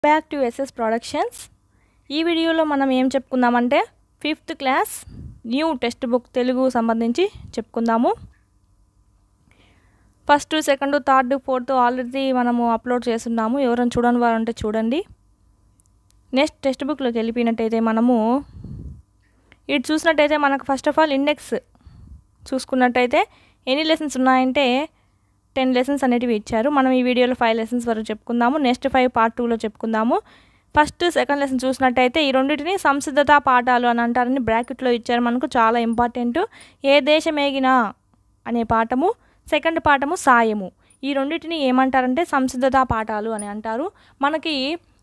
Back to SS productions. ఈ వీడియోలో మనం ఏం చెప్పుకుందామంటే 5th class new textbook Telugu సంబంధించి చెప్పుకుందాము. First, second, third, fourth already మనము అప్లోడ్ చేస్తున్నాము. ఎవరైనా చూడని వారు ఉంటే చూడండి. నెక్స్ట్ టెక్స్ట్ బుక్లోకి వెళ్ళిపోయినట్టయితే మనము ఇటు చూసినట్టయితే మనకు ఫస్ట్ ఆఫ్ ఆల్ ఇండెక్స్ చూసుకున్నట్టయితే ఎన్ని లెసన్స్ ఉన్నాయంటే 10 లెసన్స్ అనేటివి ఇచ్చారు. మనం ఈ వీడియోలో 5 లెసన్స్ వరకు చెప్పుకుందాము. నెక్స్ట్ 5 పార్ట్ 2లో చెప్పుకుందాము. ఫస్ట్, సెకండ్ లెసన్ చూసినట్టయితే ఈ రెండింటిని సంసిద్ధత పాఠాలు అని అంటారని బ్రాకెట్లో ఇచ్చారు. మనకు చాలా ఇంపార్టెంట్. ఏ దేశమేగినా అనే పాఠము, సెకండ్ పాఠము సాయము. ఈ రెండింటిని ఏమంటారంటే సంసిద్ధత పాఠాలు అని అంటారు. మనకి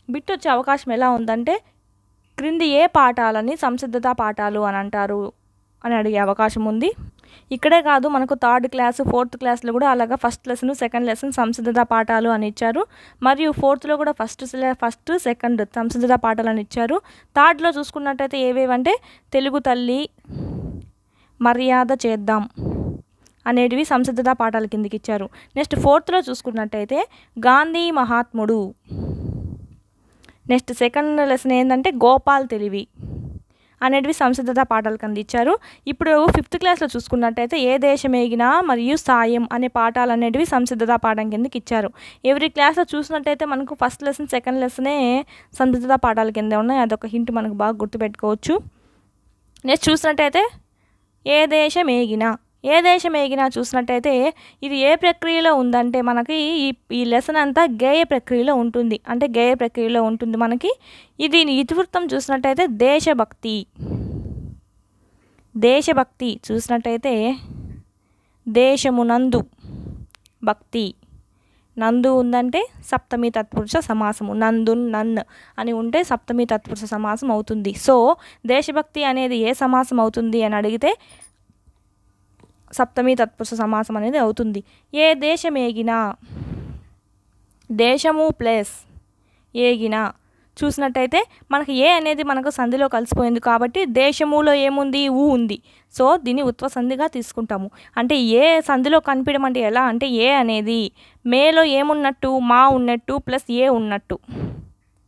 బిట్ వచ్చే అవకాశం ఎలా ఉందంటే క్రింది ఏ పాఠాలని సంసిద్ధత పాఠాలు అని అంటారు అని అడిగే అవకాశం ఉంది. ఇక్కడే కాదు, మనకు థర్డ్ క్లాసు, ఫోర్త్ క్లాస్లో కూడా అలాగా ఫస్ట్ లెసన్, సెకండ్ లెసన్ సంసిద్ధత పాఠాలు అని ఇచ్చారు. మరియు ఫోర్త్లో కూడా ఫస్ట్, సెకండ్ సంసిద్ధత పాఠాలు అని ఇచ్చారు. థర్డ్లో చూసుకున్నట్టయితే ఏవేవంటే తెలుగు తల్లి, మర్యాద చేద్దాం అనేటివి సంసిద్ధత పాఠాల కిందకి ఇచ్చారు. నెక్స్ట్ ఫోర్త్లో చూసుకున్నట్టయితే గాంధీ మహాత్ముడు. నెక్స్ట్ సెకండ్ లెసన్ ఏంటంటే గోపాల్ తెలివి అనేటివి సంసిద్ధత పాఠాలు కింద ఇచ్చారు. ఇప్పుడు 5th క్లాస్లో చూసుకున్నట్టయితే ఏ దేశమేగినా మరియు సాయం అనే పాఠాలు అనేటివి సంసిద్ధత పాఠం కిందకి ఇచ్చారు. ఎవరి క్లాస్లో చూసినట్టయితే మనకు ఫస్ట్ లెసన్, సెకండ్ లెసనే సంసిద్ధత పాఠాల కింద ఉన్నాయి. అదొక హింట్ మనకు బాగా గుర్తుపెట్టుకోవచ్చు. నెక్స్ట్ చూసినట్టయితే ఏ దేశమేగినా చూసినట్టయితే ఇది ఏ ప్రక్రియలో ఉందంటే మనకి ఈ లెసన్ అంతా గేయ ప్రక్రియలో ఉంటుంది. అంటే గేయ ప్రక్రియలో ఉంటుంది మనకి. ఇది ఇతివృత్తం చూసినట్టయితే దేశభక్తి చూసినట్టయితే దేశమునందు భక్తి. నందు ఉందంటే సప్తమి తత్పురుష సమాసము. నందు, నన్ అని ఉంటే సప్తమి తత్పురుష సమాసం అవుతుంది. సో దేశభక్తి అనేది ఏ సమాసం అవుతుంది అని అడిగితే సప్తమి తత్పురుష సమాసం అనేది అవుతుంది. ఏ దేశమేగినా, దేశము ప్లస్ ఏగినా చూసినట్టయితే మనకి ఏ అనేది మనకు సంధిలో కలిసిపోయింది కాబట్టి దేశములో ఏముంది, ఊ ఉంది. సో దీన్ని ఉత్వ సంధిగా తీసుకుంటాము. అంటే ఏ సంధిలో కనిపించడం అంటే ఎలా అంటే ఏ అనేది మేలో ఏమున్నట్టు, మా ఉన్నట్టు ప్లస్ ఏ ఉన్నట్టు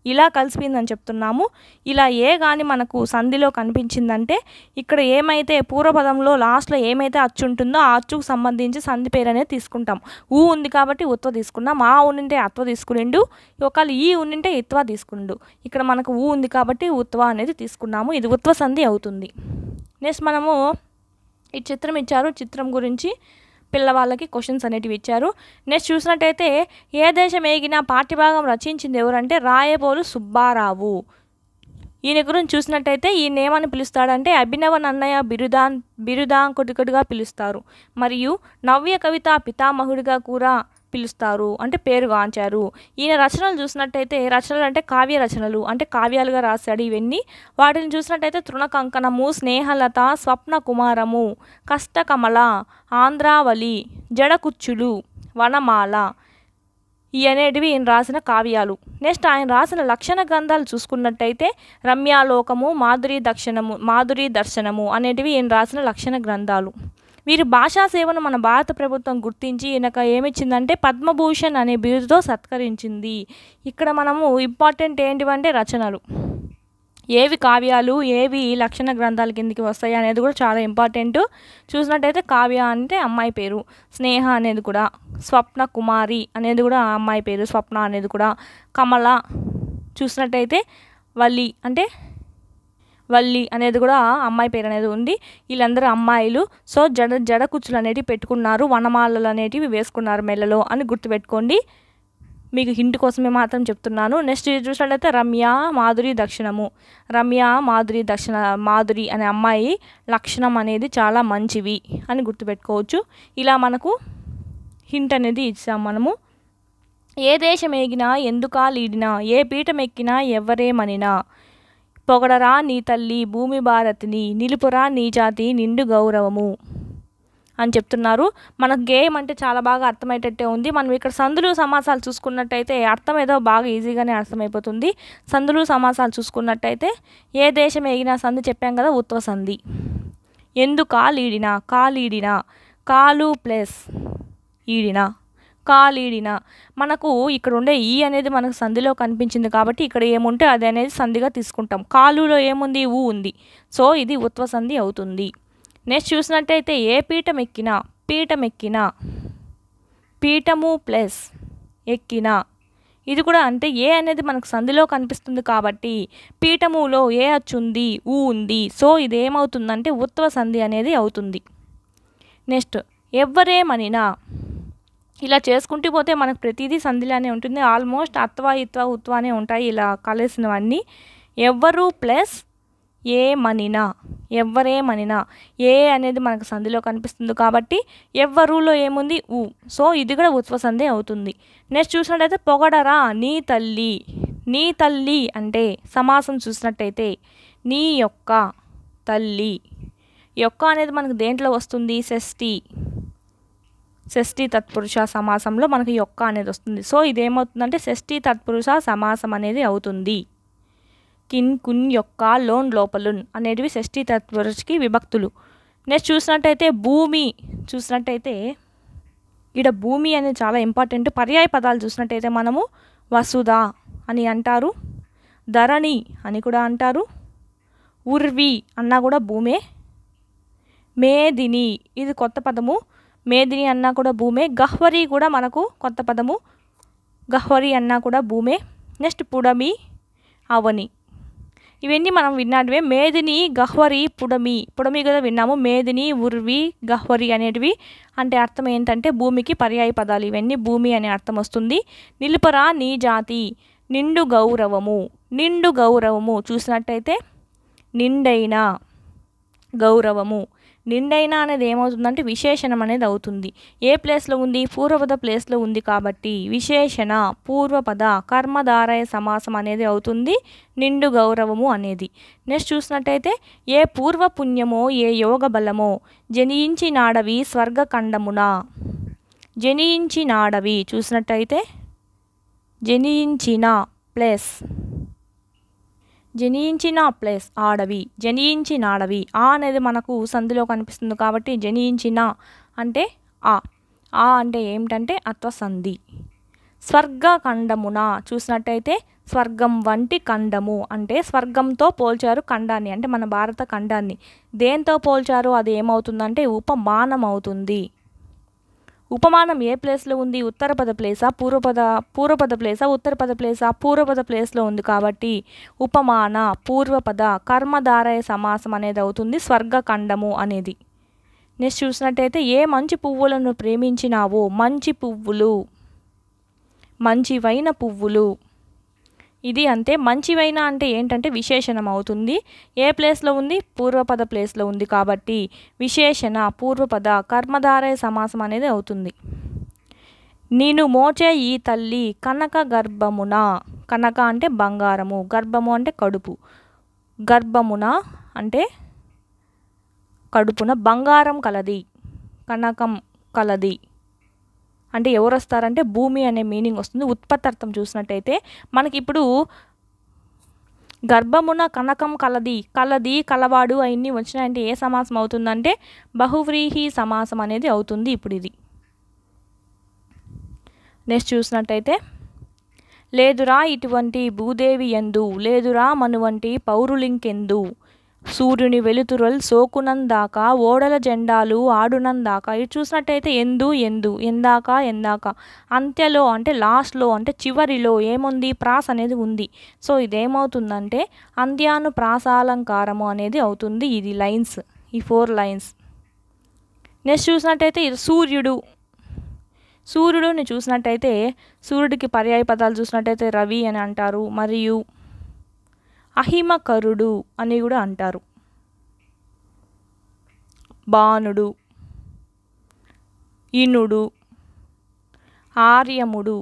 ఇలా కలిసిపోయిందని చెప్తున్నాము. ఇలా ఏ కానీ మనకు సంధిలో కనిపించిందంటే ఇక్కడ ఏమైతే పూర్వపదంలో లాస్ట్లో ఏమైతే అచ్చు ఉంటుందో ఆ అచ్చుకు సంబంధించి సంధి పేరు అనేది తీసుకుంటాం. ఊ ఉంది కాబట్టి ఉత్వ తీసుకున్నాం. ఆ ఉండింటే అత్వ తీసుకునిండు. ఒకవేళ ఈ ఉండింటే ఇత్వ తీసుకుండు. ఇక్కడ మనకు ఊ ఉంది కాబట్టి ఉత్వ అనేది తీసుకున్నాము. ఇది ఉత్వ సంధి అవుతుంది. నెక్స్ట్ మనము ఈ చిత్రం ఇచ్చారు. చిత్రం గురించి పిల్లవాళ్ళకి క్వశ్చన్స్ అనేటివి ఇచ్చారు. నెక్స్ట్ చూసినట్టయితే ఏ దేశమేగినా పాఠ్యభాగం రచించింది ఎవరంటే రాయబోలు సుబ్బారావు. ఈయన గురించి చూసినట్టయితే ఈయన ఏమని పిలుస్తాడంటే అభినవ నన్నయ బిరుదాంకుటిగా పిలుస్తారు. మరియు నవ్య కవిత పితామహుడిగా కూడా పిలుస్తారు, అంటే పేరుగాంచారు. ఈయన రచనలు చూసినట్టయితే రచనలు అంటే కావ్య రచనలు, అంటే కావ్యాలుగా రాశాడు ఇవన్నీ. వాటిని చూసినట్టయితే తృణకంకణము, స్నేహలత, స్వప్న కుమారము, కష్టకమల, ఆంధ్రావళి, జడకుచ్చులు, వనమాల ఈ అనేటివి ఈయన రాసిన కావ్యాలు. నెక్స్ట్ ఆయన రాసిన లక్షణ గ్రంథాలు చూసుకున్నట్టయితే రమ్యాలోకము, మాధురి దర్శనము అనేటివి ఈయన రాసిన లక్షణ గ్రంథాలు. వీరి భాషా సేవను మన భారత ప్రభుత్వం గుర్తించి ఈయనకు ఏమిచ్చిందంటే పద్మభూషణ్ అనే బిరుదుతో సత్కరించింది. ఇక్కడ మనము ఇంపార్టెంట్ ఏంటివంటే రచనలు, ఏవి కావ్యాలు, ఏవి లక్షణ గ్రంథాల కిందకి వస్తాయి అనేది కూడా చాలా ఇంపార్టెంట్. చూసినట్టయితే కావ్య అంటే అమ్మాయి పేరు, స్నేహ అనేది కూడా, స్వప్న కుమారి అనేది కూడా అమ్మాయి పేరు, స్వప్న అనేది కూడా, కమల చూసినట్టయితే వల్లి అనేది కూడా అమ్మాయి పేరు అనేది ఉంది. వీళ్ళందరూ అమ్మాయిలు. సో జడ కుచ్చులు అనేటివి పెట్టుకున్నారు, వనమాలలు అనేటివి వేసుకున్నారు మెల్లలో అని గుర్తుపెట్టుకోండి. మీకు హింట్ కోసమే మాత్రం చెప్తున్నాను. నెక్స్ట్ చూసినట్లయితే మాధురి అనే అమ్మాయి లక్షణం అనేది చాలా మంచివి అని గుర్తుపెట్టుకోవచ్చు. ఇలా మనకు హింట్ అనేది ఇచ్చాం మనము. ఏ దేశమేగినా ఎందుకా లీడినా, ఏ పీఠం ఎక్కినా ఎవరేమనినా, పొగడరా నీ తల్లి భూమి భారతిని, నిలుపురా నీ జాతి నిండు గౌరవము అని చెప్తున్నారు. మనకు గేయం అంటే చాలా బాగా అర్థమయ్యేటట్టే ఉంది. మనం ఇక్కడ సందులు సమాసాలు చూసుకున్నట్టయితే అర్థం ఏదో బాగా ఈజీగానే అర్థమైపోతుంది. సందులు సమాసాలు చూసుకున్నట్టయితే ఏ దేశం ఏగినా సంధి చెప్పాం కదా, ఉత్వ సంధి. ఎందుకా లీడినా, కాలీడినా, కాలు ప్లస్ ఈడినా, కాలీడిన మనకు ఇక్కడ ఉండే ఈ అనేది మనకు సంధిలో కనిపించింది కాబట్టి ఇక్కడ ఏముంటే అది అనేది సంధిగా తీసుకుంటాం. కాలులో ఏముంది, ఊ ఉంది. సో ఇది ఉత్వ సంధి అవుతుంది. నెక్స్ట్ చూసినట్టయితే ఏ పీఠం ఎక్కినా, పీఠం ఎక్కిన, పీఠము ప్లస్ ఎక్కిన, ఇది కూడా అంటే ఏ అనేది మనకు సంధిలో కనిపిస్తుంది కాబట్టి పీఠములో ఏ అచ్చుంది, ఊ ఉంది. సో ఇది ఏమవుతుందంటే ఉత్వ సంధి అనేది అవుతుంది. నెక్స్ట్ ఎవ్వరేమనినా, ఇలా చేసుకుంటూ పోతే మనకు ప్రతిదీ సంధిలానే ఉంటుంది. ఆల్మోస్ట్ అత్వ ఇత్వ ఉత్వ అనే ఉంటాయి ఇలా కలిసినవన్నీ. ఎవ్వరు ప్లస్ ఏమనినా, ఎవ్వరేమనినా, ఏ అనేది మనకు సంధిలో కనిపిస్తుంది కాబట్టి ఎవ్వరులో ఏముంది, ఊ. సో ఇది కూడా ఉత్వ సంధి అవుతుంది. నెక్స్ట్ చూసినట్టయితే పొగడరా నీ తల్లి, నీ తల్లి అంటే సమాసం చూసినట్టయితే నీ యొక్క తల్లి, యొక్క అనేది మనకు దేంట్లో వస్తుంది, షష్ఠి, షష్ఠి తత్పురుష సమాసంలో మనకి యొక్క అనేది వస్తుంది. సో ఇదేమవుతుందంటే షష్ఠి తత్పురుష సమాసం అనేది అవుతుంది. కిన్, కున్, యొక్క, లోన్, లోపలున్ అనేటివి షష్ఠి తత్పురుషకి విభక్తులు. నెక్స్ట్ చూసినట్టయితే భూమి, చూసినట్టయితే ఇక్కడ భూమి అనేది చాలా ఇంపార్టెంట్. పర్యాయ పదాలు చూసినట్టయితే మనము వసుధ అని అంటారు, ధరణి అని కూడా అంటారు, ఉర్వి అన్నా కూడా భూమే, మేదిని ఇది కొత్త పదము, మేదిని అన్నా కూడా భూమే, గహ్వరి కూడా మనకు కొత్త పదము, గహ్వరి అన్నా కూడా భూమే. నెక్స్ట్ పుడమి, అవని ఇవన్నీ మనం విన్నాటివే. మేదిని, గహ్వరి, పుడమి, పుడమి కదా విన్నాము. మేదిని, ఉర్వి, గహ్వరి అనేటివి అంటే అర్థం ఏంటంటే భూమికి పర్యాయ పదాలు. ఇవన్నీ భూమి అనే అర్థం వస్తుంది. నిలుపరా నీ జాతి, నిండు గౌరవము, నిండు గౌరవము చూసినట్టయితే నిండైన గౌరవము. నిండైన అనేది ఏమవుతుందంటే విశేషణం అనేది అవుతుంది. ఏ ప్లేస్లో ఉంది, పూర్వపద ప్లేస్లో ఉంది కాబట్టి విశేషణ పూర్వపద కర్మధారయ సమాసం అనేది అవుతుంది నిండు గౌరవము అనేది. నెక్స్ట్ చూసినట్టయితే ఏ పూర్వపుణ్యమో ఏ యోగ బలమో జనించినాడవి స్వర్గఖండమున, జనించినాడవి చూసినట్టయితే జనించిన ప్లస్, జనించిన ప్లస్ ఆడవి, జనించినాడవి ఆ అనేది మనకు సంధిలో కనిపిస్తుంది కాబట్టి జనించిన అంటే ఆ అంటే ఏమిటంటే అత్వ సంధి. స్వర్గఖండమున చూసినట్టయితే స్వర్గం వంటి ఖండము అంటే స్వర్గంతో పోల్చారు ఖండాన్ని, అంటే మన భారత ఖండాన్ని. దేంతో పోల్చారు అది ఏమవుతుందంటే ఉపమానం అవుతుంది. ఉపమానం ఏ ప్లేస్లో ఉంది, ఉత్తరపద ప్లేసా, పూర్వపద ప్లేసా, ఉత్తరపద ప్లేసా, పూర్వపద ప్లేస్లో ఉంది కాబట్టి ఉపమాన పూర్వపద కర్మధారయ సమాసం అనేది అవుతుంది స్వర్గఖండము అనేది. నెక్స్ట్ చూసినట్టయితే ఏ మంచి పువ్వులను ప్రేమించినావో, మంచి పువ్వులు, మంచివైన పువ్వులు ఇది అంతే. మంచివైన అంటే ఏంటంటే విశేషణం అవుతుంది. ఏ ప్లేస్లో ఉంది, పూర్వపద ప్లేస్లో ఉంది కాబట్టి విశేషణ పూర్వపద కర్మధారయ సమాసం అనేది అవుతుంది. నేను మోచే ఈ తల్లి కనక గర్భమున, కనక అంటే బంగారము, గర్భము అంటే కడుపు, గర్భమున అంటే కడుపున బంగారం కలది, కనకం కలది అంటే ఎవరు వస్తారంటే భూమి అనే మీనింగ్ వస్తుంది. ఉత్పత్తి అర్థం చూసినట్టయితే మనకి ఇప్పుడు గర్భమున కనకం కలది, కలది, కలవాడు అవన్నీ వచ్చినాయంటే ఏ సమాసం అవుతుందంటే బహువ్రీహి సమాసం అనేది అవుతుంది ఇప్పుడు ఇది. నెక్స్ట్ చూసినట్టయితే లేదురా ఇటువంటి భూదేవి ఎందు, లేదురా మనువంటి పౌరులింకెందు, సూర్యుని వెలుతురల్ సోకునందాక ఓడల జెండాలు ఆడునందాక. ఇది చూసినట్టయితే ఎందు, ఎందు, ఎందాక, ఎందాక, అంత్యలో అంటే లాస్ట్లో అంటే చివరిలో ఏముంది, ప్రాస అనేది ఉంది. సో ఇదేమవుతుందంటే అంత్యాను ప్రాసాలంకారము అనేది అవుతుంది. ఇది లైన్స్, ఈ 4 లైన్స్. నెక్స్ట్ చూసినట్టయితే ఇది సూర్యుడు, సూర్యుడుని చూసినట్టయితే సూర్యుడికి పర్యాయ పదాలు చూసినట్టయితే రవి అని అంటారు, మరియు అహిమకరుడు అని కూడా అంటారు, బాణుడు, ఇనుడు, ఆర్యముడు,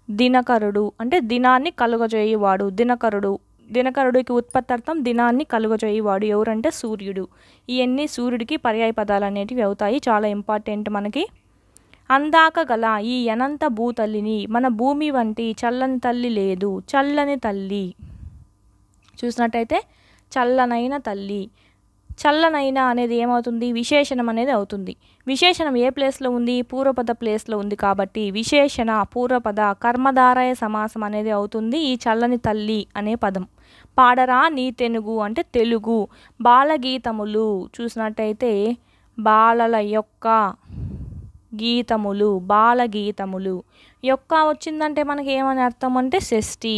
దినకరుడు అంటే దినాన్ని కలుగజేయువాడు, దినకరుడు. దినకరుడికి ఉత్పత్తార్థం దినాన్ని కలుగజేయువాడు ఎవరంటే సూర్యుడు. ఇవన్నీ సూర్యుడికి పర్యాయ పదాలు అనేటివి అవుతాయి, చాలా ఇంపార్టెంట్ మనకి. అందాక గల ఈ అనంత భూతల్లిని, మన భూమి వంటి చల్లని తల్లి లేదు, చల్లని తల్లి చూసినట్టయితే చల్లనైన తల్లి, చల్లనైన అనేది ఏమవుతుంది, విశేషణం అనేది అవుతుంది. విశేషణం ఏ ప్లేస్లో ఉంది, పూర్వపద ప్లేస్లో ఉంది కాబట్టి విశేషణ పూర్వపద కర్మధారయ సమాసం అనేది అవుతుంది ఈ చల్లని తల్లి అనే పదం. పాడరా నీ తెనుగు అంటే తెలుగు. బాలగీతములు చూసినట్టయితే బాలల యొక్క గీతములు, బాలగీతములు. యొక్క వచ్చిందంటే మనకి ఏమని అర్థం అంటే షష్ఠి.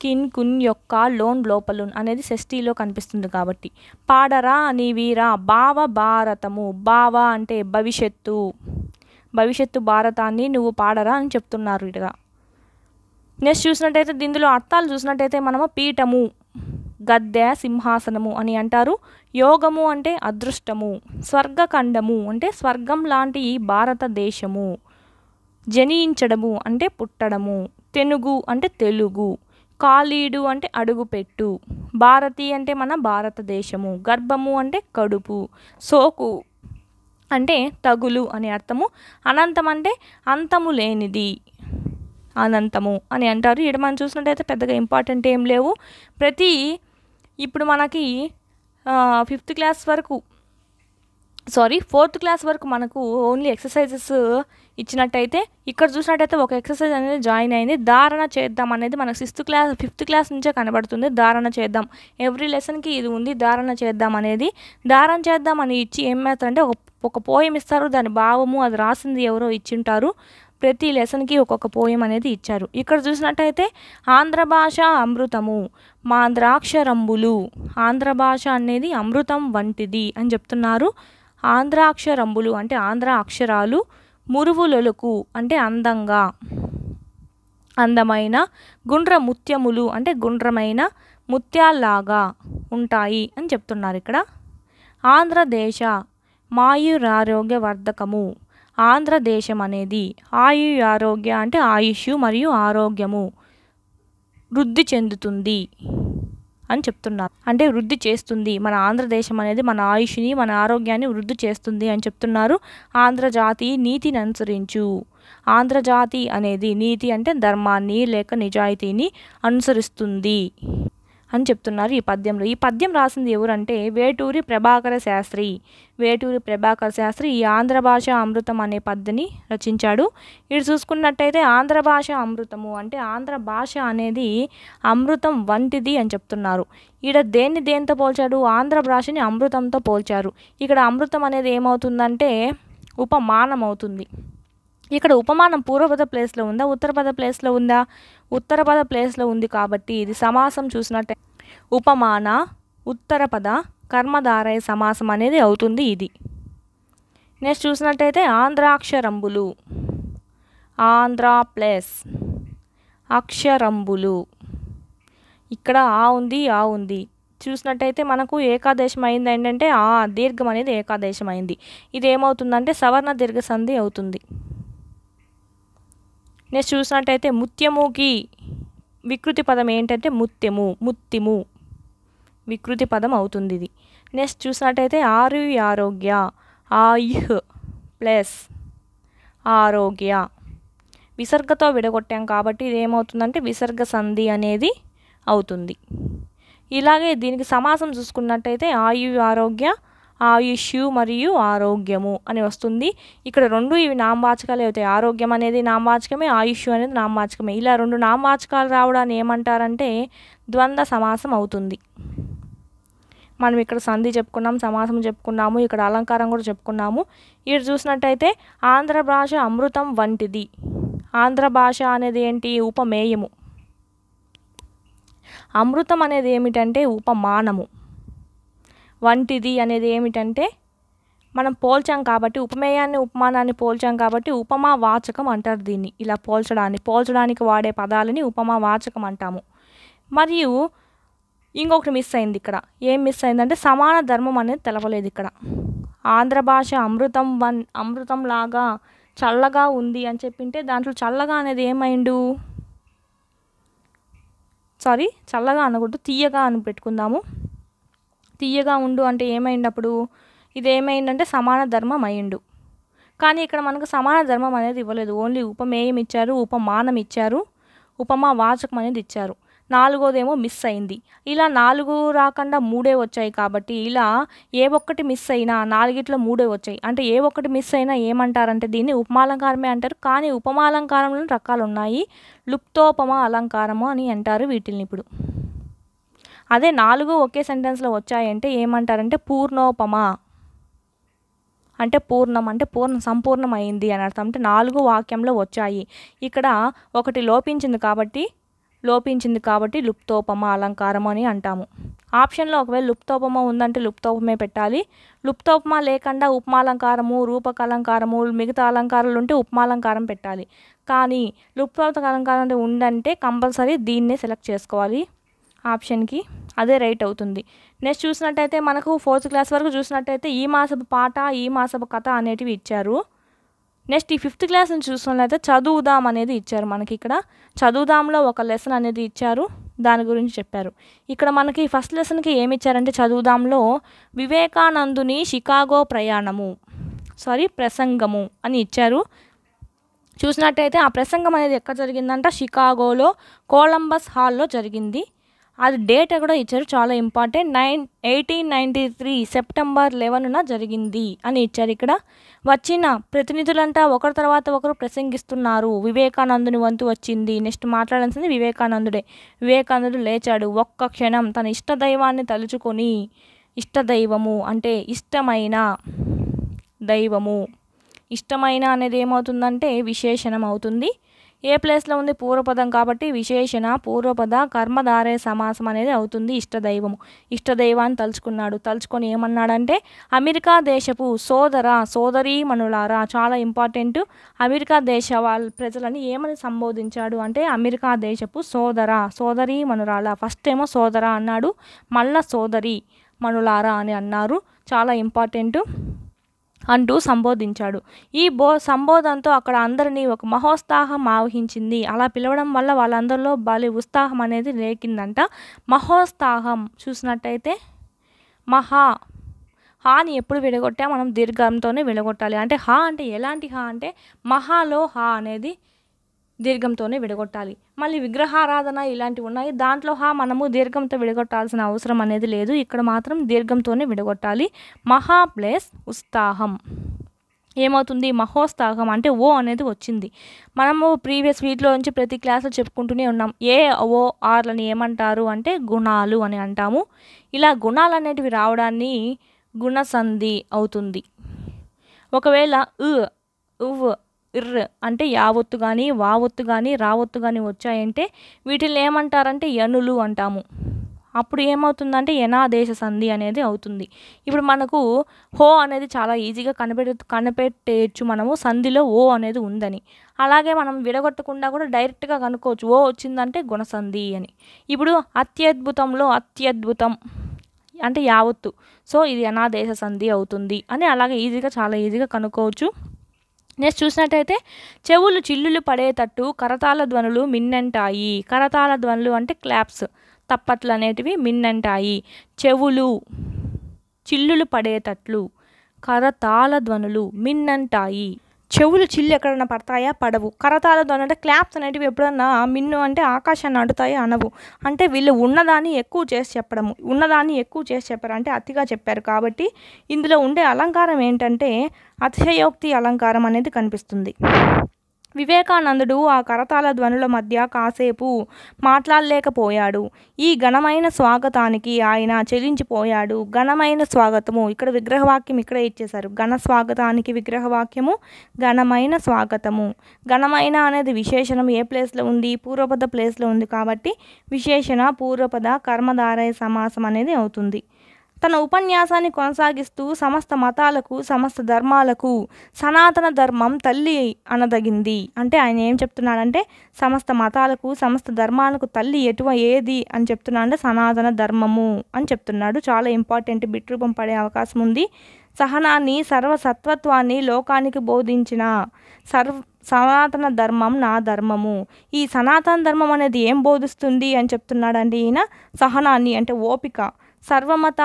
కిన్ కున్ యొక్క లోన్ లోపలున్ అనేది షష్ఠిలో కనిపిస్తుంది కాబట్టి. పాడరా నీ వీరా భావ భారతము. భావ అంటే భవిష్యత్తు, భవిష్యత్తు భారతాన్ని నువ్వు పాడరా అని చెప్తున్నారు ఇటుగా. నెక్స్ట్ చూసినట్టయితే దీనిలో అర్థాలు చూసినట్టయితే మనము పీఠము, గద్దె, సింహాసనము అని అంటారు. యోగము అంటే అదృష్టము. స్వర్గఖండము అంటే స్వర్గం లాంటి ఈ భారతదేశము. జనించడము అంటే పుట్టడము. తెనుగు అంటే తెలుగు. కాలీడు అంటే అడుగుపెట్టు. భారతి అంటే మన భారతదేశము. గర్భము అంటే కడుపు. సోకు అంటే తగులు అని అర్థము. అనంతం అంటే అంతము లేనిది, అనంతము అని అంటారు. ఇక్కడ మనం చూసినట్టయితే పెద్దగా ఇంపార్టెంట్ ఏం లేవు. ఇప్పుడు మనకి 4th క్లాస్ వరకు మనకు ఓన్లీ ఎక్సర్సైజెస్ ఇచ్చినట్టయితే ఇక్కడ చూసినట్టయితే ఒక ఎక్సర్సైజ్ అనేది జాయిన్ అయింది. ధారణ చేద్దాం అనేది మనకు 5th క్లాస్ నుంచే కనబడుతుంది. ధారణ చేద్దాం, ఎవ్రీ లెసన్కి ఇది ఉంది ధారణ చేద్దాం అనేది. ధారణ చేద్దాం అని ఇచ్చి ఏం చేస్తారంటే ఒక పోయం ఇస్తారు, దాని భావము అది రాసింది ఎవరో ఇచ్చింటారు. ప్రతి లెసన్కి ఒక్కొక్క పోయం అనేది ఇచ్చారు. ఇక్కడ చూసినట్టయితే ఆంధ్ర భాష అమృతము, మాంద్రాక్షరంబులు. ఆంధ్ర భాష అనేది అమృతం వంటిది అని చెప్తున్నారు. ఆంధ్రాక్షరంబులు అంటే ఆంధ్ర అక్షరాలు. మురువులొలుకు అంటే అందంగా, అందమైన. గుండ్ర ముత్యములు అంటే గుండ్రమైన ముత్యాల్లాగా ఉంటాయి అని చెప్తున్నారు ఇక్కడ. ఆంధ్రదేశ మాయురారోగ్య వర్ధకము. ఆంధ్రదేశం అనేది ఆరోగ్య అంటే ఆయుష్ మరియు ఆరోగ్యము వృద్ధి చెందుతుంది అని చెప్తున్నారు. అంటే వృద్ధి చేస్తుంది. మన ఆంధ్రదేశం అనేది మన ఆయుష్ని మన ఆరోగ్యాన్ని వృద్ధి చేస్తుంది అని చెప్తున్నారు. ఆంధ్రజాతి నీతిని అనుసరించు. ఆంధ్రజాతి అనేది నీతి అంటే ధర్మాన్ని లేక నిజాయితీని అనుసరిస్తుంది అని చెప్తున్నారు ఈ పద్యంలో. ఈ పద్యం రాసింది ఎవరంటే వేటూరి ప్రభాకర శాస్త్రి. వేటూరి ప్రభాకర శాస్త్రి ఈ ఆంధ్ర భాష అమృతం అనే పద్యని రచించాడు. ఇది చూసుకున్నట్టయితే ఆంధ్ర భాష అమృతము అంటే ఆంధ్ర భాష అనేది అమృతం వంటిది అని చెప్తున్నారు. ఈడ దేంతో పోల్చాడు, ఆంధ్ర భాషని అమృతంతో పోల్చారు. ఇక్కడ అమృతం అనేది ఏమవుతుందంటే ఉపమానం అవుతుంది. ఇక్కడ ఉపమానం పూర్వపద ప్లేస్లో ఉందా, ఉత్తరపద ప్లేస్లో ఉందా? ఉత్తరపద ప్లేస్లో ఉంది కాబట్టి ఇది సమాసం చూసినట్టే ఉపమాన ఉత్తరపద కర్మధారయ సమాసం అనేది అవుతుంది ఇది. నెక్స్ట్ చూసినట్టయితే ఆంధ్రాక్షరంబులు, ఆంధ్ర ప్లస్ అక్షరంబులు. ఇక్కడ ఆ ఉంది చూసినట్టయితే మనకు ఏకాదేశం అయింది. ఏంటంటే దీర్ఘం అనేది ఏకాదేశం అయింది. ఇది ఏమవుతుందంటే సవర్ణ దీర్ఘ సంధి అవుతుంది. నెక్స్ట్ చూసినట్టయితే ముత్యముకి వికృతి పదం ఏంటంటే ముత్యము, ముత్తిము వికృతి పదం అవుతుంది ఇది. నెక్స్ట్ చూసినట్టయితే ఆరోగ్య ఆయుహ్ ప్లస్ ఆరోగ్య విసర్గతో విడగొట్టాం కాబట్టి ఇది ఏమవుతుందంటే విసర్గ సంధి అనేది అవుతుంది. ఇలాగే దీనికి సమాసం చూసుకున్నట్టయితే ఆరోగ్య ఆయుష్ మరియు ఆరోగ్యము అని వస్తుంది. ఇక్కడ రెండు ఇవి నామవాచకాలు అవుతాయి. ఆరోగ్యం అనేది నామవాచకమే, ఆయుష్ అనేది నామవాచకమే. ఇలా రెండు నామవాచకాలు రావడాన్ని ఏమంటారంటే ద్వంద్వ సమాసం అవుతుంది. మనం ఇక్కడ సంధి చెప్పుకున్నాం, సమాసం చెప్పుకున్నాము, ఇక్కడ అలంకారం కూడా చెప్పుకున్నాము. ఇక్కడ చూసినట్టయితే ఆంధ్ర భాష అమృతం వంటిది. ఆంధ్ర భాష అనేది ఏంటి, ఉపమేయము. అమృతం అనేది ఏమిటంటే ఉపమానము. వంటిది అనేది ఏమిటంటే మనం పోల్చాం కాబట్టి, ఉపమేయాన్ని ఉపమానాన్ని పోల్చాం కాబట్టి ఉపమా వాచకం అంటారు దీన్ని. ఇలా పోల్చడానికి వాడే పదాలని ఉపమా వాచకం అంటాము. మరియు ఇంకొకటి మిస్ అయింది ఇక్కడ. ఏం మిస్ అయిందంటే సమాన ధర్మం అనేది తెలవలేదు ఇక్కడ. ఆంధ్ర భాష అమృతం లాగా చల్లగా ఉంది అని చెప్పింటే దాంట్లో చల్లగా అనేది ఏమైండు, చల్లగా అనకూడదు, తీయగా అని పెట్టుకుందాము. తీయగా ఉండు అంటే ఏమైండప్పుడు ఇది ఏమైందంటే సమాన ధర్మం అయిండు. కానీ ఇక్కడ మనకు సమాన ధర్మం అనేది ఇవ్వలేదు. ఓన్లీ ఉపమేయం ఇచ్చారు, ఉపమానం ఇచ్చారు, ఉపమా వాచకం అనేది ఇచ్చారు. నాలుగోదేమో మిస్ అయింది. ఇలా 4 రాకుండా 3 వచ్చాయి కాబట్టి ఇలా ఏ ఒక్కటి మిస్ అయినా 4గిట్లో 3 వచ్చాయి. అంటే ఏ ఒక్కటి మిస్ అయినా ఏమంటారంటే దీన్ని ఉపమాలంకారమే అంటారు. కానీ ఉపమాలంకారంలో రకాలు ఉన్నాయి. లుప్తోపమ అలంకారము అని అంటారు వీటిల్ని. ఇప్పుడు అదే 4 ఒకే సెంటెన్స్లో వచ్చాయంటే ఏమంటారంటే పూర్ణోపమ. అంటే పూర్ణం అంటే సంపూర్ణమైంది అని అర్థం. అంటే 4 వాక్యంలో వచ్చాయి. ఇక్కడ ఒకటి లోపించింది కాబట్టి లుప్తోపమ అలంకారం అని అంటాము. ఆప్షన్లో ఒకవేళ లుప్తోపమ ఉందంటే లుప్తోపమే పెట్టాలి. లుప్తోపమ లేకుండా ఉపమాలంకారము, రూపకాలంకారము, మిగతా అలంకారాలు ఉంటే ఉపమాలంకారం పెట్టాలి. కానీ లుప్తోపక అలంకారం అంటే ఉందంటే కంపల్సరీ దీన్నే సెలెక్ట్ చేసుకోవాలి ఆప్షన్కి. అదే రైట్ అవుతుంది. నెక్స్ట్ చూసినట్టయితే మనకు 4th క్లాస్ వరకు చూసినట్టయితే ఈ మాసపు పాట, ఈ మాసపు కథ అనేటివి ఇచ్చారు. నెక్స్ట్ ఈ 5th క్లాస్ నుంచి చూసినట్లయితే చదువుదాం అనేది ఇచ్చారు. మనకి ఇక్కడ చదువుదాంలో ఒక లెసన్ అనేది ఇచ్చారు, దాని గురించి చెప్పారు. ఇక్కడ మనకి ఫస్ట్ లెసన్కి ఏమి ఇచ్చారంటే చదువుదాంలో వివేకానందుని షికాగో ప్రసంగము అని ఇచ్చారు. చూసినట్టయితే ఆ ప్రసంగం అనేది ఎక్కడ జరిగిందంట, షికాగోలో కొలంబస్ హాల్లో జరిగింది. అది డేట్ కూడా ఇచ్చారు, చాలా ఇంపార్టెంట్. 1893 సెప్టెంబర్ 11న జరిగింది అని ఇచ్చారు. ఇక్కడ వచ్చిన ప్రతినిధులంతా ఒకరి తర్వాత ఒకరు ప్రసంగిస్తున్నారు. వివేకానందుని వంతు వచ్చింది. నెక్స్ట్ మాట్లాడాల్సింది వివేకానందుడే. వివేకానందుడు లేచాడు. ఒక్క క్షణం తన ఇష్టదైవాన్ని తలుచుకొని, ఇష్టదైవము అంటే ఇష్టమైన దైవము, ఇష్టమైన అనేది ఏమవుతుందంటే విశేషణం అవుతుంది. ఏ ప్లేస్లో ఉంది పూర్వపదం కాబట్టి విశేషణ పూర్వపద కర్మధారయ సమాసం అనేది అవుతుంది. ఇష్టదైవాన్ని తలుచుకున్నాడు. తలుచుకొని ఏమన్నాడంటే అమెరికా దేశపు సోదరీమణులారా, చాలా ఇంపార్టెంట్. అమెరికా దేశ ప్రజలని ఏమని సంబోధించాడు అంటే అమెరికా దేశపు సోదరీమణురాల. ఫస్ట్ ఏమో సోదర అన్నాడు, మళ్ళా సోదరి మణులారా అని అన్నారు. చాలా ఇంపార్టెంట్ అంటూ సంబోధించాడు. ఈ సంబోధనతో అక్కడ అందరినీ ఒక మహోత్సాహం ఆవహించింది. అలా పిలవడం వల్ల వాళ్ళందరిలో భలే ఉత్సాహం అనేది రేకిందంట. మహోత్సాహం చూసినట్టయితే హాని ఎప్పుడు విడగొట్టా మనం దీర్ఘంతోనే విడగొట్టాలి. అంటే అంటే ఎలాంటి అంటే మహాలో అనేది దీర్ఘంతోనే విడగొట్టాలి. మళ్ళీ విగ్రహారాధన ఇలాంటివి ఉన్నాయి, దాంట్లో మనము దీర్ఘంతో విడగొట్టాల్సిన అవసరం అనేది లేదు. ఇక్కడ మాత్రం దీర్ఘంతోనే విడగొట్టాలి. మహా ప్లస్ ఉత్సాహం ఏమవుతుంది, మహోత్సాహం అంటే ఓ అనేది వచ్చింది. మనము ప్రీవియస్ వీక్లో నుంచి ప్రతి క్లాస్లో చెప్పుకుంటూనే ఉన్నాం. ఆర్లని ఏమంటారు అంటే గుణాలు అని అంటాము. ఇలా గుణాలు అనేటివి రావడాన్ని గుణసంధి అవుతుంది. ఒకవేళ అంటే యావొత్తు కానీ వావొత్తు కానీ రావొత్తు కానీ వచ్చాయంటే వీటిని ఏమంటారంటే యనులు అంటాము. అప్పుడు ఏమవుతుందంటే యనాదేశ సంధి అనేది అవుతుంది. ఇప్పుడు మనకు అనేది చాలా ఈజీగా కనిపెట్టేయచ్చు మనము సంధిలో అనేది ఉందని. అలాగే మనం విడగొట్టకుండా కూడా డైరెక్ట్గా కనుక్కోవచ్చు వచ్చిందంటే గుణసంధి అని. ఇప్పుడు అత్యద్భుతంలో అత్యద్భుతం అంటే యావత్తు, ఇది యనాదేశ సంధి అవుతుంది అని అలాగే చాలా ఈజీగా కనుక్కోవచ్చు. నెక్స్ట్ చూసినట్టయితే చెవులు చిల్లులు పడేటట్టు కరతాళ ధ్వనులు మిన్నంటాయి. కరతాళ ధ్వనులు అంటే క్లాప్స్, తప్పట్లు అనేటివి మిన్నంటాయి. చెవులు చిల్లులు పడేటట్లు కరతాళ ధ్వనులు మిన్నంటాయి. చెవులు చిల్లు ఎక్కడన్నా పడతాయా, పడవు. కరతాళ ధ్వనులు అంటే క్లాప్స్ అనేటివి ఎప్పుడన్నా మిన్ను అంటే ఆకాశాన్ని అడుతాయి అనవు. అంటే వీళ్ళు ఉన్నదాన్ని ఎక్కువ చేసి చెప్పారు, అంటే అతిగా చెప్పారు. కాబట్టి ఇందులో ఉండే అలంకారం ఏంటంటే అతిశయోక్తి అలంకారం అనేది కనిపిస్తుంది. వివేకానందుడు ఆ కరతాళ ధ్వనుల మధ్య కాసేపు మాట్లాడలేకపోయాడు. ఈ ఘనమైన స్వాగతానికి ఆయన చెలించిపోయాడు. ఘనమైన స్వాగతము, ఇక్కడ విగ్రహవాక్యం ఇక్కడే ఇచ్చేశారు. ఘన స్వాగతానికి విగ్రహవాక్యము ఘనమైన స్వాగతము. ఘనమైన అనేది విశేషణం ఏ ప్లేస్లో ఉంది, పూర్వపద ప్లేస్లో ఉంది కాబట్టి విశేషణ పూర్వపద కర్మధారయ సమాసం అనేది అవుతుంది. తన ఉపన్యాసాన్ని కొనసాగిస్తూ సమస్త మతాలకు సమస్త ధర్మాలకు సనాతన ధర్మం తల్లి అనదగింది. అంటే ఆయన ఏం చెప్తున్నాడంటే సమస్త మతాలకు సమస్త ధర్మాలకు తల్లి ఏది అని చెప్తున్నాడు అంటే సనాతన ధర్మము అని చెప్తున్నాడు. చాలా ఇంపార్టెంట్, బిట్ రూపం పడే అవకాశం ఉంది. సహనాన్ని సర్వసత్వత్వాన్ని లోకానికి బోధించిన సనాతన ధర్మం నా ధర్మము. ఈ సనాతన ధర్మం అనేది ఏం బోధిస్తుంది అని చెప్తున్నాడంటే ఈయన సహనాన్ని అంటే ఓపిక, సర్వమత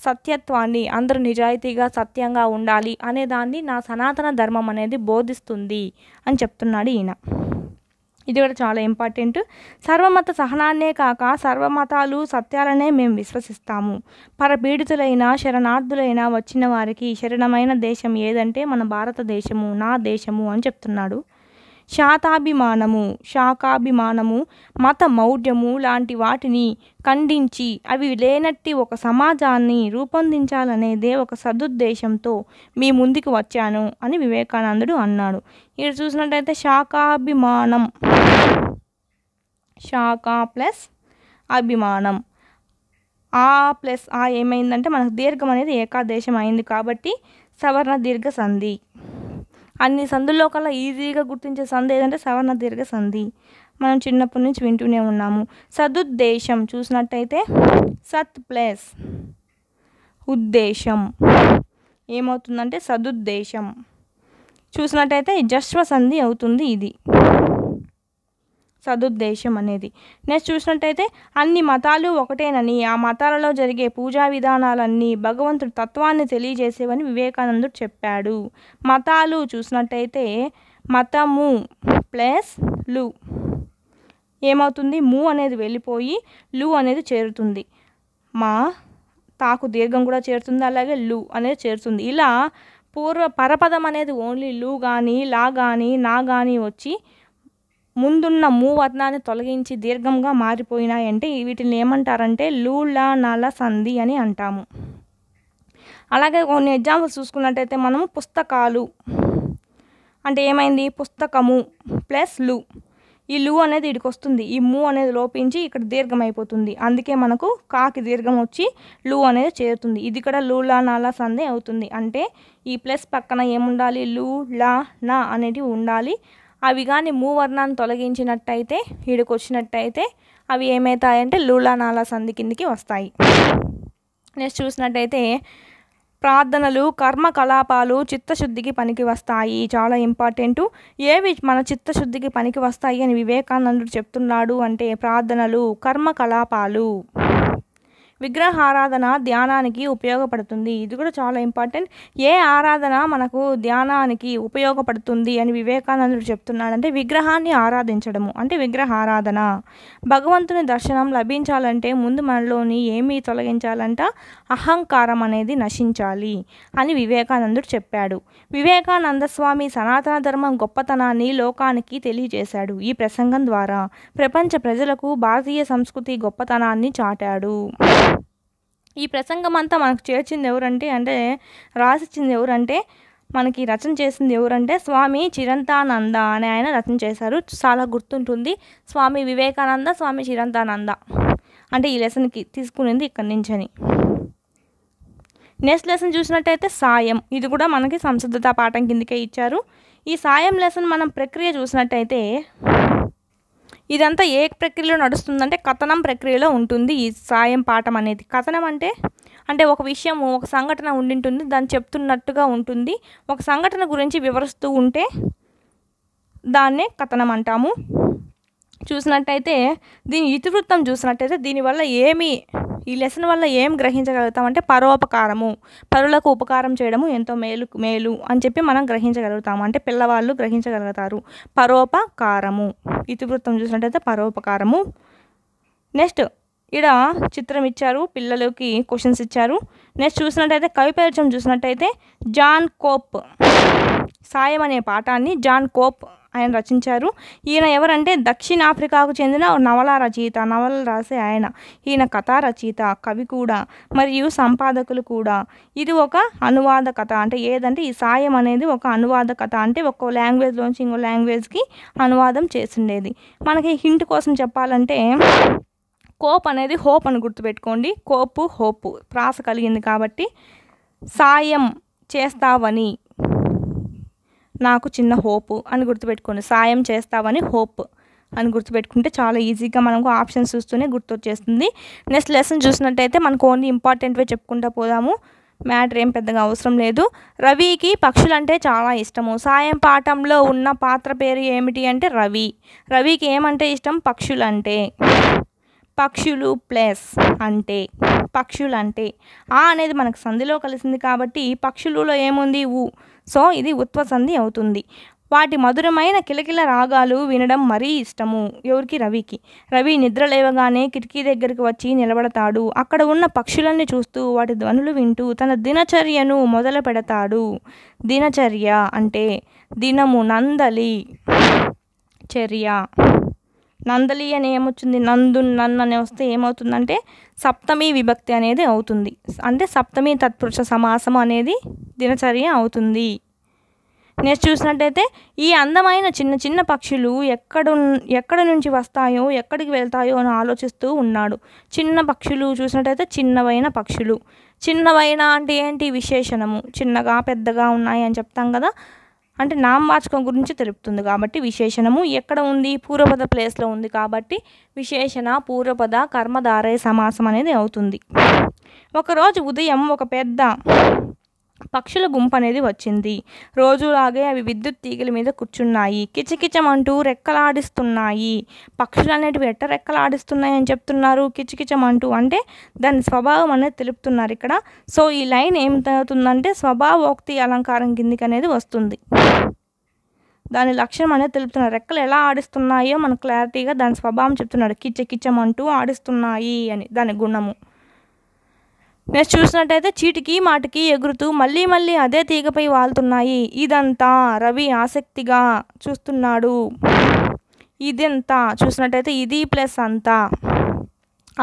సత్యత్వాన్ని అందరూ నిజాయితీగా సత్యంగా ఉండాలి అనేదాన్ని నా సనాతన ధర్మం అనేది బోధిస్తుంది అని చెప్తున్నాడు ఈయన. ఇది కూడా చాలా ఇంపార్టెంట్. సర్వమత సహనాన్నే కాక సర్వమతాలు సత్యాలనే మేము విశ్వసిస్తాము. పరపీడితులైన శరణార్థులైన వచ్చిన వారికి శరణమైన దేశం ఏదంటే మన భారతదేశము, నా దేశము అని చెప్తున్నాడు. శాకాభిమానము మత మౌఢ్యము లాంటి వాటిని ఖండించి అవి లేనట్టి ఒక సమాజాన్ని రూపొందించాలనేదే ఒక సదుద్దేశంతో మీ ముందుకు వచ్చాను అని వివేకానందుడు అన్నాడు. ఇక్కడ చూసినట్టయితే శాకాభిమానం, శాఖ ప్లస్ అభిమానం, ఆ ప్లస్ ఆ ఏమైందంటే మనకు దీర్ఘం అనేది ఏకాదేశం అయింది కాబట్టి సవర్ణ దీర్ఘ సంధి. అన్ని సందుల్లో కల్లా ఈజీగా గుర్తించే సంధి ఏదంటే సవర్ణ దీర్ఘ సంధి. మనం చిన్నప్పటి నుంచి వింటూనే ఉన్నాము. సదుద్దేశం చూసినట్టయితే సత్ ప్లస్ ఉద్దేశం ఏమవుతుందంటే సదుద్దేశం. చూసినట్టయితే జశ్వ సంధి అవుతుంది ఇది సదుద్దేశం అనేది. నెక్స్ట్ చూసినట్టయితే అన్ని మతాలు ఒకటేనని, ఆ మతాలలో జరిగే పూజా విధానాలన్నీ భగవంతుడి తత్వాన్ని తెలియజేసేవని వివేకానందుడు చెప్పాడు. మతాలు చూసినట్టయితే మతము ప్లస్ లు ఏమవుతుంది, ము అనేది వెళ్ళిపోయి లు అనేది చేరుతుంది. మా తాకు దీర్ఘం కూడా చేరుతుంది, అలాగే లు అనేది చేరుతుంది. ఇలా పరపదం అనేది ఓన్లీ లు కానీ లా కానీ నా కానీ వచ్చి ముందున్న ము వర్ణాన్ని తొలగించి దీర్ఘంగా మారిపోయినాయంటే వీటిని ఏమంటారంటే లు లా నల సంధి అని అంటాము. అలాగే కొన్ని ఎగ్జాంపుల్స్ చూసుకున్నట్టయితే మనము పుస్తకాలు అంటే ఏమైంది, పుస్తకము ప్లస్ లు, ఈ లు అనేది ఇక్కడికి వస్తుంది, ఈ ము అనేది లోపించి ఇక్కడ దీర్ఘం అయిపోతుంది. అందుకే మనకు కాకి దీర్ఘం వచ్చి లు అనేది చేరుతుంది. ఇది కూడా లు లా నల సంధి అవుతుంది. అంటే ఈ ప్లస్ పక్కన ఏముండాలి, లు లా నా అనేటివి ఉండాలి. అవి కానీ ము వర్ణాన్ని తొలగించినట్టయితే వీడికి వచ్చినట్టయితే అవి ఏమవుతాయంటే లూలా నాలా సంధి కిందికి వస్తాయి. నెక్స్ట్ చూసినట్టయితే ప్రార్థనలు కర్మకలాపాలు చిత్తశుద్ధికి పనికి వస్తాయి. చాలా ఇంపార్టెంటు. ఏవి మన చిత్తశుద్ధికి పనికి వస్తాయి అని వివేకానందుడు చెప్తున్నాడు అంటే ప్రార్థనలు, కర్మకలాపాలు, విగ్రహారాధన ధ్యానానికి ఉపయోగపడుతుంది. ఇది కూడా చాలా ఇంపార్టెంట్. ఏ ఆరాధన మనకు ధ్యానానికి ఉపయోగపడుతుంది అని వివేకానందుడు చెప్తున్నాడంటే విగ్రహాన్ని ఆరాధించడము అంటే విగ్రహారాధన. భగవంతుని దర్శనం లభించాలంటే ముందు మనలోని ఏమీ తొలగించాలంట, అహంకారం అనేది నశించాలి అని వివేకానందుడు చెప్పాడు. వివేకానంద స్వామి సనాతన ధర్మం గొప్పతనాన్ని లోకానికి తెలియజేశాడు. ఈ ప్రసంగం ద్వారా ప్రపంచ ప్రజలకు భారతీయ సంస్కృతి గొప్పతనాన్ని చాటాడు. ఈ ప్రసంగం అంతా మనకు చేర్చింది ఎవరంటే రాసిచ్చింది ఎవరంటే మనకి రచన చేసింది ఎవరంటే స్వామి చిరంతానంద అనే ఆయన రచన చేశారు. చాలా గుర్తుంటుంది, స్వామి వివేకానంద, స్వామి చిరంతానంద అంటే ఈ లెసన్కి తీసుకునేది ఇక్కడి నుంచని. నెక్స్ట్ లెసన్ చూసినట్టయితే సాయం. ఇది కూడా మనకి సంసిద్ధత పాఠం కిందకే ఇచ్చారు. ఈ సాయం లెసన్ మనం ప్రక్రియ చూసినట్టయితే ఇదంతా ఏ ప్రక్రియలో నడుస్తుందంటే కథనం ప్రక్రియలో ఉంటుంది ఈ సాయం పాఠం అనేది. కథనం అంటే ఒక విషయము, ఒక సంఘటన ఉండింటుంది, దాన్ని చెప్తున్నట్టుగా ఉంటుంది. ఒక సంఘటన గురించి వివరిస్తూ ఉంటే దాన్నే కథనం అంటాము. చూసినట్టయితే దీని ఇతివృత్తం చూసినట్టయితే దీనివల్ల ఈ లెసన్ వల్ల ఏం గ్రహించగలుగుతామంటే పరోపకారము, పరులకు ఉపకారం చేయడము ఎంతో మేలు అని చెప్పి మనం గ్రహించగలుగుతాము. అంటే పిల్లవాళ్ళు గ్రహించగలుగుతారు పరోపకారము. ఇతివృత్తం చూసినట్టయితే పరోపకారము. నెక్స్ట్ ఇక్కడ చిత్రం ఇచ్చారు, పిల్లలకి క్వశ్చన్స్ ఇచ్చారు. నెక్స్ట్ చూసినట్టయితే కవిపరిచయం చూసినట్టయితే జాన్ కోప్ సాయం అనే పాఠాన్ని జాన్ కోప్ ఆయన రచించారు. ఈయన ఎవరంటే దక్షిణాఫ్రికాకు చెందిన నవల రచయిత, నవలలు రాసే ఆయన. ఈయన కథా రచయిత, కవి కూడా మరియు సంపాదకులు కూడా. ఇది ఒక అనువాద కథ. అంటే ఏదంటే ఈ సాయం అనేది ఒక అనువాద కథ. అంటే ఒక్కో లాంగ్వేజ్లోంచి ఇంకో లాంగ్వేజ్కి అనువాదం చేసిండేది. మనకి హింట్ కోసం చెప్పాలంటే కోప్ అనేది హోప్ అని గుర్తుపెట్టుకోండి. కోపు హోపు ప్రాస కలిగింది కాబట్టి సాయం చేస్తావని నాకు చిన్న హోప్ అని గుర్తుపెట్టుకోండి. సాయం చేస్తావని హోప్ అని గుర్తుపెట్టుకుంటే చాలా ఈజీగా మనకు ఆప్షన్స్ చూస్తూనే గుర్తొచ్చేస్తుంది. నెక్స్ట్ లెసన్ చూసినట్టయితే మనకు ఓన్లీ ఇంపార్టెంట్వే చెప్పుకుంటూ పోదాము, మ్యాటర్ ఏం పెద్దగా అవసరం లేదు. రవికి పక్షులంటే చాలా ఇష్టము. సాయం పాఠంలో ఉన్న పాత్ర పేరు ఏమిటి అంటే రవి. రవికి ఏమంటే ఇష్టం, పక్షులంటే. పక్షులు ప్లస్ అంటే పక్షులంటే ఆ అనేది మనకు సంధిలో కలిసింది కాబట్టి పక్షులలో ఏముంది ఊ, సో ఇది ఉత్వ సంధి అవుతుంది. వాటి మధురమైన కిలకిల రాగాలు వినడం మరీ ఇష్టము. ఎవరికి? రవికి. రవి నిద్ర లేవగానే కిటికీ దగ్గరికి వచ్చి నిలబడతాడు. అక్కడ ఉన్న పక్షులన్నీ చూస్తూ వాటి ధ్వనులు వింటూ తన దినచర్యను మొదలు పెడతాడు. దినచర్య అంటే దినము, నందలి చర్య. నందలి అని ఏమొచ్చింది? నన్ను అని వస్తే ఏమవుతుందంటే సప్తమి విభక్తి అనేది అవుతుంది. అంటే సప్తమి తత్పురుష సమాసం అనేది దినచర్య అవుతుంది. నెక్స్ట్ చూసినట్టయితే ఈ అందమైన చిన్న చిన్న పక్షులు ఎక్కడ నుంచి వస్తాయో ఎక్కడికి వెళ్తాయో అని ఆలోచిస్తూ ఉన్నాడు. చిన్న పక్షులు చూసినట్టయితే చిన్నవైన పక్షులు. చిన్నవైన అంటే ఏంటి? విశేషణము. చిన్నగా పెద్దగా ఉన్నాయి అని చెప్తాం కదా, అంటే నామవాచకం గురించి తెలుపుతుంది కాబట్టి విశేషణము. ఎక్కడ ఉంది? పూర్వపద ప్లేస్లో ఉంది కాబట్టి విశేషణ పూర్వపద కర్మధారయ సమాసం అనేది అవుతుంది. ఒకరోజు ఉదయం ఒక పెద్ద పక్షుల గుంపు అనేది వచ్చింది. రోజులాగే అవి విద్యుత్ తీగల మీద కూర్చున్నాయి. కిచకిచమంటూ రెక్కలాడిస్తున్నాయి. పక్షులు అనేటివి ఎట్ట రెక్కలాడిస్తున్నాయి అని చెప్తున్నారు? కిచకిచమంటూ అంటే దాని స్వభావం అనేది తెలుపుతున్నారు ఇక్కడ. సో ఈ లైన్ ఏమవుతుందంటే స్వభావోక్తి అలంకారం కిందికి అనేది వస్తుంది. దాని లక్షణం అనేది తెలుపుతున్నారు. రెక్కలు ఎలా ఆడిస్తున్నాయో మనకు క్లారిటీగా దాని స్వభావం చెప్తున్నాడు. కిచకిచమంటూ ఆడిస్తున్నాయి అని దాని గుణము. నెక్స్ట్ చూసినట్టయితే చీటికి మాటికి ఎగురుతూ మళ్ళీ మళ్ళీ అదే తీగపై వాళ్తున్నాయి. ఇదంతా రవి ఆసక్తిగా చూస్తున్నాడు. ఇదంతా చూసినట్టయితే ఇది ప్లస్ అంతా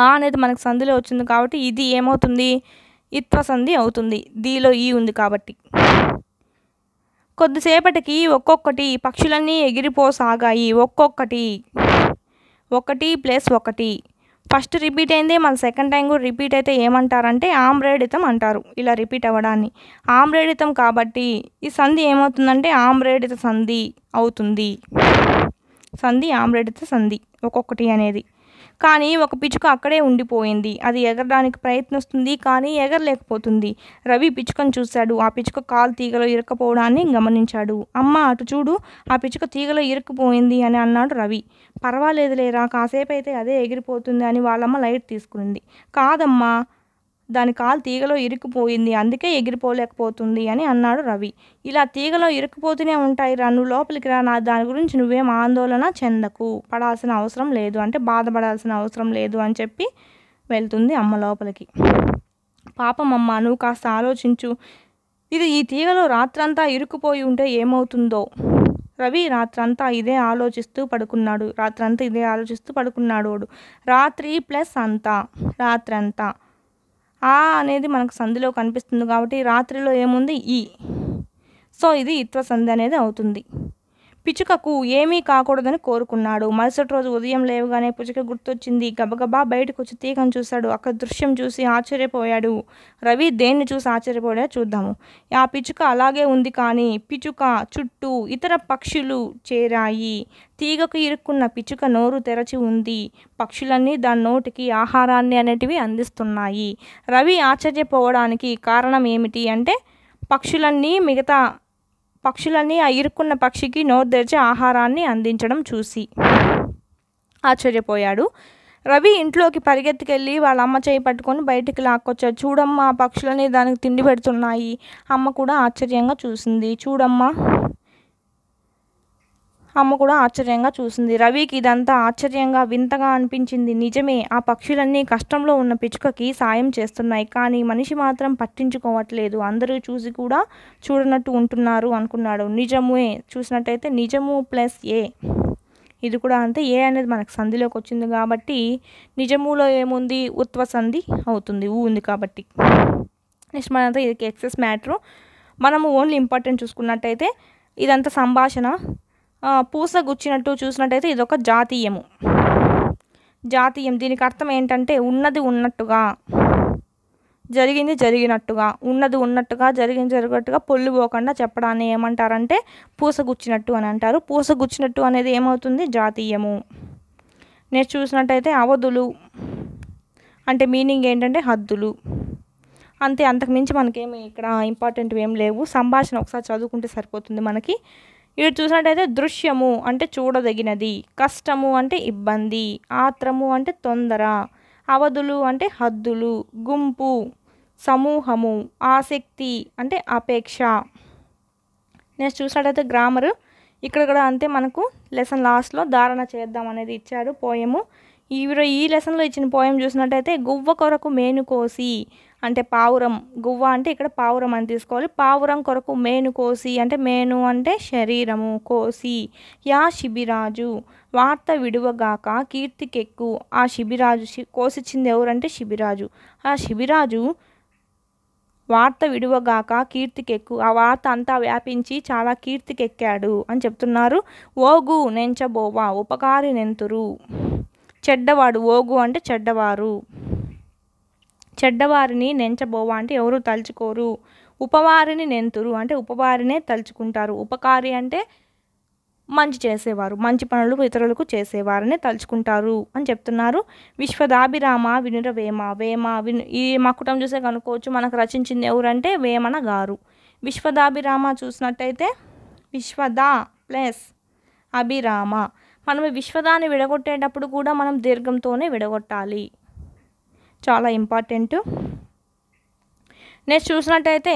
అనేది మనకు సంధిలో వచ్చింది కాబట్టి ఇది ఏమవుతుంది? ఇత్వ సంధి అవుతుంది. దీలో ఈ ఉంది కాబట్టి. కొద్దిసేపటికి ఒక్కొక్కటి పక్షులన్నీ ఎగిరిపోసాగాయి. ఒక్కొక్కటి, ఒకటి ప్లస్ ఒకటి. ఫస్ట్ రిపీట్ అయింది, మళ్ళీ సెకండ్ టైం కూడా రిపీట్ అయితే ఏమంటారంటే ఆమ్రేడితం అంటారు. ఇలా రిపీట్ అవ్వడాన్ని ఆమ్రేడితం కాబట్టి ఈ సంధి ఏమవుతుందంటే ఆమ్రేడిత సంధి అవుతుంది. సంధి ఆమ్రేడిత సంధి ఒక్కొక్కటి అనేది. కానీ ఒక పిచ్చుక అక్కడే ఉండిపోయింది. అది ఎగరడానికి ప్రయత్నిస్తుంది కానీ ఎగరలేకపోతుంది. రవి పిచ్చుకను చూశాడు. ఆ పిచ్చుక కాలు తీగలో ఇరుక్కుపోవడాన్ని గమనించాడు. అమ్మ అటు చూడు, ఆ పిచ్చుక తీగలో ఇరుక్కుపోయింది అని అన్నాడు రవి. పర్వాలేదులేరా, కాసేపు అయితే అదే ఎగిరిపోతుంది అని వాళ్ళమ్మ లైట్ తీసుకుంది. కాదమ్మా, దాని కాలు తీగలో ఇరుక్కుపోయింది, అందుకే ఎగిరిపోలేకపోతుంది అని అన్నాడు రవి. ఇలా తీగలో ఇరుక్కుపోతూనే ఉంటాయి రా, నువ్వు లోపలికి రా, దాని గురించి నువ్వేం ఆందోళన చెందకు, పడాల్సిన అవసరం లేదు, అంటే బాధపడాల్సిన అవసరం లేదు అని చెప్పి వెళ్తుంది అమ్మ లోపలికి. పాపం అమ్మ, నువ్వు కాస్త ఆలోచించు, ఇది ఈ తీగలో రాత్రంతా ఇరుక్కుపోయి ఉంటే ఏమవుతుందో. రవి రాత్రంతా ఇదే ఆలోచిస్తూ పడుకున్నాడు. రాత్రి ప్లస్ అంతా, రాత్రంతా అనేది మనకు సంధిలో కనిపిస్తుంది కాబట్టి రాత్రిలో ఏముంది? ఈ. సో ఇది ఇత్వ సంధి అనేది అవుతుంది. పిచ్చుకకు ఏమీ కాకూడదని కోరుకున్నాడు. మరుసటి రోజు ఉదయం లేవగానే పిచ్చుక గుర్తొచ్చింది. గబగబా బయటకు వచ్చి తీగను చూశాడు. అక్కడ దృశ్యం చూసి ఆశ్చర్యపోయాడు. రవి దేన్ని చూసి ఆశ్చర్యపోయాడో చూద్దాము. ఆ పిచ్చుక అలాగే ఉంది కానీ పిచ్చుక చుట్టూ ఇతర పక్షులు చేరాయి. తీగకు ఇరుక్కున్న పిచ్చుక నోరు తెరచి ఉంది. పక్షులన్నీ దాని నోటికి ఆహారాన్ని అనేటివి అందిస్తున్నాయి. రవి ఆశ్చర్యపోవడానికి కారణం ఏమిటి అంటే పక్షులన్నీ ఆ ఇరుక్కున్న పక్షికి నోరు తెరిచి ఆహారాన్ని అందించడం చూసి ఆశ్చర్యపోయాడు. రవి ఇంట్లోకి పరిగెత్తుకెళ్ళి వాళ్ళ అమ్మ చేయి పట్టుకొని బయటికి లాక్కొచ్చాడు. చూడమ్మా, ఆ పక్షులని దానికి తిండి పెడుతున్నాయి. అమ్మ కూడా ఆశ్చర్యంగా చూసింది. రవికి ఇదంతా ఆశ్చర్యంగా వింతగా అనిపించింది. నిజమే, ఆ పక్షులన్నీ కష్టంలో ఉన్న పిచ్చుకకి సాయం చేస్తున్నాయి, కానీ మనిషి మాత్రం పట్టించుకోవట్లేదు. అందరూ చూసి కూడా చూడనట్టు ఉంటున్నారు అనుకున్నాడు. నిజమే, చూసినట్టయితే నిజము ప్లస్ ఏ, ఇది కూడా అంతే. ఏ అనేది మనకు సంధిలోకి వచ్చింది కాబట్టి నిజములో ఏముంది? ఉత్వ సంధి అవుతుంది, ఊ ఉంది కాబట్టి. నెక్స్ట్ మనంతా ఇది ఎక్సెస్ మ్యాటరు. మనము ఓన్లీ ఇంపార్టెంట్ చూసుకున్నట్టయితే ఇదంతా సంభాషణ. పూసగుచ్చినట్టు చూసినట్టయితే ఇదొక జాతీయం. దీనికి అర్థం ఏంటంటే ఉన్నది ఉన్నట్టుగా, జరిగింది జరిగినట్టుగా, ఉన్నది ఉన్నట్టుగా, జరిగింది జరిగినట్టుగా పొల్లు పోకుండా చెప్పడాన్ని ఏమంటారంటే పూసగుచ్చినట్టు అని అంటారు. పూసగుచ్చినట్టు అనేది ఏమవుతుంది? జాతీయము. నెక్స్ట్ చూసినట్టయితే అవధులు అంటే మీనింగ్ ఏంటంటే హద్దులు. అంతే, అంతకుమించి మనకేమి ఇక్కడ ఇంపార్టెంట్ ఏం లేవు. సంభాషణ ఒకసారి చదువుకుంటే సరిపోతుంది మనకి. ఇక్కడ చూసినట్టయితే దృశ్యము అంటే చూడదగినది, కష్టము అంటే ఇబ్బంది, ఆత్రము అంటే తొందర, అవధులు అంటే హద్దులు, గుంపు సమూహము, ఆసక్తి అంటే అపేక్ష. నెక్స్ట్ చూసినట్టయితే గ్రామరు. ఇక్కడ కూడా అంతే, మనకు లెసన్ లాస్ట్లో ధారణ చేద్దాం అనేది ఇచ్చారు పోయము. ఈ లెసన్లో ఇచ్చిన పోయం చూసినట్టయితే గువ్వ కొరకు మేను కోసి అంటే పావురం, గువ్వ అంటే ఇక్కడ పావురం అని తీసుకోవాలి. పావురం కొరకు మేను కోసి అంటే మేను అంటే శరీరము, కోసి యా శిబిరాజు వార్త విడువగాక కీర్తికెక్కు. ఆ శిబిరాజు కోసిచ్చింది ఎవరంటే శిబిరాజు. ఆ శిబిరాజు వార్త విడువగాక కీర్తికెక్కు, ఆ వార్త అంతా వ్యాపించి చాలా కీర్తికెక్కాడు అని చెప్తున్నారు. ఓగు నెంచబోవా ఉపకారి నెంతురు, చెడ్డవాడు, ఓగు అంటే చెడ్డవారు, చెడ్డవారిని నెంచబోవా అంటే ఎవరు తలుచుకోరు, ఉపవారిని నెంతురు అంటే ఉపవారినే తలుచుకుంటారు, ఉపకారి అంటే మంచి చేసేవారు, మంచి పనులు ఇతరులకు చేసేవారని తలుచుకుంటారు అని చెప్తున్నారు. విశ్వదాభిరామ వినురవేమ, ఈ మకుటం చూసే కనుక్కోవచ్చు మనకు రచించింది ఎవరంటే వేమన గారు. విశ్వదాభిరామ చూసినట్టయితే విశ్వదా ప్లస్ అభిరామ, మనం విశ్వదాన్ని విడగొట్టేటప్పుడు కూడా మనం దీర్ఘంతోనే విడగొట్టాలి, చాలా ఇంపార్టెంట్. నెక్స్ట్ చూసినట్టయితే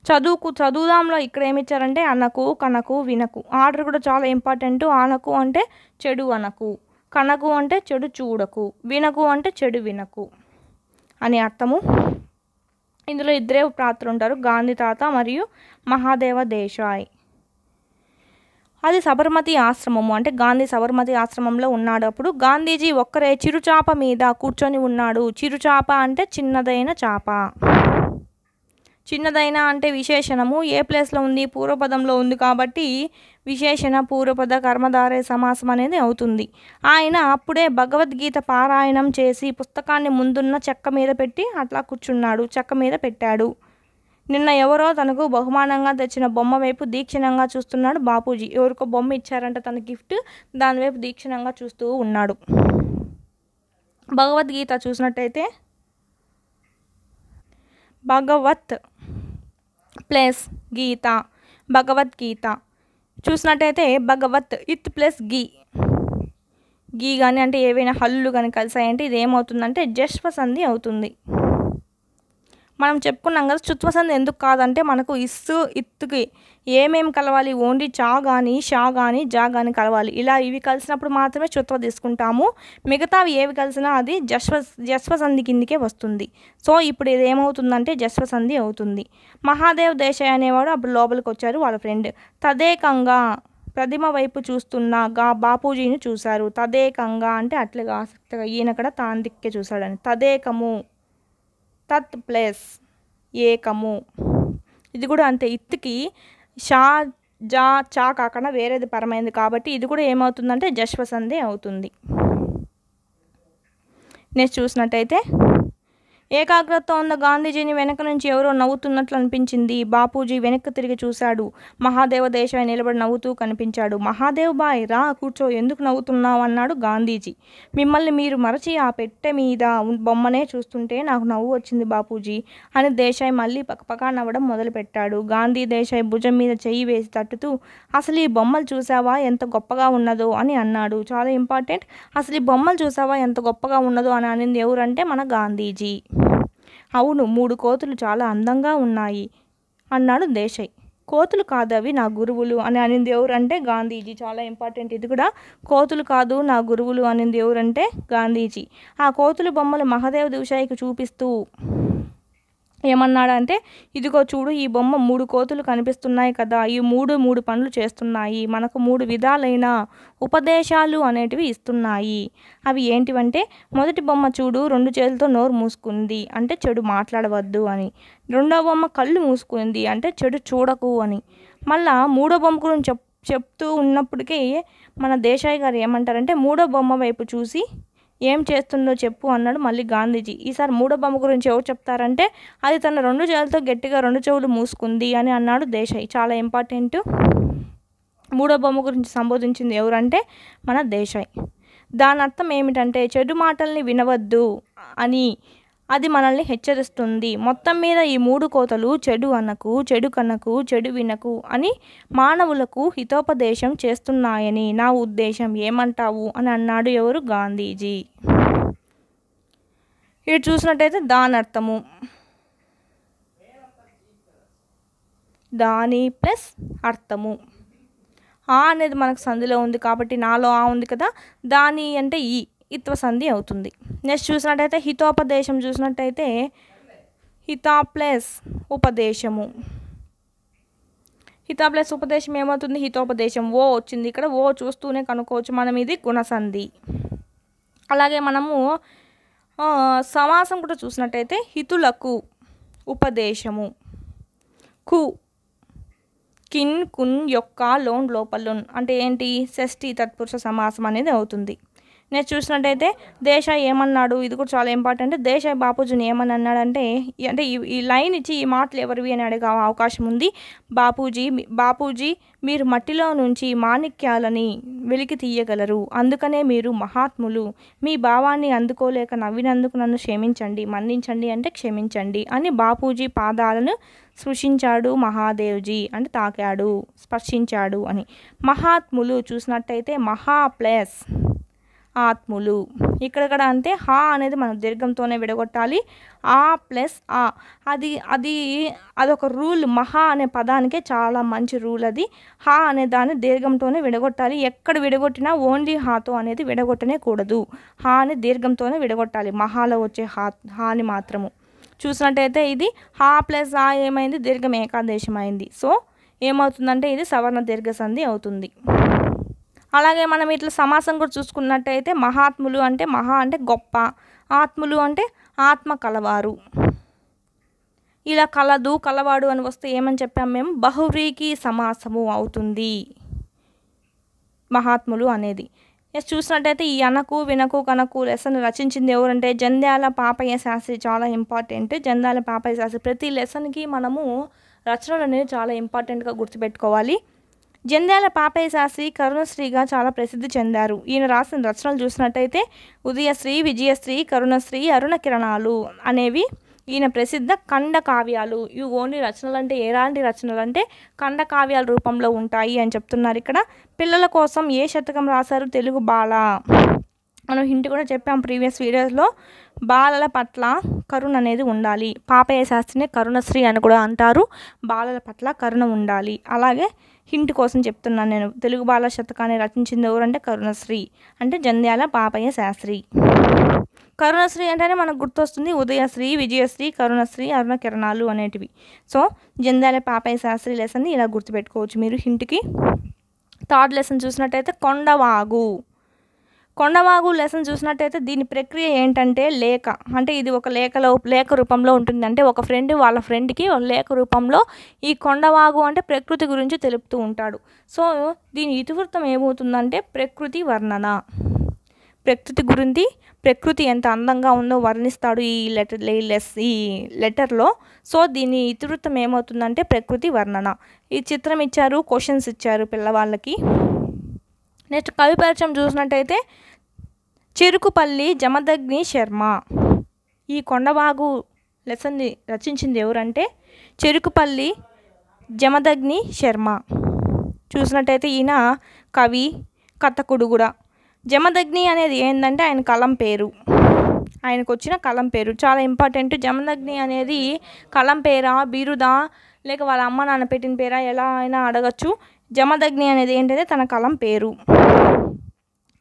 చదువుదాంలో ఇక్కడ ఏమి ఇచ్చారంటే అనకు, కనకు, వినకు. ఆర్డర్ కూడా చాలా ఇంపార్టెంట్. అనకు అంటే చెడు అనకు, కనకు అంటే చెడు చూడకు, వినకు అంటే చెడు వినకు అని అర్థము. ఇందులో ఇద్దరే పాత్రలు ఉంటారు, గాంధీ తాత మరియు మహాదేవ దేశాయ్. అది సబర్మతి ఆశ్రమము అంటే గాంధీ సబర్మతి ఆశ్రమంలో ఉన్నాడు. అప్పుడు గాంధీజీ ఒక్కరే చిరుచాప మీద కూర్చొని ఉన్నాడు. చిరుచాప అంటే చిన్నదైన చాప, చిన్నదైన అంటే విశేషణము ఏ ప్లేస్లో ఉంది, పూర్వపదంలో ఉంది కాబట్టి విశేషణ పూర్వపద కర్మధారయ సమాసం అనేది అవుతుంది. ఆయన అప్పుడే భగవద్గీత పారాయణం చేసి పుస్తకాన్ని ముందున్న చెక్క మీద పెట్టి అట్లా కూర్చున్నాడు, చెక్క మీద పెట్టాడు. నిన్న ఎవరో తనకు బహుమానంగా తెచ్చిన బొమ్మ వైపు దీక్షణంగా చూస్తున్నాడు బాపూజీ. ఎవరికో బొమ్మ ఇచ్చారంట తన గిఫ్ట్, దానివైపు దీక్షణంగా చూస్తూ ఉన్నాడు. భగవద్గీత చూసినట్టయితే భగవత్ ప్లస్ గీత, భగవద్గీత చూసినట్టయితే భగవత్ ఇత్ ప్లస్ గీ, గీ కానీ అంటే ఏవైనా హల్లులు కానీ కలిసాయంటే ఇది ఏమవుతుందంటే జశ్వ సంధి అవుతుంది. మనం చెప్పుకున్నాం కదా చుత్వ సంధి ఎందుకు కాదంటే మనకు ఇస్సు ఇత్తుకి ఏమేమి కలవాలి, ఓన్లీ చా కానీ షా కానీ జా కానీ కలవాలి. ఇలా ఇవి కలిసినప్పుడు మాత్రమే చుత్వ తీసుకుంటాము, మిగతావి ఏవి కలిసినా అది జశ్వ సంధి కిందికే వస్తుంది. సో ఇప్పుడు ఇది ఏమవుతుందంటే జశ్వ సంధి అవుతుంది. మహాదేవ్ దేశాయ్ అనేవాడు అప్పుడు లోపలికి వచ్చారు, వాళ్ళ ఫ్రెండ్. తదేకంగా ప్రతిమ వైపు చూస్తున్న బాపూజీని చూశారు. తదేకంగా అంటే అట్లుగా ఆసక్తిగా, ఈయన కూడా తాందిక్కే చూశాడని. తదేకము తత్ ప్లస్ ఏకము, ఇది కూడా అంతే, ఇత్తుకి షా జా చా కాకుండా వేరేది పరమైంది కాబట్టి ఇది కూడా ఏమవుతుందంటే జశ్వసంధి అవుతుంది. నెక్స్ట్ చూసినట్టయితే ఏకాగ్రతతో ఉన్న గాంధీజీని వెనక నుంచి ఎవరో నవ్వుతున్నట్లు అనిపించింది. బాపూజీ వెనక్కి తిరిగి చూశాడు. మహాదేవ దేశాయ్ నిలబడి నవ్వుతూ కనిపించాడు. మహాదేవ్ బాయ్ రా కూర్చో, ఎందుకు నవ్వుతున్నావు అన్నాడు గాంధీజీ. మిమ్మల్ని మీరు మరచి ఆ పెట్టె మీద బొమ్మనే చూస్తుంటే నాకు నవ్వు వచ్చింది బాపూజీ అని దేశాయ్ మళ్ళీ పక్కపక్క నవ్వడం మొదలుపెట్టాడు. గాంధీ దేశాయ్ భుజం మీద చెయ్యి వేసి తట్టుతూ అసలు ఈ బొమ్మలు చూసావా ఎంత గొప్పగా ఉన్నదో అని అన్నాడు. చాలా ఇంపార్టెంట్, అసలు ఈ బొమ్మలు చూసావా ఎంత గొప్పగా ఉన్నదో అని అనింది ఎవరంటే మన గాంధీజీ. అవును, 3 కోతులు చాలా అందంగా ఉన్నాయి అన్నాడు దేశాయ్. కోతులు కాదు అవి నా గురువులు అని అనింది ఎవరంటే గాంధీజీ. చాలా ఇంపార్టెంట్ ఇది కూడా, కోతులు కాదు నా గురువులు అనింది ఎవరంటే గాంధీజీ. ఆ కోతులు బొమ్మలు మహాదేవ్ దేశాయ్కి చూపిస్తూ ఏమన్నాడంటే ఇదిగో చూడు, ఈ బొమ్మ 3 కోతులు కనిపిస్తున్నాయి కదా, ఈ 3 పనులు చేస్తున్నాయి, మనకు 3 విధాలైన ఉపదేశాలు అనేటివి ఇస్తున్నాయి. అవి ఏంటివంటే మొదటి బొమ్మ చూడు, 2 చేతులతో నోరు మూసుకుంది అంటే చెడు మాట్లాడవద్దు అని. రెండో బొమ్మ కళ్ళు మూసుకుంది అంటే చెడు చూడకు అని. మళ్ళా 3వ బొమ్మ గురించి చెప్తూ ఉన్నప్పటికీ మన దేశాయ్ గారు ఏమంటారంటే 3వ బొమ్మ వైపు చూసి ఏం చేస్తుందో చెప్పు అన్నాడు మళ్ళీ గాంధీజీ. ఈసారి 3వ బొమ్మ గురించి ఎవరు చెప్తారంటే అది తన 2 చేతులతో గట్టిగా 2 చెవులు మూసుకుంది అని అన్నాడు దేశాయ్. చాలా ఇంపార్టెంట్. 3వ బొమ్మ గురించి సంబోధించింది ఎవరంటే మన దేశాయ్. దాని అర్థం ఏమిటంటే చెడు మాటల్ని వినవద్దు అని, అది మనల్ని హెచ్చరిస్తుంది. మొత్తం మీద ఈ 3 కోతలు చెడు అనకు, చెడు కనకు, చెడు వినకు అని మానవులకు హితోపదేశం చేస్తున్నాయని నా ఉద్దేశం, ఏమంటావు అని అన్నాడు ఎవరు గాంధీజీ. ఇది చూసినట్టయితే దాని అర్థము దాని ప్లస్ అర్థము. ఆ అనేది మనకు సంధిలో ఉంది కాబట్టి నాలో ఆ ఉంది కదా, దాని అంటే ఈ ఇత్వ సంధి అవుతుంది. నెక్స్ట్ చూసినట్టయితే హితోపదేశం చూసినట్టయితే హిత ప్లస్ ఉపదేశము. హిత ప్లస్ ఉపదేశం ఏమవుతుంది? హితోపదేశం. ఓ వచ్చింది ఇక్కడ, ఓ చూస్తూనే కనుక్కోవచ్చు మనం, ఇది గుణసంధి. అలాగే మనము సమాసం కూడా చూసినట్టయితే హితులకు ఉపదేశము. కు కిన్ కున్ యొక్క లోన్ లోపలున్ అంటే ఏంటి? షష్ఠి తత్పురుష సమాసం అనేది అవుతుంది. నెక్స్ట్ చూసినట్టయితే దేశాయ్ ఏమన్నాడు? ఇది కూడా చాలా ఇంపార్టెంట్. దేశాయ్ బాపూజీని ఏమని అన్నాడంటే, అంటే ఈ లైన్ ఇచ్చి ఈ మాటలు ఎవరివి అని అడిగే అవకాశం ఉంది. బాపూజీ మీరు మట్టిలో నుంచి మాణిక్యాలని వెలికి తీయగలరు, అందుకనే మీరు మహాత్ములు. మీ భావాన్ని అందుకోలేక నవ్వినందుకు నన్ను క్షమించండి, మన్నించండి అంటే క్షమించండి అని బాపూజీ పాదాలను స్పృశించాడు మహాదేవ్జీ, అంటే తాకాడు, స్పర్శించాడు అని. మహాత్ములు చూసినట్టయితే మహా ప్లస్ ఆత్ములు. ఇక్కడ అంటే హా అనేది మనం దీర్ఘంతోనే విడగొట్టాలి. ఆ ప్లస్ ఆ అదొక రూల్. మహా అనే పదానికే చాలా మంచి రూల్ అది. హా అనే దాన్ని దీర్ఘంతోనే విడగొట్టాలి. ఎక్కడ విడగొట్టినా ఓన్లీ హాతో అనేది విడగొట్టనే కూడదు. హా అని దీర్ఘంతోనే విడగొట్టాలి. మహాలో వచ్చే హాని మాత్రము. చూసినట్టయితే ఇది హా ప్లస్ ఆ ఏమైంది? దీర్ఘం ఏకాదేశం అయింది. సో ఏమవుతుందంటే ఇది సవర్ణ దీర్ఘ సంధి అవుతుంది. అలాగే మనం ఇట్లా సమాసం కూడా చూసుకున్నట్టయితే మహాత్ములు అంటే మహా అంటే గొప్ప, ఆత్ములు అంటే ఆత్మ కలవారు. ఇలా కలదు కలవాడు అని వస్తే ఏమని చెప్పాము మేము? బహువ్రీకి సమాసము అవుతుంది మహాత్ములు అనేది. చూసినట్టయితే ఈ అనకు వినకు కనకు లెసన్ రచించింది ఎవరంటే జంధ్యాల పాపయ్య శాస్త్రి. చాలా ఇంపార్టెంట్ జంధ్యాల పాపయ్య శాస్త్రి. ప్రతి లెసన్కి మనము రచనలు అనేది చాలా ఇంపార్టెంట్గా గుర్తుపెట్టుకోవాలి. జంధ్యాల పాపయ్య శాస్త్రి కరుణశ్రీగా చాలా ప్రసిద్ధి చెందారు. ఈయన రాసిన రచనలు చూసినట్టయితే ఉదయశ్రీ, విజయశ్రీ, కరుణశ్రీ, అరుణ కిరణాలు అనేవి ఈయన ప్రసిద్ధ ఖండ కావ్యాలు. ఇవి ఓన్లీ రచనలు అంటే ఎలాంటి రచనలు అంటే ఖండ కావ్యాల రూపంలో ఉంటాయి అని చెప్తున్నారు ఇక్కడ. పిల్లల కోసం ఏ శతకం రాశారు? తెలుగు బాల. మనం హింట్ కూడా చెప్పాం ప్రీవియస్ వీడియోస్లో. బాలల పట్ల కరుణ అనేది ఉండాలి. పాపయ్య శాస్త్రిని కరుణశ్రీ అని కూడా అంటారు. బాలల పట్ల కరుణ ఉండాలి. అలాగే హింట్ కోసం చెప్తున్నాను నేను. తెలుగు బాల శతకాన్ని రచించింది ఎవరంటే కరుణశ్రీ, అంటే జంధ్యాల పాపయ్య శాస్త్రి. కరుణశ్రీ అంటేనే మనకు గుర్తొస్తుంది ఉదయశ్రీ, విజయశ్రీ, కరుణశ్రీ, అరుణ కిరణాలు అనేటివి. సో జంధ్యాల పాపయ్య శాస్త్రి లెసన్ని ఇలా గుర్తుపెట్టుకోవచ్చు మీరు హింట్కి. థర్డ్ లెసన్ చూసినట్టయితే కొండవాగు. కొండవాగు లెసన్ చూసినట్టయితే దీని ప్రక్రియ ఏంటంటే లేఖ. అంటే ఇది ఒక లేఖ రూపంలో ఉంటుంది. అంటే ఒక ఫ్రెండ్ వాళ్ళ ఫ్రెండ్కి ఒక లేఖ రూపంలో ఈ కొండవాగు అంటే ప్రకృతి గురించి తెలుపుతూ ఉంటాడు. సో దీని ఇతివృత్తం ఏమవుతుందంటే ప్రకృతి వర్ణన. ప్రకృతి గురించి, ప్రకృతి ఎంత అందంగా ఉందో వర్ణిస్తాడు ఈ లెటర్లో. సో దీని ఇతివృత్తం ఏమవుతుందంటే ప్రకృతి వర్ణన. ఈ చిత్రం ఇచ్చారు, క్వశ్చన్స్ ఇచ్చారు పిల్లవాళ్ళకి. నెక్స్ట్ కవి పరిచయం చూసినట్టయితే చెరుకుపల్లి జమదగ్ని శర్మ. ఈ కొండవాగు లెసన్ని రచించింది ఎవరంటే చెరుకుపల్లి జమదగ్ని శర్మ. చూసినట్టయితే ఈయన కవి, కథకుడు కూడా. జమదగ్ని అనేది ఏంటంటే ఆయన కలం పేరు, ఆయనకు వచ్చిన కలం పేరు. చాలా ఇంపార్టెంట్. జమదగ్ని అనేది కలం పేరా, బిరుదా, లేక వాళ్ళ అమ్మ నాన్న పెట్టిన పేరా, ఎలా అయినా అడగచ్చు. జమదగ్ని అనేది ఏంటంటే తన కలం పేరు.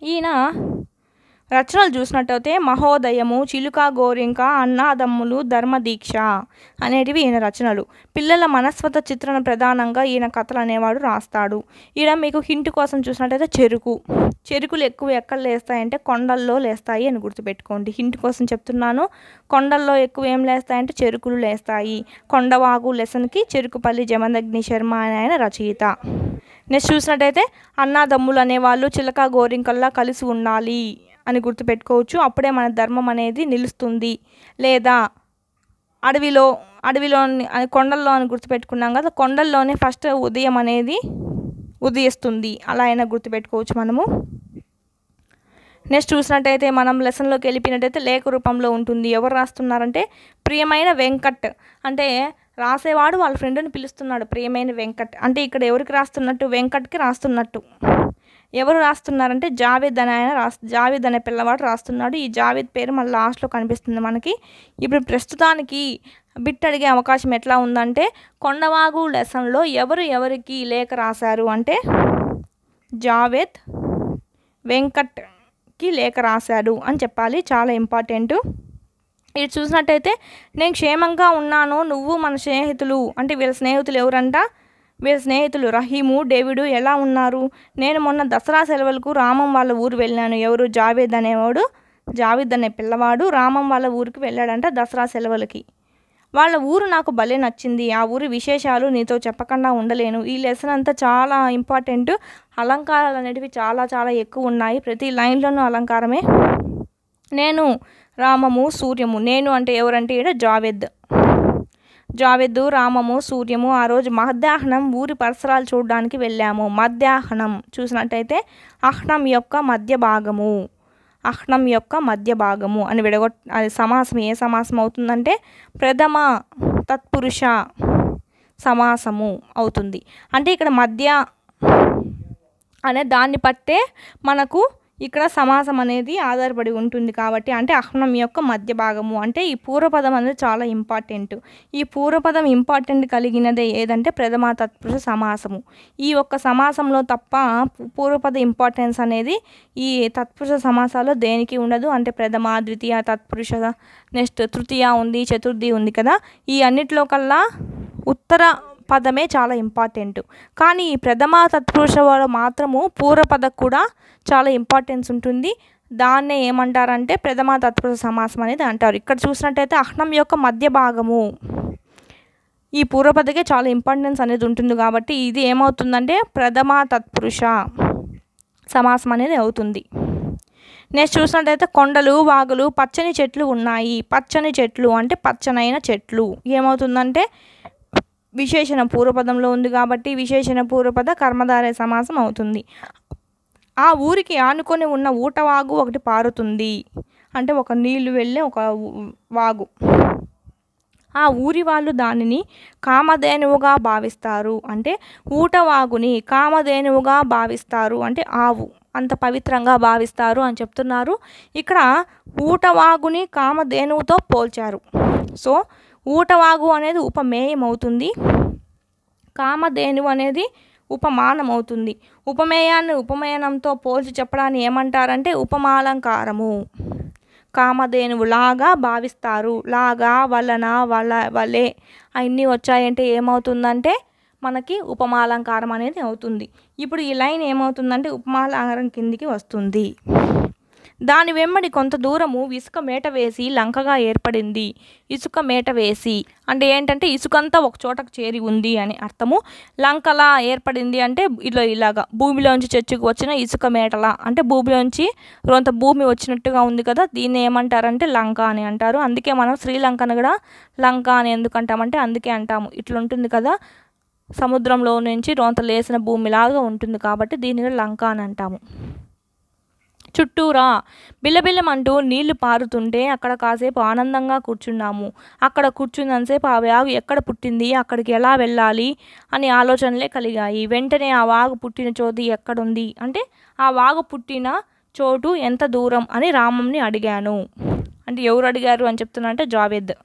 ఈయన రచనలు చూసినట్టయితే మహోదయము, చిలుక గోరింక, అన్నాదమ్ములు, ధర్మదీక్ష అనేటివి ఈయన రచనలు. పిల్లల మనస్వత చిత్రణ ప్రధానంగా ఈయన కథలు అనేవాడు రాస్తాడు. ఈడ మీకు హింట్ కోసం చూసినట్టయితే చెరుకులు ఎక్కువ ఎక్కడ లేస్తాయంటే కొండల్లో లేస్తాయి అని గుర్తుపెట్టుకోండి. హింట్ కోసం చెప్తున్నాను. కొండల్లో ఎక్కువ ఏం లేస్తాయంటే చెరుకులు లేస్తాయి. కొండవాగు లెసన్కి చెరుకుపల్లి జమదగ్ని శర్మ అనే ఆయన రచయిత. నెక్స్ట్ చూసినట్టయితే అన్నాదమ్ములు అనేవాళ్ళు చిలక గోరింకల్లా కలిసి ఉండాలి అని గుర్తుపెట్టుకోవచ్చు. అప్పుడే మన ధర్మం అనేది నిలుస్తుంది. లేదా అడవిలో కొండల్లో అని గుర్తుపెట్టుకున్నాం కదా, కొండల్లోనే ఫస్ట్ ఉదయం అనేది ఉదయిస్తుంది, అలా అయినా గుర్తుపెట్టుకోవచ్చు మనము. నెక్స్ట్ చూసినట్టయితే మనం లెసన్లోకి వెళ్ళిపోయినట్టయితే లేఖ రూపంలో ఉంటుంది. ఎవరు రాస్తున్నారంటే ప్రియమైన వెంకట్. అంటే రాసేవాడు వాళ్ళ ఫ్రెండ్ని పిలుస్తున్నాడు ప్రియమైన వెంకట్. అంటే ఇక్కడ ఎవరికి రాస్తున్నట్టు? వెంకట్కి రాస్తున్నట్టు. ఎవరు రాస్తున్నారంటే జావేద్ అనే ఆయన జావేద్ అనే పిల్లవాడు రాస్తున్నాడు. ఈ జావేద్ పేరు మళ్ళీ లాస్ట్లో కనిపిస్తుంది మనకి. ఇప్పుడు ప్రస్తుతానికి బిట్ అడిగే అవకాశం ఎట్లా ఉందంటే కొండవాగు లెసన్లో ఎవరికి లేఖ రాశారు అంటే జావేద్ వెంకట్కి లేఖ రాశాడు అని చెప్పాలి, చాలా ఇంపార్టెంట్. ఇది చూసినట్టయితే నేను క్షేమంగా ఉన్నాను, నువ్వు మన స్నేహితులు అంటే వీళ్ళ స్నేహితులు ఎవరంట, వీళ్ళ స్నేహితులు రహీము డేవిడు ఎలా ఉన్నారు, నేను మొన్న దసరా సెలవులకు రామం వాళ్ళ ఊరు వెళ్ళాను. ఎవరు? జావేద్ అనేవాడు, జావేద్ అనే పిల్లవాడు రామం వాళ్ళ ఊరికి వెళ్ళాడంట దసరా సెలవులకి. వాళ్ళ ఊరు నాకు భలే నచ్చింది, ఆ ఊరి విశేషాలు నీతో చెప్పకుండా ఉండలేను. ఈ లెసన్ అంతా చాలా ఇంపార్టెంట్. అలంకారాలు అనేటివి చాలా చాలా ఎక్కువ ఉన్నాయి, ప్రతి లైన్లోనూ అలంకారమే. నేను రామము సూర్యము, నేను అంటే ఎవరంటే ఇక్కడ జావేద్ రామము సూర్యము ఆ రోజు మధ్యాహ్నం ఊరి పరిసరాలు చూడడానికి వెళ్ళాము. మధ్యాహ్నం చూసినట్టయితే అహ్నం యొక్క మధ్య భాగము, అహ్నం యొక్క మధ్య భాగము అని అది సమాసం. ఏ సమాసం అవుతుందంటే ప్రథమ తత్పురుష సమాసము అవుతుంది. అంటే ఇక్కడ మధ్య అనే దాన్ని పట్టే మనకు ఇక్కడ సమాసం అనేది ఆధారపడి ఉంటుంది కాబట్టి, అంటే అహ్నం యొక్క మధ్య భాగము అంటే ఈ పూర్వపదం అనేది చాలా ఇంపార్టెంట్. ఈ పూర్వపదం ఇంపార్టెంట్ కలిగినదే ఏదంటే ప్రథమ తత్పురుష సమాసము. ఈ ఒక్క సమాసంలో తప్ప పూర్వపద ఇంపార్టెన్స్ అనేది ఈ తత్పురుష సమాసాల్లో దేనికి ఉండదు. అంటే ప్రథమ, ద్వితీయ, తత్పురుష, నెక్స్ట్ తృతీయ ఉంది, చతుర్థి ఉంది కదా, ఈ అన్నిటిలో కల్లా ఉత్తర పదమే చాలా ఇంపార్టెంట్. కానీ ఈ ప్రథమ తత్పురుషలో మాత్రము పూర్వపద కూడా చాలా ఇంపార్టెన్స్ ఉంటుంది. దాన్నే ఏమంటారంటే ప్రథమ తత్పురుష సమాసం అనేది అంటారు. ఇక్కడ చూసినట్టయితే అహ్నం యొక్క మధ్య భాగము ఈ పూర్వపదకే చాలా ఇంపార్టెన్స్ అనేది ఉంటుంది కాబట్టి ఇది ఏమవుతుందంటే ప్రథమ తత్పురుష సమాసం అనేది అవుతుంది. నెక్స్ట్ చూసినట్టయితే కొండలు, వాగులు, పచ్చని చెట్లు ఉన్నాయి. పచ్చని చెట్లు అంటే పచ్చనైన చెట్లు ఏమవుతుందంటే విశేషణ పూర్వపదంలో ఉంది కాబట్టి విశేషణ పూర్వపద కర్మధారయ సమాసం అవుతుంది. ఆ ఊరికి ఆనుకొని ఉన్న ఊటవాగు ఒకటి పారుతుంది, అంటే ఒక నీళ్లు వెళ్ళే ఒక వాగు. ఆ ఊరి వాళ్ళు దానిని కామధేనువుగా భావిస్తారు, అంటే ఊటవాగుని కామధేనువుగా భావిస్తారు, అంటే ఆవు అంత పవిత్రంగా భావిస్తారు అని చెప్తున్నారు. ఇక్కడ ఊటవాగుని కామధేనువుతో పోల్చారు. సో ఊటవాగు అనేది ఉపమేయం అవుతుంది, కామధేనువు అనేది ఉపమానం అవుతుంది. ఉపమేయాన్ని ఉపమేయంతో పోల్చి చెప్పడాన్ని ఏమంటారంటే ఉపమాలంకారము. కామధేనువు లాగా భావిస్తారు, లాగా, వలన, వలే అన్నీ వచ్చాయంటే ఏమవుతుందంటే మనకి ఉపమాలంకారం అనేది అవుతుంది. ఇప్పుడు ఈ లైన్ ఏమవుతుందంటే ఉపమాలంకారం కిందికి వస్తుంది. దాని వెంబడి కొంత దూరము ఇసుక మేట వేసి లంకగా ఏర్పడింది. ఇసుక మేట వేసి అంటే ఏంటంటే ఇసుకంతా ఒక చోటకు చేరి ఉంది అని అర్థము. లంకలా ఏర్పడింది అంటే ఇలాగా భూమిలోంచి చచ్చుకు వచ్చిన ఇసుక మేటలా, అంటే భూమిలోంచి కొంత భూమి వచ్చినట్టుగా ఉంది కదా, దీన్ని ఏమంటారంటే లంక అని అంటారు. అందుకే మనం శ్రీలంకను కూడా లంక అని ఎందుకు అంటామంటే అందుకే అంటాము. ఇట్లుంటుంది కదా, సముద్రంలో నుంచి రొంత లేసిన భూమిలాగా ఉంటుంది కాబట్టి దీన్ని లంక అని అంటాము. చుట్టూరా బిల్లబిల్లమంటూ నీళ్లు పారుతుంటే అక్కడ కాసేపు ఆనందంగా కూర్చున్నాము. అక్కడ కూర్చున్నంతసేపు ఆ వాగు ఎక్కడ పుట్టింది, అక్కడికి ఎలా వెళ్ళాలి అని ఆలోచనలే కలిగాయి. వెంటనే ఆ వాగు పుట్టిన చోటు ఎక్కడుంది అంటే ఆ వాగు పుట్టిన చోటు ఎంత దూరం అని రామంని అడిగాను. అంటే ఎవరు అడిగారు అని చెప్తున్నా అంటే జావేద్.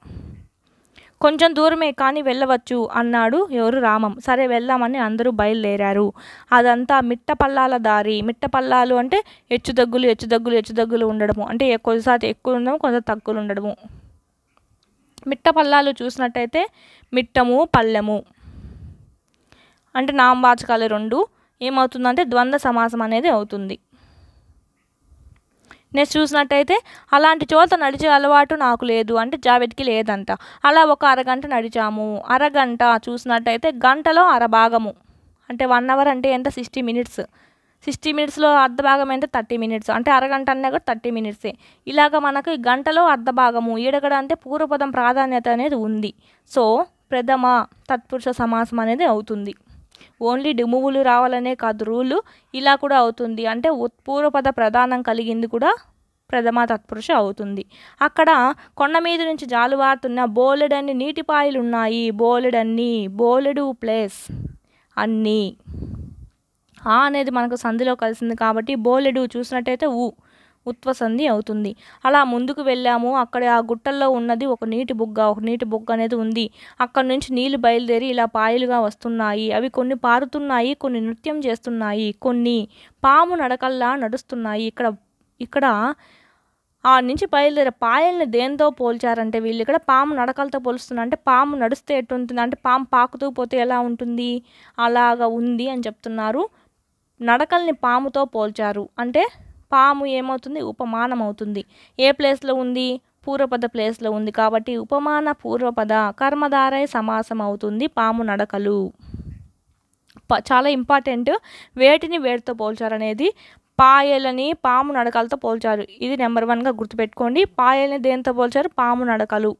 కొంచెం దూరమే కానీ వెళ్ళవచ్చు అన్నాడు ఎవరు? రామం. సరే వెళ్దామని అందరూ బయలుదేరారు. అదంతా మిట్టపల్లాల దారి. మిట్టపల్లాలు అంటే హెచ్చుతగ్గులు ఉండడము, అంటే కొద్దిసారి ఎక్కువ ఉండడము, కొంత తగ్గులు ఉండడము. మిట్టపల్లాలు చూసినట్టయితే మిట్టము, పల్లెము అంటే నామవాచకాలు రెండు ఏమవుతుందంటే ద్వంద్వ సమాసం అనేది అవుతుంది. నెక్స్ట్ చూసినట్టయితే అలాంటి చోట నడిచే అలవాటు నాకు లేదు అంటే జావేద్కి లేదంట. అలా ఒక అరగంట నడిచాము. అరగంట చూసినట్టయితే గంటలో అరభాగము అంటే 1 అవర్ అంటే ఎంత 60 మినిట్స్. 60 మినిట్స్లో అర్ధ భాగం అంటే 30 మినిట్స్, అంటే అరగంట అన్నా కూడా 30 మినిట్సే. ఇలాగ మనకు గంటలో అర్ధ భాగము ఈడగడ అంటే పూర్వపదం ప్రాధాన్యత అనేది ఉంది. సో ప్రథమ తత్పురుష సమాసం అనేది అవుతుంది. ఓన్లీ డిమువులు రావాలనే కాదు రూలు, ఇలా కూడా అవుతుంది. అంటే పూర్వపద ప్రధానం కలిగింది కూడా ప్రథమ తత్పురుష అవుతుంది. అక్కడ కొండ మీద నుంచి జాలువారుతున్న బోలెడన్ని నీటిపాయలు ఉన్నాయి. బోలెడు ప్లేస్ అన్నీ అనేది మనకు సంధిలో కలిసింది కాబట్టి బోలెడు చూసినట్టయితే ఉత్వ సంధి అవుతుంది. అలా ముందుకు వెళ్ళాము. అక్కడ ఆ గుట్టల్లో ఉన్నది ఒక నీటి బుగ్గ అనేది ఉంది. అక్కడ నుంచి నీళ్లు బయలుదేరి ఇలా పాయలుగా వస్తున్నాయి. అవి కొన్ని పారుతున్నాయి, కొన్ని నృత్యం చేస్తున్నాయి, కొన్ని పాము నడకల్లా నడుస్తున్నాయి. ఇక్కడ ఆ నుంచి బయలుదేరే పాయల్ని దేంతో పోల్చారంటే వీళ్ళు ఇక్కడ పాము నడకలతో పోలుస్తున్నారు. అంటే పాము నడిస్తే ఎట్టుంటుంది, అంటే పాము పాకుతూ పోతే ఎలా ఉంటుంది, అలాగా ఉంది అని చెప్తున్నారు. నడకల్ని పాముతో పోల్చారు. అంటే పాము ఏమవుతుంది, ఉపమానం అవుతుంది. ఏ ప్లేస్లో ఉంది, పూర్వపద ప్లేస్లో ఉంది. కాబట్టి ఉపమాన పూర్వపద కర్మధారయ సమాసం అవుతుంది పాము నడకలు. చాలా ఇంపార్టెంట్. వేటిని వేటితో పోల్చారనేది. పాయలని పాము నడకలతో పోల్చారు. ఇది నెంబర్ 1గా గుర్తుపెట్టుకోండి. పాయల్ని దేంతో పోల్చారు, పాము నడకలు.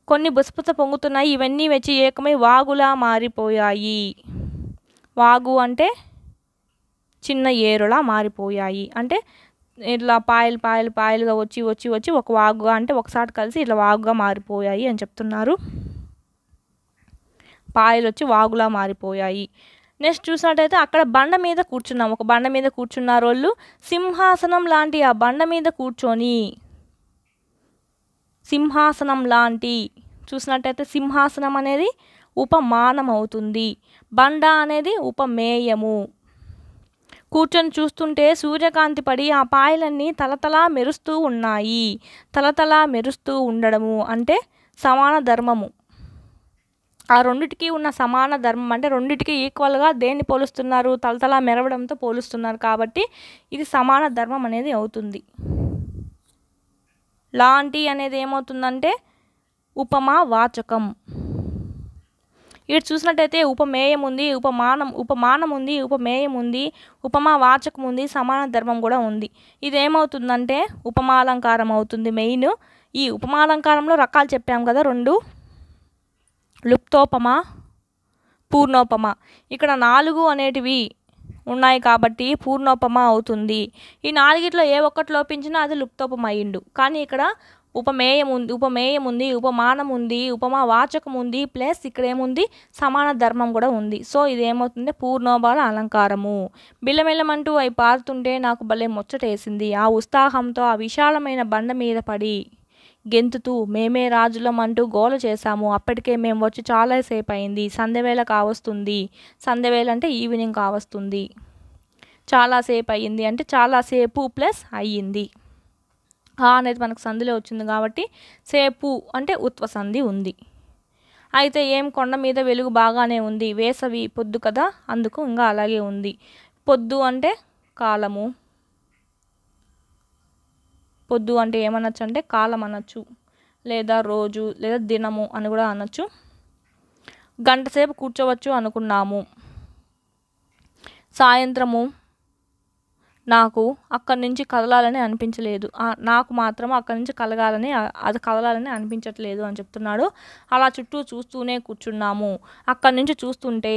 కొన్ని బుసబుస పొంగుతున్నాయి, ఇవన్నీ వచ్చి ఏకమై వాగులా మారిపోయాయి. వాగు అంటే చిన్న ఏరులా మారిపోయాయి. అంటే ఇట్లా పాయలుగా వచ్చి ఒక వాగుగా, అంటే ఒకసారి కలిసి ఇట్లా వాగుగా మారిపోయాయి అని చెప్తున్నారు. పాయలు వచ్చి వాగులా మారిపోయాయి. నెక్స్ట్ చూసినట్టయితే అక్కడ బండ మీద కూర్చున్నాం. ఒక బండ మీద కూర్చున్నారు వాళ్ళు. సింహాసనం లాంటి ఆ బండ మీద కూర్చొని, సింహాసనం లాంటి చూసినట్టయితే సింహాసనం అనేది ఉపమానం అవుతుంది. బండ అనేది ఉపమేయము. కూర్చొని చూస్తుంటే సూర్యకాంతి పడి ఆ పాయలన్నీ తలతలా మెరుస్తూ ఉన్నాయి. తలతలా మెరుస్తూ ఉండడము అంటే సమాన ధర్మము. ఆ రెండిటికి ఉన్న సమాన ధర్మం అంటే రెండిటికి ఈక్వల్గా దేన్ని పోలుస్తున్నారు, తలతలా మెరవడంతో పోలుస్తున్నారు. కాబట్టి ఇది సమాన ధర్మం అనేది అవుతుంది. లాంటి అనేది ఏమవుతుందంటే ఉపమా వాచకం. ఇటు చూసినట్టయితే ఉపమేయం ఉంది, ఉపమానం ఉంది, ఉపమేయం ఉంది, ఉపమా వాచకం ఉంది, సమాన ధర్మం కూడా ఉంది. ఇది ఏమవుతుందంటే ఉపమాలంకారం అవుతుంది. మెయిన్ ఈ ఉపమాలంకారంలో రకాలు చెప్పాం కదా, 2: లుప్తోపమ, పూర్ణోపమ. ఇక్కడ 4 అనేటివి ఉన్నాయి కాబట్టి పూర్ణోపమ అవుతుంది. ఈ 4ట్లో ఏ ఒక్కటి లోపించినా అది లుప్తోపమ అయ్యిండు. కానీ ఇక్కడ ఉపమేయం ఉంది, ఉపమానం ఉంది, ఉపమా వాచకం ఉంది, ప్లస్ ఇక్కడ ఏముంది, సమాన ధర్మం కూడా ఉంది. సో ఇది ఏమవుతుంది, పూర్ణోపమ అలంకారము. బిల్లమెల్లమంటూ అవి పారుతుంటే నాకు భలే ముచ్చటేసింది. ఆ ఉత్సాహంతో ఆ విశాలమైన బండ మీద పడి గెంతుతూ మేమే రాజులం అంటూ గోల చేశాము. అప్పటికే మేము వచ్చి చాలాసేపు అయింది. సంధ్యవేళ కావస్తుంది. సంధ్యవేళ అంటే ఈవినింగ్ కావస్తుంది. చాలాసేపు అయ్యింది అంటే చాలాసేపు ప్లస్ అయ్యింది. అనేది మనకు సంధిలో వచ్చింది కాబట్టి సేపు అంటే ఉత్వ సంధి ఉంది. అయితే ఏం కొండ మీద వెలుగు బాగానే ఉంది. వేసవి పొద్దు కదా, అందుకు ఇంకా అలాగే ఉంది. పొద్దు అంటే కాలము. పొద్దు అంటే ఏమనొచ్చు అంటే కాలం అనొచ్చు, లేదా రోజు, లేదా దినము అని కూడా అనొచ్చు. గంట సేపు కూర్చోవచ్చు అనుకున్నాము. సాయంత్రము నాకు అక్కడి నుంచి కదలాలని అనిపించలేదు. నాకు మాత్రం అక్కడి నుంచి కదలాలని అనిపించట్లేదు అని చెప్తున్నాడు. అలా చుట్టూ చూస్తూనే కూర్చున్నాము. అక్కడి నుంచి చూస్తుంటే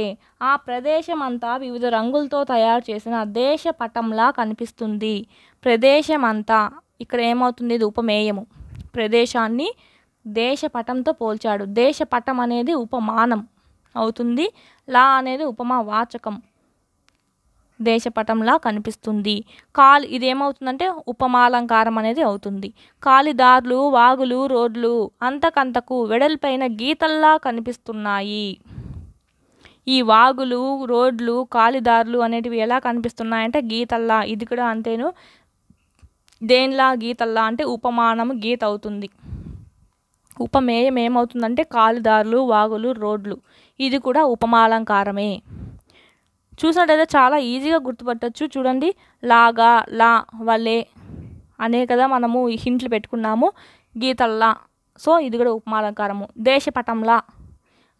ఆ ప్రదేశం అంతా వివిధ రంగులతో తయారు చేసిన దేశపటంలా కనిపిస్తుంది. ప్రదేశం అంతా ఇక్కడ ఏమవుతుంది, ఇది ఉపమేయము. ప్రదేశాన్ని దేశపటంతో పోల్చాడు. దేశపటం అనేది ఉపమానం అవుతుంది. లా అనేది ఉపమా వాచకం. దేశపటంలా కనిపిస్తుంది. ఇదేమవుతుందంటే ఉపమాలంకారం అనేది అవుతుంది. కాలిదారులు, వాగులు, రోడ్లు అంతకంతకు వెడల్పైన గీతల్లా కనిపిస్తున్నాయి. ఈ వాగులు, రోడ్లు, కాలిదారులు అనేటివి ఎలా కనిపిస్తున్నాయంటే గీతల్లా. ఇది కూడా అంతేను. దేనిలా, గీతల్లా అంటే ఉపమానము గీత అవుతుంది. ఉపమేయం ఏమవుతుందంటే కాలిదారులు, వాగులు, రోడ్లు. ఇది కూడా ఉపమాలంకారమే. చూసినట్టయితే చాలా ఈజీగా గుర్తుపట్టచ్చు. చూడండి, లాగా, లా, వలే అనే కదా మనము హింట్లు పెట్టుకున్నాము. గీతల్లా, సో ఇది కూడా ఉపమాలంకారము. దేశపటంలా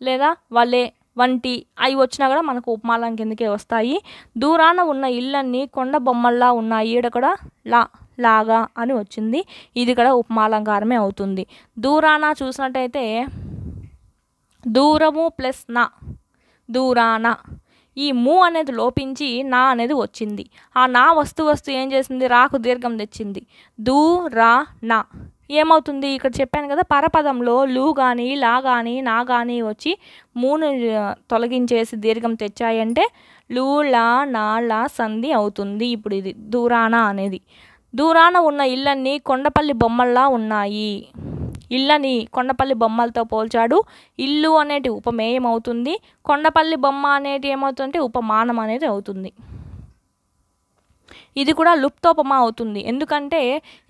లేదా వలే వంటి అవి వచ్చినా కూడా మనకు ఉపమాలం కిందకే వస్తాయి. దూరాన ఉన్న ఇళ్ళన్నీ కొండ బొమ్మల్లా ఉన్నాయి. ఈడ కూడా లాగా అని వచ్చింది. ఇది కూడా ఉపమాలంకారమే అవుతుంది. దూరాన చూసినట్టయితే దూరము ప్లస్ నా, దూరాన. ఈ ము అనేది లోపించి నా అనేది వచ్చింది. ఆ నా వస్తు ఏం చేసింది, రాకు దీర్ఘం తెచ్చింది. దూరా నా ఏమవుతుంది, ఇక్కడ చెప్పాను కదా, పరపదంలో లు కానీ, లా కానీ, నా కానీ వచ్చి మూను తొలగించేసి దీర్ఘం తెచ్చాయంటే లు, లా, నా, లా సంధి అవుతుంది. ఇప్పుడు ఇది దూరాన అనేది. దూరాన ఉన్న ఇళ్ళన్నీ కొండపల్లి బొమ్మల్లా ఉన్నాయి. ఇళ్ళని కొండపల్లి బొమ్మలతో పోల్చాడు. ఇల్లు అనేది ఉపమేయం అవుతుంది. కొండపల్లి బొమ్మ అనేది ఏమవుతుందంటే ఉపమానం అనేది అవుతుంది. ఇది కూడా లుప్తోపమ అవుతుంది. ఎందుకంటే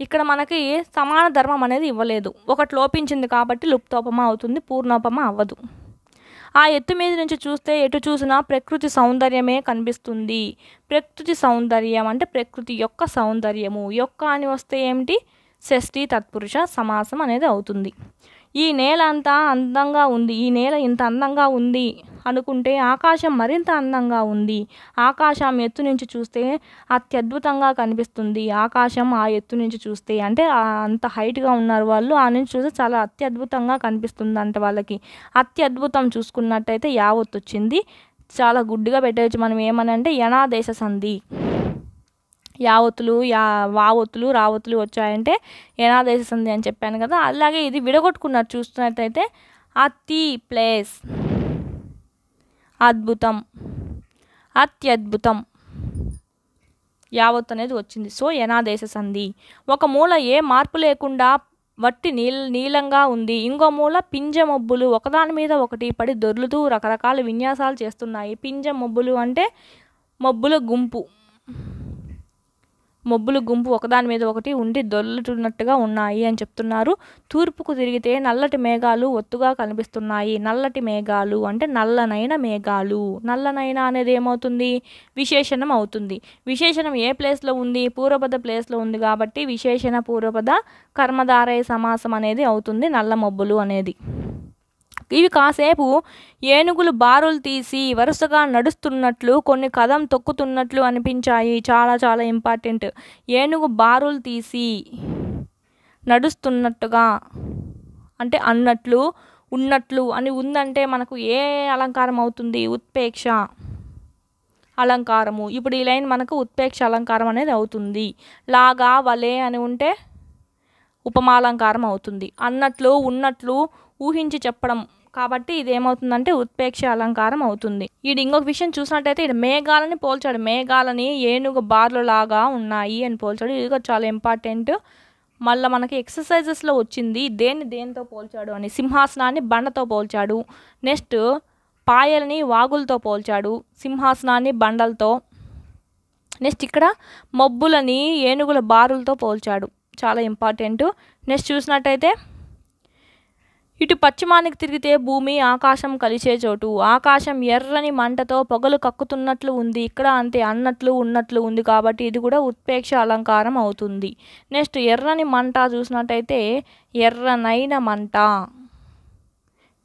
ఇక్కడ మనకి సమాన ధర్మం అనేది ఇవ్వలేదు. ఒకటి లోపించింది కాబట్టి లుప్తోపమ అవుతుంది, పూర్ణోపమ అవ్వదు. ఆ ఎత్తు మీద నుంచి చూస్తే ఎటు చూసినా ప్రకృతి సౌందర్యమే కనిపిస్తుంది. ప్రకృతి సౌందర్యం అంటే ప్రకృతి యొక్క సౌందర్యము. యొక్క అని వస్తే ఏమిటి? షష్ఠి తత్పురుష సమాసం అనేది అవుతుంది. ఈ నేల అంతా అందంగా ఉంది, ఈ నేల ఇంత అందంగా ఉంది అనుకుంటే ఆకాశం మరింత అందంగా ఉంది. ఆకాశం ఎత్తు నుంచి చూస్తే అత్యద్భుతంగా కనిపిస్తుంది. ఆకాశం ఆ ఎత్తు నుంచి చూస్తే అంటే అంత హైట్గా ఉన్నారు వాళ్ళు, ఆ నుంచి చూస్తే చాలా అత్యద్భుతంగా కనిపిస్తుంది అంట వాళ్ళకి. అత్యద్భుతం చూసుకున్నట్టయితే యావత్తు వచ్చింది. చాలా గుడ్డిగా పెట్టవచ్చు మనం. ఏమని అంటే యనాదేశ సంధి. యావత్తులు వావత్తులు రావత్తులు వచ్చాయంటే యనాదేశ సంధి అని చెప్పాను కదా. అలాగే ఇది విడగొట్టుకున్నారు చూస్తున్నట్టయితే అతి ప్లేస్ అద్భుతం, అత్యద్భుతం యావత్ అనేది వచ్చింది. సో యనాదేశ సంధి. ఒక మూల ఏ మార్పు లేకుండా వట్టి నీలంగా ఉంది. ఇంకో మూల పింజ మొబ్బులు ఒకదాని మీద ఒకటి పడి దొర్లుతూ రకరకాల విన్యాసాలు చేస్తున్నాయి. పింజ మొబ్బులు అంటే మొబ్బుల గుంపు. మొబ్బులు గుంపు ఒకదాని మీద ఒకటి ఉండి దొర్లుతున్నట్టుగా ఉన్నాయి అని చెప్తున్నారు. తూర్పుకు తిరిగితే నల్లటి మేఘాలు ఒత్తుగా కనిపిస్తున్నాయి. నల్లటి మేఘాలు అంటే నల్లనైన మేఘాలు. నల్లనైన అనేది ఏమవుతుంది? విశేషణం అవుతుంది. విశేషణం ఏ ప్లేస్లో ఉంది? పూర్వపద ప్లేస్లో ఉంది కాబట్టి విశేషణ పూర్వపద కర్మధారయ సమాసం అనేది అవుతుంది నల్ల మబ్బులు అనేది. ఇవి కాసేపు ఏనుగులు బారులు తీసి వరుసగా నడుస్తున్నట్లు, కొన్ని కదం తొక్కుతున్నట్లు అనిపించాయి. చాలా చాలా ఇంపార్టెంట్. ఏనుగు బారులు తీసి నడుస్తున్నట్టుగా అంటే అన్నట్లు, ఉన్నట్లు అని ఉందంటే మనకు ఏ అలంకారం అవుతుంది? ఉత్ప్రేక్ష అలంకారము. ఇప్పుడు ఈ లైన్ మనకు ఉత్ప్రేక్ష అలంకారం అనేది అవుతుంది. లాగా వలే అని ఉంటే ఉపమాలంకారం అవుతుంది. అన్నట్లు, ఉన్నట్లు ఊహించి చెప్పడం కాబట్టి ఇది ఏమవుతుందంటే ఉత్ప్రేక్ష అలంకారం అవుతుంది. ఇది ఇంకొక విషయం చూసినట్టయితే ఇది మేఘాలని పోల్చాడు. మేఘాలని ఏనుగు బార్లు లాగా ఉన్నాయి అని పోల్చాడు. ఇది కూడా చాలా ఇంపార్టెంట్. మళ్ళీ మనకి ఎక్సర్సైజెస్లో వచ్చింది దేనితో పోల్చాడు అని. సింహాసనాన్ని బండతో పోల్చాడు. నెక్స్ట్ పాయల్ని వాగులతో పోల్చాడు, సింహాసనాన్ని బండలతో. నెక్స్ట్ ఇక్కడ మబ్బులని ఏనుగుల బారులతో పోల్చాడు. చాలా ఇంపార్టెంట్. నెక్స్ట్ చూసినట్టయితే ఇటు పశ్చిమానికి తిరిగితే భూమి ఆకాశం కలిసే చోటు. ఆకాశం ఎర్రని మంటతో పొగలు కక్కుతున్నట్లు ఉంది. ఇక్కడ అంతే అన్నట్లు ఉన్నట్లు ఉంది కాబట్టి ఇది కూడా ఉత్ప్రేక్ష అలంకారం అవుతుంది. నెక్స్ట్ ఎర్రని మంట చూసినట్టయితే ఎర్రనైన మంట.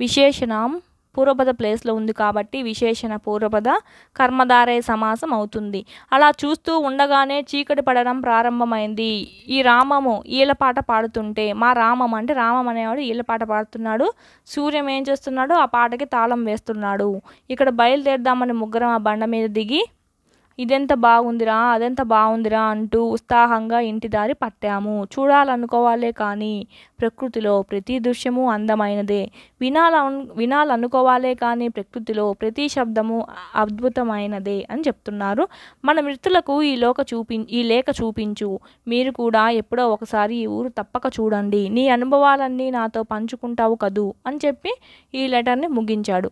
విశేషణం పూర్వపద ప్లేస్లో ఉంది కాబట్టి విశేషణ పూర్వపద కర్మధారయ సమాసం అవుతుంది. అలా చూస్తూ ఉండగానే చీకటి పడడం ప్రారంభమైంది. ఈ రామము ఈలపాట పాడుతుంటే, మా రామం అంటే రామం అనేవాడు ఈలపాట పాడుతున్నాడు. సూర్యం ఏం చేస్తున్నాడు? ఆ పాటకి తాళం వేస్తున్నాడు. ఇక్కడ బయలుదేరదామని ముగ్గురం ఆ బండ మీద దిగి ఇదెంత బాగుందిరా అదెంత బాగుందిరా అంటూ ఉత్సాహంగా ఇంటి దారి పట్టాము. చూడాలనుకోవాలే కానీ ప్రకృతిలో ప్రతి దృశ్యము అందమైనదే. వినాలనుకోవాలే కానీ ప్రకృతిలో ప్రతి శబ్దము అద్భుతమైనదే అని చెప్తున్నారు. మన మిత్రులకు ఈ లేఖ చూపించు. మీరు కూడా ఎప్పుడో ఒకసారి ఈ ఊరు తప్పక చూడండి. నీ అనుభవాలన్నీ నాతో పంచుకుంటావు కదూ అని చెప్పి ఈ లెటర్ని ముగించాడు.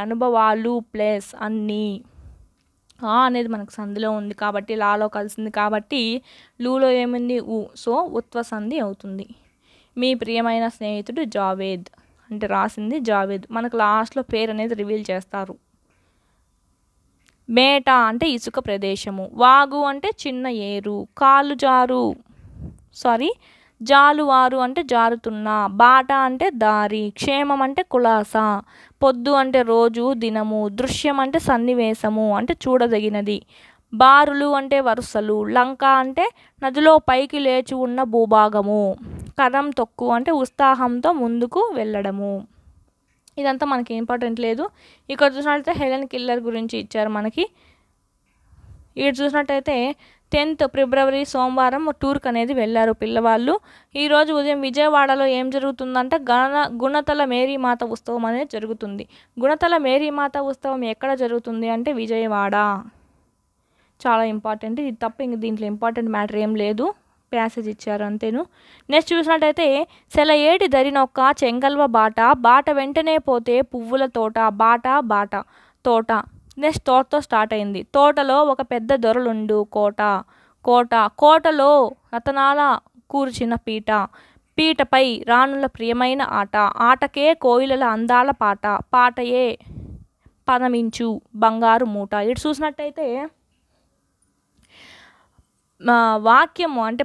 అనుభవాలు ప్లస్ అన్నీ అనేది మనకు సంధిలో ఉంది కాబట్టి లాలో కలిసింది కాబట్టి లూలో ఏముంది? సో ఉత్వ సంధి అవుతుంది. మీ ప్రియమైన స్నేహితుడు జావేద్ అంటే రాసింది జావేద్. మనకు లాస్ట్లో పేరు అనేది రివీల్ చేస్తారు. మేట అంటే ఇసుక ప్రదేశము. వాగు అంటే చిన్న ఏరు. జాలువారు అంటే జారుతున్న. బాట అంటే దారి. క్షేమం అంటే కులాస. పొద్దు అంటే రోజు దినము. దృశ్యం అంటే సన్నివేశము అంటే చూడదగినది. బారులు అంటే వరుసలు. లంక అంటే నదిలో పైకి లేచి ఉన్న భూభాగము. కదం తొక్కు అంటే ఉత్సాహంతో ముందుకు వెళ్ళడము. ఇదంతా మనకి ఇంపార్టెంట్ లేదు. ఇక్కడ చూసినట్లయితే హెలెన్ కిల్లర్ గురించి ఇచ్చారు మనకి. ఇక్కడ చూసినట్టయితే 10th ఫిబ్రవరి సోమవారం టూర్కి అనేది వెళ్ళారు పిల్లవాళ్ళు. ఈరోజు ఉదయం విజయవాడలో ఏం జరుగుతుందంటే గుణతల మేరీమాత ఉత్సవం అనేది జరుగుతుంది. గుణతల మేరీమాత ఉత్సవం ఎక్కడ జరుగుతుంది అంటే విజయవాడ. చాలా ఇంపార్టెంట్. ఇది తప్ప ఇంక దీంట్లో ఇంపార్టెంట్ మ్యాటర్ ఏం లేదు, ప్యాసేజ్ ఇచ్చారు అంతేను. నెక్స్ట్ చూసినట్టయితే సెలయేటి దరినొక్క చెంగల్వ బాట, బాట వెంటనే పోతే పువ్వుల తోట, బాట బాట తోట. నెక్స్ట్ తోటతో స్టార్ట్ అయింది. తోటలో ఒక పెద్ద దొరలుండు, కోట కోట కోటలో రతనాల కూర్చిన పీట, పీటపై రాణుల ప్రియమైన ఆట, ఆటకే కోయిలల అందాల పాట, పాటయే పదమించు బంగారు మూట. ఇటు చూసినట్టయితే వాక్యము అంటే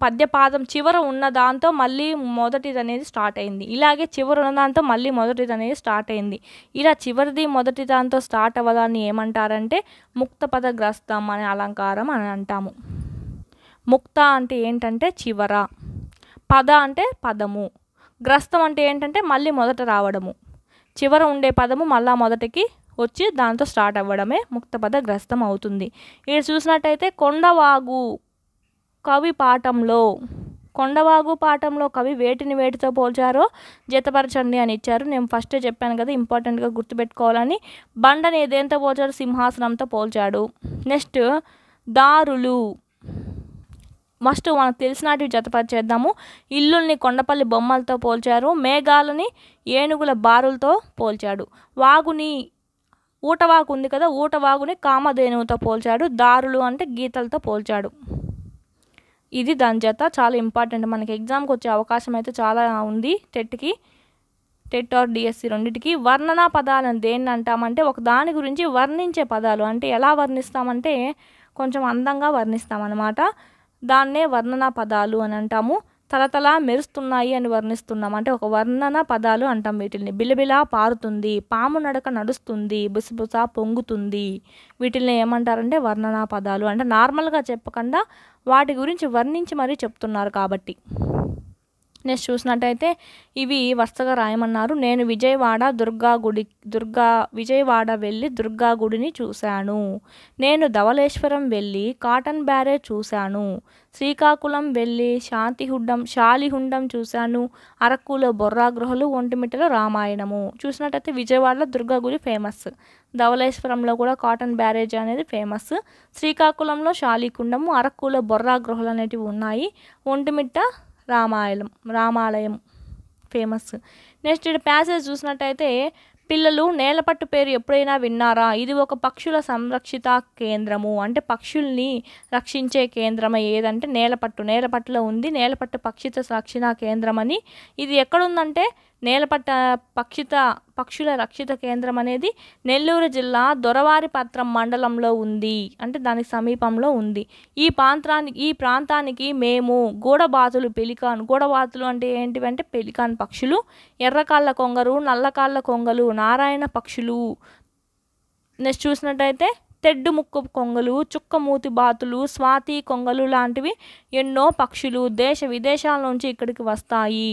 పద్యపాదం చివర ఉన్న దాంతో మళ్ళీ మొదటిది అనేది స్టార్ట్ అయింది. ఇలాగే చివర ఉన్న దాంతో మళ్ళీ మొదటిది అనేది స్టార్ట్ అయింది. ఇలా చివరిది మొదటి దాంతో స్టార్ట్ అవ్వదాన్ని ఏమంటారంటే ముక్తపదగ్రస్తం అనే అలంకారం అని అంటాము. ముక్త అంటే ఏంటంటే చివర, పద అంటే పదము, గ్రస్తం అంటే ఏంటంటే మళ్ళీ మొదట రావడము, చివర ఉండే పదము మళ్ళా మొదటికి వచ్చి దాంతో స్టార్ట్ అవ్వడమే ముక్తపద గ్రస్తం అవుతుంది. ఇక్కడ చూసినట్టయితే కొండవాగు కవి పాఠంలో, కొండవాగు పాఠంలో కవి వేటిని వేటితో పోల్చారో జతపరచండి అని ఇచ్చారు. నేను ఫస్టే చెప్పాను కదా ఇంపార్టెంట్గా గుర్తుపెట్టుకోవాలని. బండని దేంతో పోల్చాడు, సింహాసనంతో పోల్చాడు. నెక్స్ట్ దారులు, మస్ట్ మనకు తెలిసినటివి జతపరిచేద్దాము. ఇల్లుల్ని కొండపల్లి బొమ్మలతో పోల్చారు. మేఘాలని ఏనుగుల బారులతో పోల్చాడు. వాగుని ఊటవాగు ఉంది కదా, ఊటవాగుని కామధేనువుతో పోల్చాడు. దారులు అంటే గీతలతో పోల్చాడు. ఇది దాని జత. చాలా ఇంపార్టెంట్, మనకి ఎగ్జామ్కి వచ్చే అవకాశం అయితే చాలా ఉంది. టెట్ ఆర్ డిఎస్సి రెండింటికి. వర్ణనా పదాలను దేన్ని అంటామంటే ఒక దాని గురించి వర్ణించే పదాలు. అంటే ఎలా వర్ణిస్తామంటే కొంచెం అందంగా వర్ణిస్తామన్నమాట. దాన్నే వర్ణనా పదాలు అని అంటాము. తలతలా మెరుస్తున్నాయి అని వర్ణిస్తున్నాం అంటే ఒక వర్ణన పదాలు అంటాం వీటిల్ని. బిలబిలా పారుతుంది, పాము నడక నడుస్తుంది, బుసబుస పొంగుతుంది, వీటిల్ని ఏమంటారంటే వర్ణనా పదాలు. అంటే నార్మల్గా చెప్పకుండా వాటి గురించి వర్ణించి మరీ చెప్తున్నారు కాబట్టి. నెక్స్ట్ చూసినట్టయితే ఇవి వరుసగా రాయమన్నారు. నేను విజయవాడ వెళ్ళి దుర్గా గుడిని చూశాను. నేను ధవళేశ్వరం వెళ్ళి కాటన్ బ్యారేజ్ చూశాను. శ్రీకాకుళం వెళ్ళి శాలిహుండం చూశాను. అరకులో బొర్రా గృహలు, ఒంటిమిట్టలో రామాయణము. చూసినట్టయితే విజయవాడలో దుర్గా గుడి ఫేమస్, ధవళేశ్వరంలో కూడా కాటన్ బ్యారేజ్ అనేది ఫేమస్, శ్రీకాకుళంలో శాలికుండము, అరకులో బొర్రా గృహలు అనేటివి ఉన్నాయి, ఒంటిమిట్ట రామాలయం ఫేమస్. నెక్స్ట్ ఇక్కడ ప్యాసేజ్ చూసినట్టయితే పిల్లలు నేలపట్టు పేరు ఎప్పుడైనా విన్నారా? ఇది ఒక పక్షుల సంరక్షిత కేంద్రము. అంటే పక్షుల్ని రక్షించే కేంద్రం ఏదంటే నేలపట్టులో ఉంది. నేలపట్టు పక్షిత రక్షణ కేంద్రం అని. ఇది ఎక్కడుందంటే పక్షుల రక్షిత కేంద్రం అనేది నెల్లూరు జిల్లా దొరవారిపత్రం మండలంలో ఉంది. అంటే దానికి సమీపంలో ఉంది. ఈ ప్రాంతానికి మేము గూడబాతులు అంటే ఏంటివంటే పెలికాన్ పక్షులు, ఎర్రకాళ్ళ కొంగరు, నల్లకాళ్ళ కొంగలు, నారాయణ పక్షులు. నెక్స్ట్ చూసినట్టయితే తెడ్డు ముక్కు కొంగలు, చుక్కమూతి బాతులు, స్వాతి కొంగలు లాంటివి ఎన్నో పక్షులు దేశ విదేశాల నుంచి ఇక్కడికి వస్తాయి.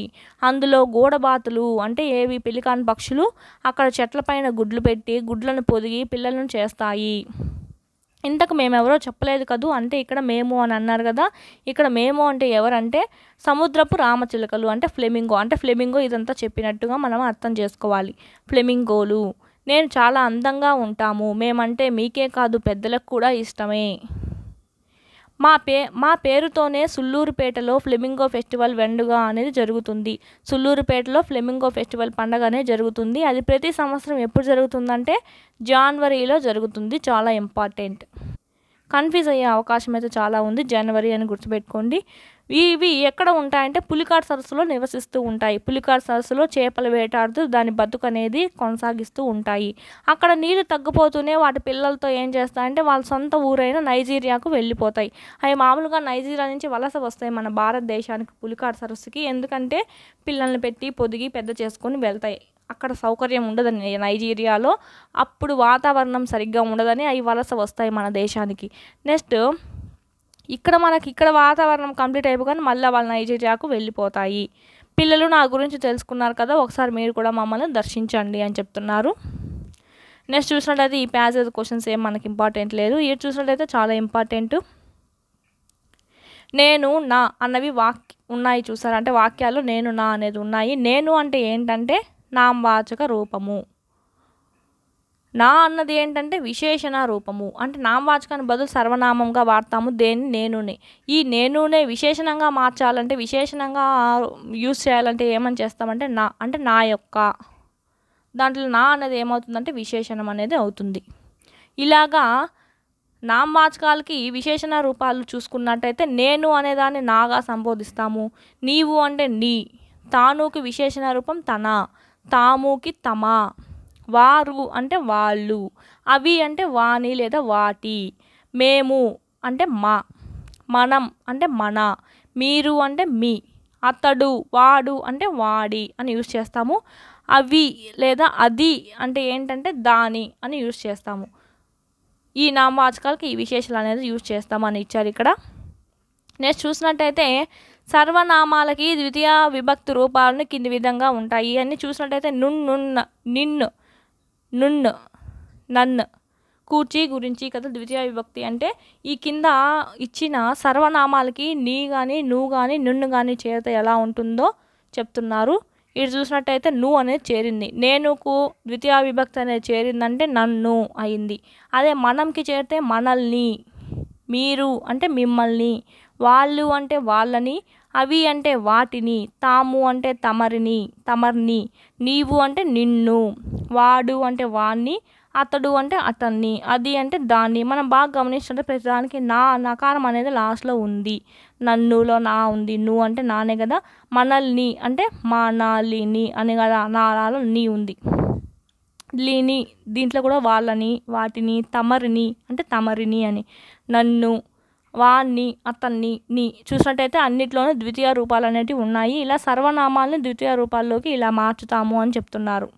అందులో గూడబాతులు అంటే ఏవి పెలికాన్ పక్షులు అక్కడ చెట్లపైన గుడ్లు పెట్టి గుడ్లను పొదిగి పిల్లలను చేస్తాయి. ఇంతకు మేమెవరో చెప్పలేదు కదూ, అంటే ఇక్కడ మేము అని అన్నారు కదా, ఇక్కడ మేము అంటే ఎవరంటే సముద్రపు రామచిలుకలు అంటే ఫ్లెమింగో ఇదంతా చెప్పినట్టుగా మనం అర్థం చేసుకోవాలి. ఫ్లెమింగోలు. నేను చాలా అందంగా ఉంటాము. మేమంటే మీకే కాదు పెద్దలకు కూడా ఇష్టమే. మా పేరుతోనే సుళ్ళూరుపేటలో ఫ్లెమింగో ఫెస్టివల్ పండుగ అనేది జరుగుతుంది. సుళ్ళూరుపేటలో ఫ్లెమింగో ఫెస్టివల్ పండుగ అనేది జరుగుతుంది. అది ప్రతి సంవత్సరం ఎప్పుడు జరుగుతుందంటే జనవరిలో జరుగుతుంది. చాలా ఇంపార్టెంట్. కన్ఫ్యూజ్ అయ్యే అవకాశం అయితే చాలా ఉంది. జనవరి అని గుర్తుపెట్టుకోండి. ఇవి ఎక్కడ ఉంటాయంటే పులికాట్ సరస్సులో నివసిస్తూ ఉంటాయి. పులికాట్ సరస్సులో చేపలు వేటాడుతూ దాని బతుకు అనేది కొనసాగిస్తూ ఉంటాయి. అక్కడ నీరు తగ్గిపోతూనే వాటి పిల్లలతో ఏం చేస్తాయంటే వాళ్ళ సొంత ఊరైన నైజీరియాకు వెళ్ళిపోతాయి. అవి మామూలుగా నైజీరియా నుంచి వలస వస్తాయి మన భారతదేశానికి పులికాట్ సరస్సుకి. ఎందుకంటే పిల్లల్ని పెట్టి పొదిగి పెద్ద చేసుకొని వెళ్తాయి. అక్కడ సౌకర్యం ఉండదని నైజీరియాలో, అప్పుడు వాతావరణం సరిగ్గా ఉండదని అవి వలస వస్తాయి మన దేశానికి. నెక్స్ట్ ఇక్కడ వాతావరణం కంప్లీట్ అయిపోగానే మళ్ళీ వాళ్ళ నైజీరియాకు వెళ్ళిపోతాయి. పిల్లలు నా గురించి తెలుసుకున్నారు కదా, ఒకసారి మీరు కూడా మమ్మల్ని దర్శించండి అని చెప్తున్నారు. నెక్స్ట్ చూసినట్లయితే ఈ ప్యాసేజ్ క్వశ్చన్స్ ఏం మనకి ఇంపార్టెంట్ లేదు. ఇది చూసినట్లయితే చాలా ఇంపార్టెంట్. నేను నా అన్నవి ఉన్నాయి చూసారా, అంటే వాక్యాలు నేను నా అనేది ఉన్నాయి. నేను అంటే ఏంటంటే నామవాచక రూపము. నా అన్నది ఏంటంటే విశేషణ రూపము. అంటే నామవాచకానికి బదులు సర్వనామంగా వాడతాము దేన్ని, నేనుని. ఈ నేనునే విశేషణంగా మార్చాలంటే, విశేషణంగా యూజ్ చేయాలంటే ఏమని చేస్తామంటే నా, అంటే నా యొక్క. దాంట్లో నా అనేది ఏమవుతుందంటే విశేషణం అనేది అవుతుంది. ఇలాగా నామవాచకాలకి విశేషణ రూపాలు చూసుకున్నట్టయితే నేను అనేదాన్ని నాగా సంబోధిస్తాము. నీవు అంటే నీ, తానుకి విశేషణ రూపం తన, తాముకి తమ, వారు అంటే వాళ్ళు, అవి అంటే వాని లేదా వాటి, మేము అంటే మా, మనం అంటే మన, మీరు అంటే మీ, అతడు వాడు అంటే వాడి అని యూజ్ చేస్తాము. అవి లేదా అది అంటే ఏంటంటే దాని అని యూజ్ చేస్తాము. ఈ నామవాచకాలకి ఈ విశేషాలు అనేది యూజ్ చేస్తామని ఇచ్చారు ఇక్కడ. నెక్స్ట్ చూసినట్టయితే సర్వనామాలకి ద్వితీయ విభక్తి రూపాలను కింది విధంగా ఉంటాయి అన్ని చూసినట్టయితే నున్న, నిన్ను, నున్ను, నన్ను, కూర్చి, గురించి కదా ద్వితీయ విభక్తి. అంటే ఈ కింద ఇచ్చిన సర్వనామాలకి నీ కానీ, నువ్వు కానీ, నున్ను కానీ చేరితే ఎలా ఉంటుందో చెప్తున్నారు. ఇటు చూసినట్టయితే నువ్వు అనేది చేరింది, నేనుకు ద్వితీయ విభక్తి అనేది చేరిందంటే నన్ను అయింది. అదే మనంకి చేరితే మనల్ని, మీరు అంటే మిమ్మల్ని, వాళ్ళు అంటే వాళ్ళని, అవి అంటే వాటిని, తాము అంటే తమరిని, తమర్ని, నీవు అంటే నిన్ను, వాడు అంటే వాణ్ణి, అతడు అంటే అతన్ని, అది అంటే దాన్ని. మనం బాగా గమనిస్తుంటే ప్రతిదానికి నా నకారం అనేది లాస్ట్లో ఉంది. నన్నులో నా ఉంది, నువ్వు అంటే నానే కదా. మనల్ని అంటే మనాలిని అని కదా, నాలో నీ ఉంది. లీని దీంట్లో కూడా వాళ్ళని, వాటిని, తమరిని అంటే తమరిని అని, నన్ను, వాణ్ణి, అతన్ని, నీ. చూసినట్టయితే అన్నిట్లోనూ ద్వితీయ రూపాలు అనేటివి ఉన్నాయి. ఇలా సర్వనామాలని ద్వితీయ రూపాల్లోకి ఇలా మార్చుతాము అని చెప్తున్నారు.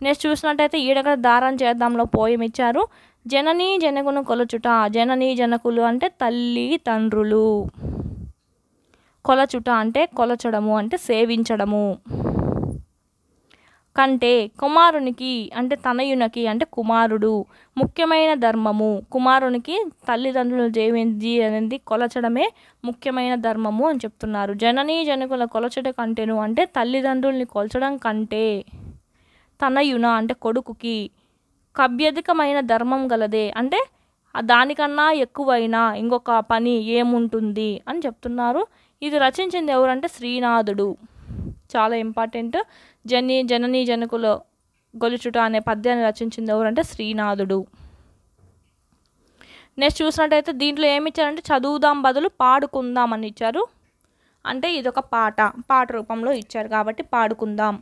నెక్స్ట్ చూసినట్టయితే ఈడగడ దారం చేద్దాంలో పోయం ఇచ్చారు. జననీ జనకును కొలచుట. జననీ జనకులు అంటే తల్లి తండ్రులు, కొలచుట అంటే కొలచడము అంటే సేవించడము. కంటే కుమారునికి అంటే తనయునికి అంటే కుమారుడు, ముఖ్యమైన ధర్మము. కుమారునికి తల్లిదండ్రులు జయించి అనేది కొలచడమే ముఖ్యమైన ధర్మము అని చెప్తున్నారు. జననీ జనకుల కొలచుట కంటేను అంటే తల్లిదండ్రుల్ని కొలచడం కంటే, తనయున అంటే కొడుకుకి, కభ్యధికమైన ధర్మం గలదే అంటే దానికన్నా ఎక్కువైనా ఇంకొక పని ఏముంటుంది అని చెప్తున్నారు. ఇది రచించింది ఎవరంటే శ్రీనాథుడు. చాలా ఇంపార్టెంట్. జననీ జనకులు గొలుచుట అనే పద్యాన్ని రచించింది ఎవరంటే శ్రీనాథుడు. నెక్స్ట్ చూసినట్టయితే దీంట్లో ఏమి ఇచ్చారంటే చదువుదాం బదులు పాడుకుందాం అని ఇచ్చారు. అంటే ఇదొక పాట రూపంలో ఇచ్చారు కాబట్టి పాడుకుందాం.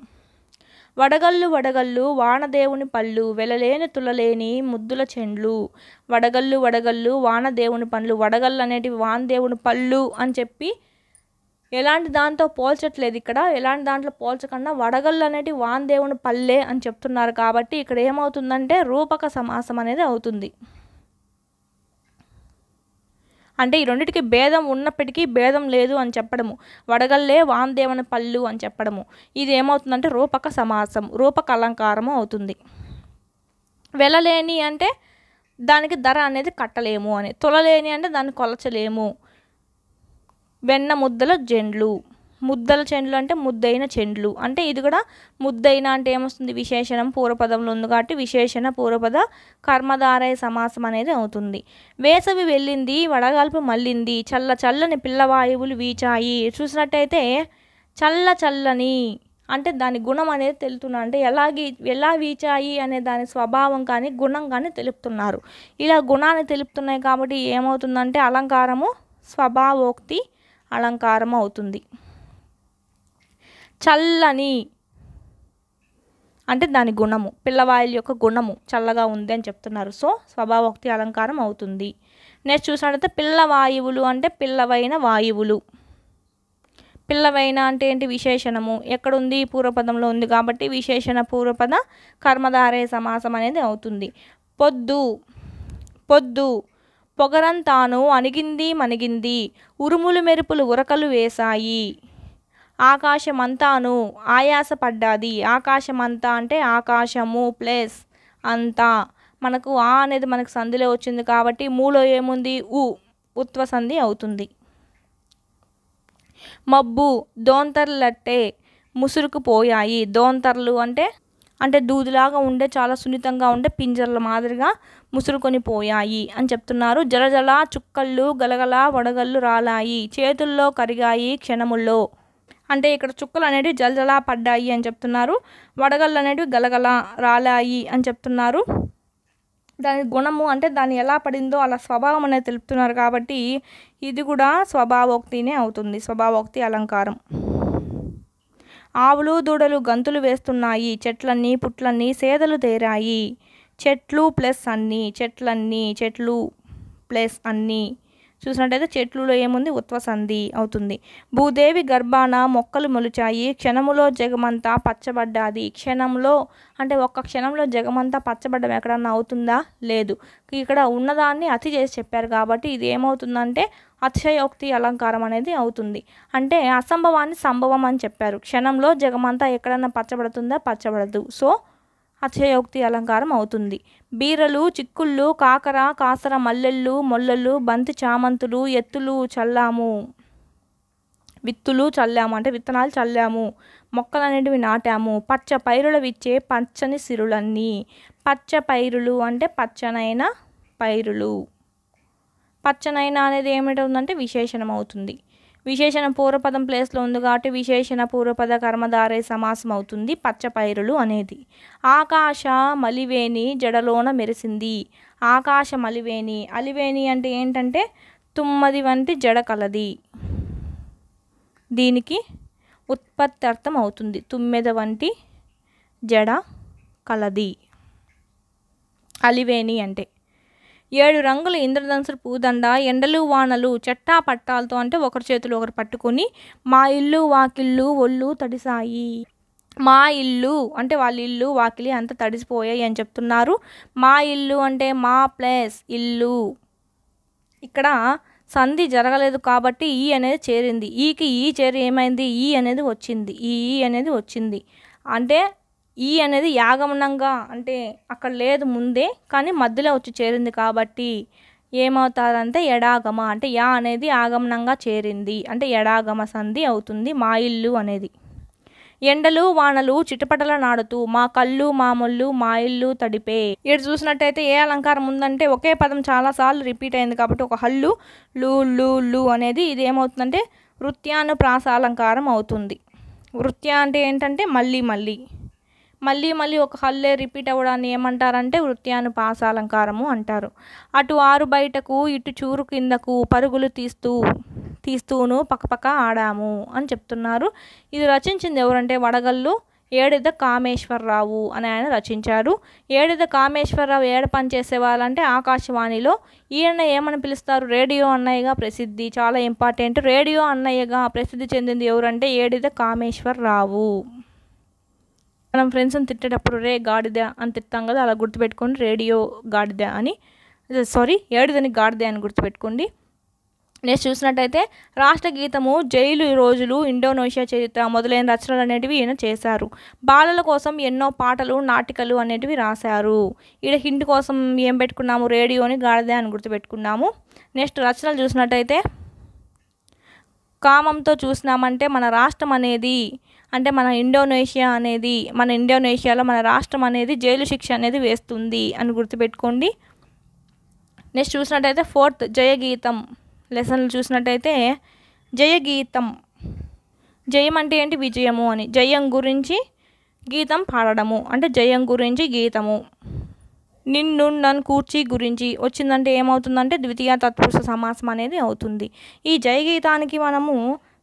వడగళ్ళు వడగళ్ళు వానదేవుని పళ్ళు, వెలలేని తులలేని ముద్దుల చెండ్లు. వడగళ్ళు వడగళ్ళు వానదేవుని పండ్లు. వడగళ్ళు అనేటివి వానదేవుని పళ్ళు అని చెప్పి ఎలాంటి దాంతో పోల్చట్లేదు ఇక్కడ. ఎలాంటి దాంట్లో పోల్చకుండా వడగళ్ళు అనేటివి వానదేవుని పల్లె అని చెప్తున్నారు కాబట్టి ఇక్కడ ఏమవుతుందంటే రూపక సమాసం అనేది అవుతుంది. అంటే ఈ రెండింటికి భేదం ఉన్నప్పటికీ భేదం లేదు అని చెప్పడము, వడగల్లే వానదేవుని పళ్ళు అని చెప్పడము, ఇది ఏమవుతుందంటే రూపక సమాసం, రూపక అలంకారము అవుతుంది. వెలలేని అంటే దానికి ధర అనేది కట్టలేము అని, తులలేని అంటే దాన్ని కొలచలేము. వెన్న ముద్దల జెండ్లు, ముద్దల చెండ్లు అంటే ముద్దైన చెండ్లు. అంటే ఇది కూడా ముద్దైన అంటే ఏమొస్తుంది విశేషణం పూర్వపదంలో ఉంది కాబట్టి విశేషణ పూర్వపద కర్మధారయ సమాసం అనేది అవుతుంది. వేసవి వెళ్ళింది వడగాల్పు మళ్ళింది, చల్ల చల్లని పిల్లవాయువులు వీచాయి. చూసినట్టయితే చల్ల చల్లని అంటే దాని గుణం అనేది తెలుపుతున్నారు. అంటే ఎలా వీచాయి అనే దాని స్వభావం కానీ గుణం కానీ తెలుపుతున్నారు. ఇలా గుణాన్ని తెలుపుతున్నాయి కాబట్టి ఏమవుతుందంటే అలంకారము స్వభావోక్తి అలంకారం అవుతుంది. చల్లని అంటే దాని గుణము, పిల్లవాయుల యొక్క గుణము చల్లగా ఉంది అని చెప్తున్నారు. సో స్వభావోక్తి అలంకారం అవుతుంది. నెక్స్ట్ చూసినట్లయితే పిల్లవాయువులు అంటే పిల్లవైన వాయువులు. పిల్లవైన అంటే ఏంటి విశేషణము, ఎక్కడుంది పూర్వపదంలో ఉంది కాబట్టి విశేషణ పూర్వపద కర్మధారయ సమాసం అనేది అవుతుంది. పొద్దు పొద్దు పొగరంతాను అణిగింది మణిగింది, ఉరుములు మెరుపులు ఉరకలు వేశాయి. ఆకాశమంతాను ఆయాసపడ్డాది. ఆకాశమంతా అంటే ఆకాశము ప్లస్ అంతా. మనకు ఆ అనేది మనకు సంధిలో వచ్చింది కాబట్టి మూలో ఏముంది ఉత్వ సంధి అవుతుంది. మబ్బు దోంతర్లట్టే ముసురుకు పోయాయి. దోంతర్లు అంటే అంటే దూదిలాగా ఉండే చాలా సున్నితంగా ఉండే పింజర్ల మాదిరిగా ముసురుకొని పోయాయి అని చెప్తున్నారు. జలజల చుక్కళ్ళు గలగల వడగళ్ళు రాలాయి, చేతుల్లో కరిగాయి క్షణముల్లో. అంటే ఇక్కడ చుక్కలు అనేటివి జలజల పడ్డాయి అని చెప్తున్నారు, వడగళ్ళు అనేటివి గలగల రాలాయి అని చెప్తున్నారు. దాని గుణము అంటే దాన్ని ఎలా పడిందో అలా స్వభావం అనేది తెలుపుతున్నారు కాబట్టి ఇది కూడా స్వభావోక్తినే అవుతుంది, స్వభావోక్తి అలంకారం. ఆవులు దూడలు గంతులు వేస్తున్నాయి, చెట్లన్నీ పుట్లన్నీ సేదలు తేరాయి. చెట్లు ప్లస్ అన్నీ, చెట్లన్నీ, చెట్లు ప్లస్ అన్నీ చూసినట్టయితే చెట్లులో ఏముంది ఉత్వసంధి అవుతుంది. భూదేవి గర్భాన మొక్కలు మొలిచాయి, క్షణములో జగమంతా పచ్చబడ్డాది. క్షణంలో అంటే ఒక్క క్షణంలో జగమంతా పచ్చబడ్డం ఎక్కడన్నా అవుతుందా? లేదు. ఇక్కడ ఉన్నదాన్ని అతి చేసి చెప్పారు కాబట్టి ఇది ఏమవుతుందంటే అతిశయోక్తి అలంకారం అనేది అవుతుంది. అంటే అసంభవాన్ని సంభవం అని చెప్పారు. క్షణంలో జగమంతా ఎక్కడన్నా పచ్చబడుతుందా? పచ్చబడదు. సో అతిశయోక్తి అలంకారం అవుతుంది. బీరలు చిక్కుళ్ళు కాకర కాసర మల్లెళ్ళు మొల్లలు బంతి చామంతులు ఎత్తులు చల్లాము, విత్తులు చల్లాము అంటే విత్తనాలు చల్లాము, మొక్కలు అనేటివి నాటాము. పచ్చ పైరుల విచ్చే పచ్చని సిరులన్నీ. పచ్చ పైరులు అంటే పచ్చనైన పైరులు. పచ్చనైన అనేది ఏమిటవుతుందంటే విశేషణం అవుతుంది. విశేషణ పూర్వపదం ప్లేస్లో ఉంది కాబట్టి విశేషణ పూర్వపద కర్మధారే సమాసం అవుతుంది పచ్చ పైరులు అనేది. ఆకాశ మలివేణి జడలోన మెరిసింది. ఆకాశ మలివేణి, అలివేణి అంటే ఏంటంటే తుమ్మది వంటి జడ కలది. దీనికి ఉత్పత్తి అర్థం అవుతుంది, తుమ్మెద వంటి జడ కలది అలివేణి అంటే. 7 రంగుల ఇంద్రధనుసు పూదండ, ఎండలు వానలు చెట్టా పట్టాలతో అంటే ఒకరి చేతులు ఒకరు పట్టుకొని మా ఇల్లు వాకిళ్ళు ఒళ్ళు తడిసాయి. మా ఇల్లు అంటే వాళ్ళ ఇల్లు వాకిలి అంతా తడిసిపోయాయి అని చెప్తున్నారు. మా ఇల్లు అంటే మా ప్లస్ ఇల్లు. ఇక్కడ సంధి జరగలేదు కాబట్టి ఈ అనేది చేరింది. ఈకి ఈ చేరి ఏమైంది? ఈ అనేది వచ్చింది. ఈ అనేది వచ్చింది అంటే ఈ అనేది యాగమనంగా అంటే అక్కడ లేదు ముందే కానీ మధ్యలో వచ్చి చేరింది కాబట్టి ఏమవుతారంటే ఎడాగమ అంటే యా అనేది ఆగమనంగా చేరింది అంటే ఎడాగమ సంధి అవుతుంది మా ఇల్లు అనేది. ఎండలు వానలు చిటపటల నాడుతూ మా కళ్ళు మా మొళ్ళు మా ఇల్లు తడిపే. ఇక్కడ చూసినట్టయితే ఏ అలంకారం ఉందంటే ఒకే పదం చాలాసార్లు రిపీట్ అయింది కాబట్టి ఒక హల్లు లు లు లు అనేది ఇది ఏమవుతుందంటే వృత్యానుప్రాస అలంకారం అవుతుంది. వృత్య అంటే ఏంటంటే మళ్ళీ మళ్ళీ మళ్ళీ మళ్ళీ ఒక హల్లే రిపీట్ అవ్వడాన్ని ఏమంటారంటే వృత్యానుపాస అలంకారము అంటారు. అటు ఆరు బయటకు ఇటు చూరు కిందకు పరుగులు తీస్తూను పక్కపక్క ఆడాము అని చెప్తున్నారు. ఇది రచించింది ఎవరంటే వడగళ్ళు ఏడిద కామేశ్వరరావు అని ఆయన రచించారు. ఏడిద కామేశ్వరరావు ఏడ పనిచేసేవాళ్ళంటే ఆకాశవాణిలో. ఈయన ఏమని పిలుస్తారు? రేడియో అన్నయ్యగా ప్రసిద్ధి, చాలా ఇంపార్టెంట్. రేడియో అన్నయ్యగా ప్రసిద్ధి చెందింది ఎవరంటే ఏడిద కామేశ్వరరావు. మనం ఫ్రెండ్స్ని తిట్టేటప్పుడు రే గాడిద అని తిట్టాం కదా, అలా గుర్తుపెట్టుకోండి రేడియో గాడిద అని, ఏడిదని గాడిద అని గుర్తుపెట్టుకోండి. నెక్స్ట్ చూసినట్టయితే రాష్ట్ర గీతము, జైలు రోజులు, ఇండోనేషియా చరిత్ర మొదలైన రచనలు అనేటివి ఈయన చేశారు. బాలల కోసం ఎన్నో పాటలు నాటికలు అనేటివి రాశారు. ఈడ హింట్ కోసం ఏం పెట్టుకున్నాము? రేడియోని గాడిద అని గుర్తుపెట్టుకున్నాము. నెక్స్ట్ రచనలు చూసినట్టయితే కామంతో చూసినామంటే మన రాష్ట్రం అనేది అంటే మన ఇండోనేషియాలో మన రాష్ట్రం అనేది జైలు శిక్ష అనేది వేస్తుంది అని గుర్తుపెట్టుకోండి. నెక్స్ట్ చూసినట్టయితే 4th జయగీతం లెసన్లు చూసినట్టయితే జయగీతం, జయం అంటే ఏంటి? విజయము అని. జయం గురించి గీతం పాడడము అంటే జయం గురించి గీతము. నిన్ను నన్ను కూర్చి గురించి వచ్చిందంటే ఏమవుతుందంటే ద్వితీయ తత్పురుష సమాసం అనేది అవుతుంది. ఈ జయగీతానికి మనము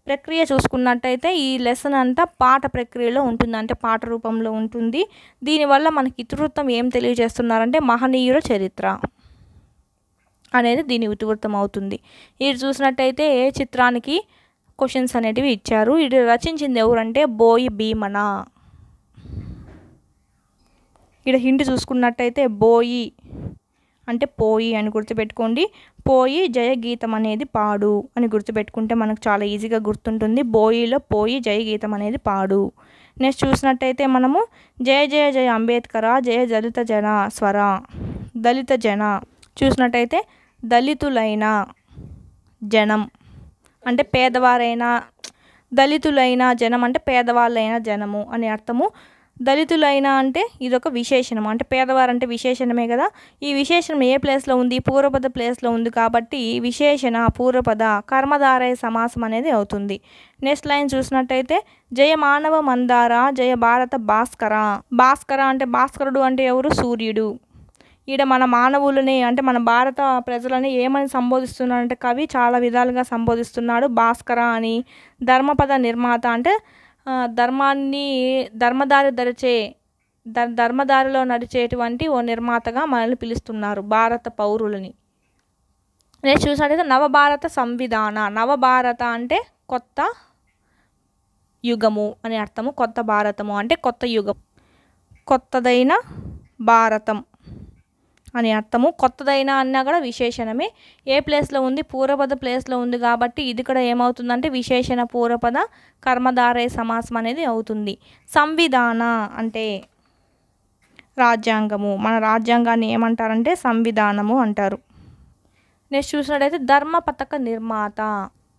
ప్రక్రియ చూసుకున్నట్టయితే ఈ లెసన్ అంతా పాట ప్రక్రియలో ఉంటుంది అంటే పాట రూపంలో ఉంటుంది. దీనివల్ల మనకి ఇతివృత్తం ఏం తెలియజేస్తున్నారంటే మహనీయుల చరిత్ర అనేది దీని ఇతివృత్తం అవుతుంది. ఇది చూసినట్టయితే చిత్రానికి క్వశ్చన్స్ అనేటివి ఇచ్చారు. ఇది రచించింది ఎవరంటే బోయి భీమన. ఇక్కడ హింట్ చూసుకున్నట్టయితే బోయి అంటే పోయి అని గుర్తుపెట్టుకోండి. పోయి జయగీతం అనేది పాడు అని గుర్తుపెట్టుకుంటే మనకు చాలా ఈజీగా గుర్తుంటుంది. బోయిలో పోయి జయగీతం అనేది పాడు. నెక్స్ట్ చూసినట్టయితే మనము జయ జయ జయ అంబేద్కర, జయ దళిత జన స్వర, దళిత జన చూసినట్టయితే దళితులైన జనం అంటే పేదవారైన, దళితులైన జనం అంటే పేదవాళ్ళైన జనము అనే అర్థము. దళితులైన అంటే ఇదొక విశేషణం, అంటే పేదవారు అంటే విశేషణమే కదా. ఈ విశేషణం ఏ ప్లేస్లో ఉంది? పూర్వపద ప్లేస్లో ఉంది కాబట్టి విశేషణ పూర్వపద కర్మధారయ సమాసం అనేది అవుతుంది. నెక్స్ట్ లైన్ చూసినట్టయితే జయ మానవ మందార జయ భారత భాస్కర. భాస్కర అంటే భాస్కరుడు అంటే ఎవరు? సూర్యుడు. ఈడ మన మానవులని అంటే మన భారత ప్రజలని ఏమని సంబోధిస్తున్నాడంటే కవి చాలా విధాలుగా సంబోధిస్తున్నాడు. భాస్కర అని. ధర్మపద నిర్మాత అంటే ధర్మాన్ని ధర్మదారిలో నడిచేటువంటి ఓ నిర్మాతగా మనల్ని పిలుస్తున్నారు భారత పౌరులని. నేను చూసినట్టయితే నవభారత సంవిధాన. నవభారత అంటే కొత్త యుగము అని అర్థము. కొత్త భారతము అంటే కొత్త యుగం, కొత్తదైన భారతం అని అర్థము. కొత్తదైన అన్నా కూడా విశేషణమే. ఏ ప్లేస్లో ఉంది? పూర్వపద ప్లేస్లో ఉంది కాబట్టి ఇది కూడా ఏమవుతుందంటే విశేషణ పూర్వపద కర్మధారయ సమాసం అనేది అవుతుంది. సంవిధాన అంటే రాజ్యాంగము. మన రాజ్యాంగాన్ని ఏమంటారంటే సంవిధానము అంటారు. నెక్స్ట్ చూసినట్టయితే ధర్మ పథక నిర్మాత.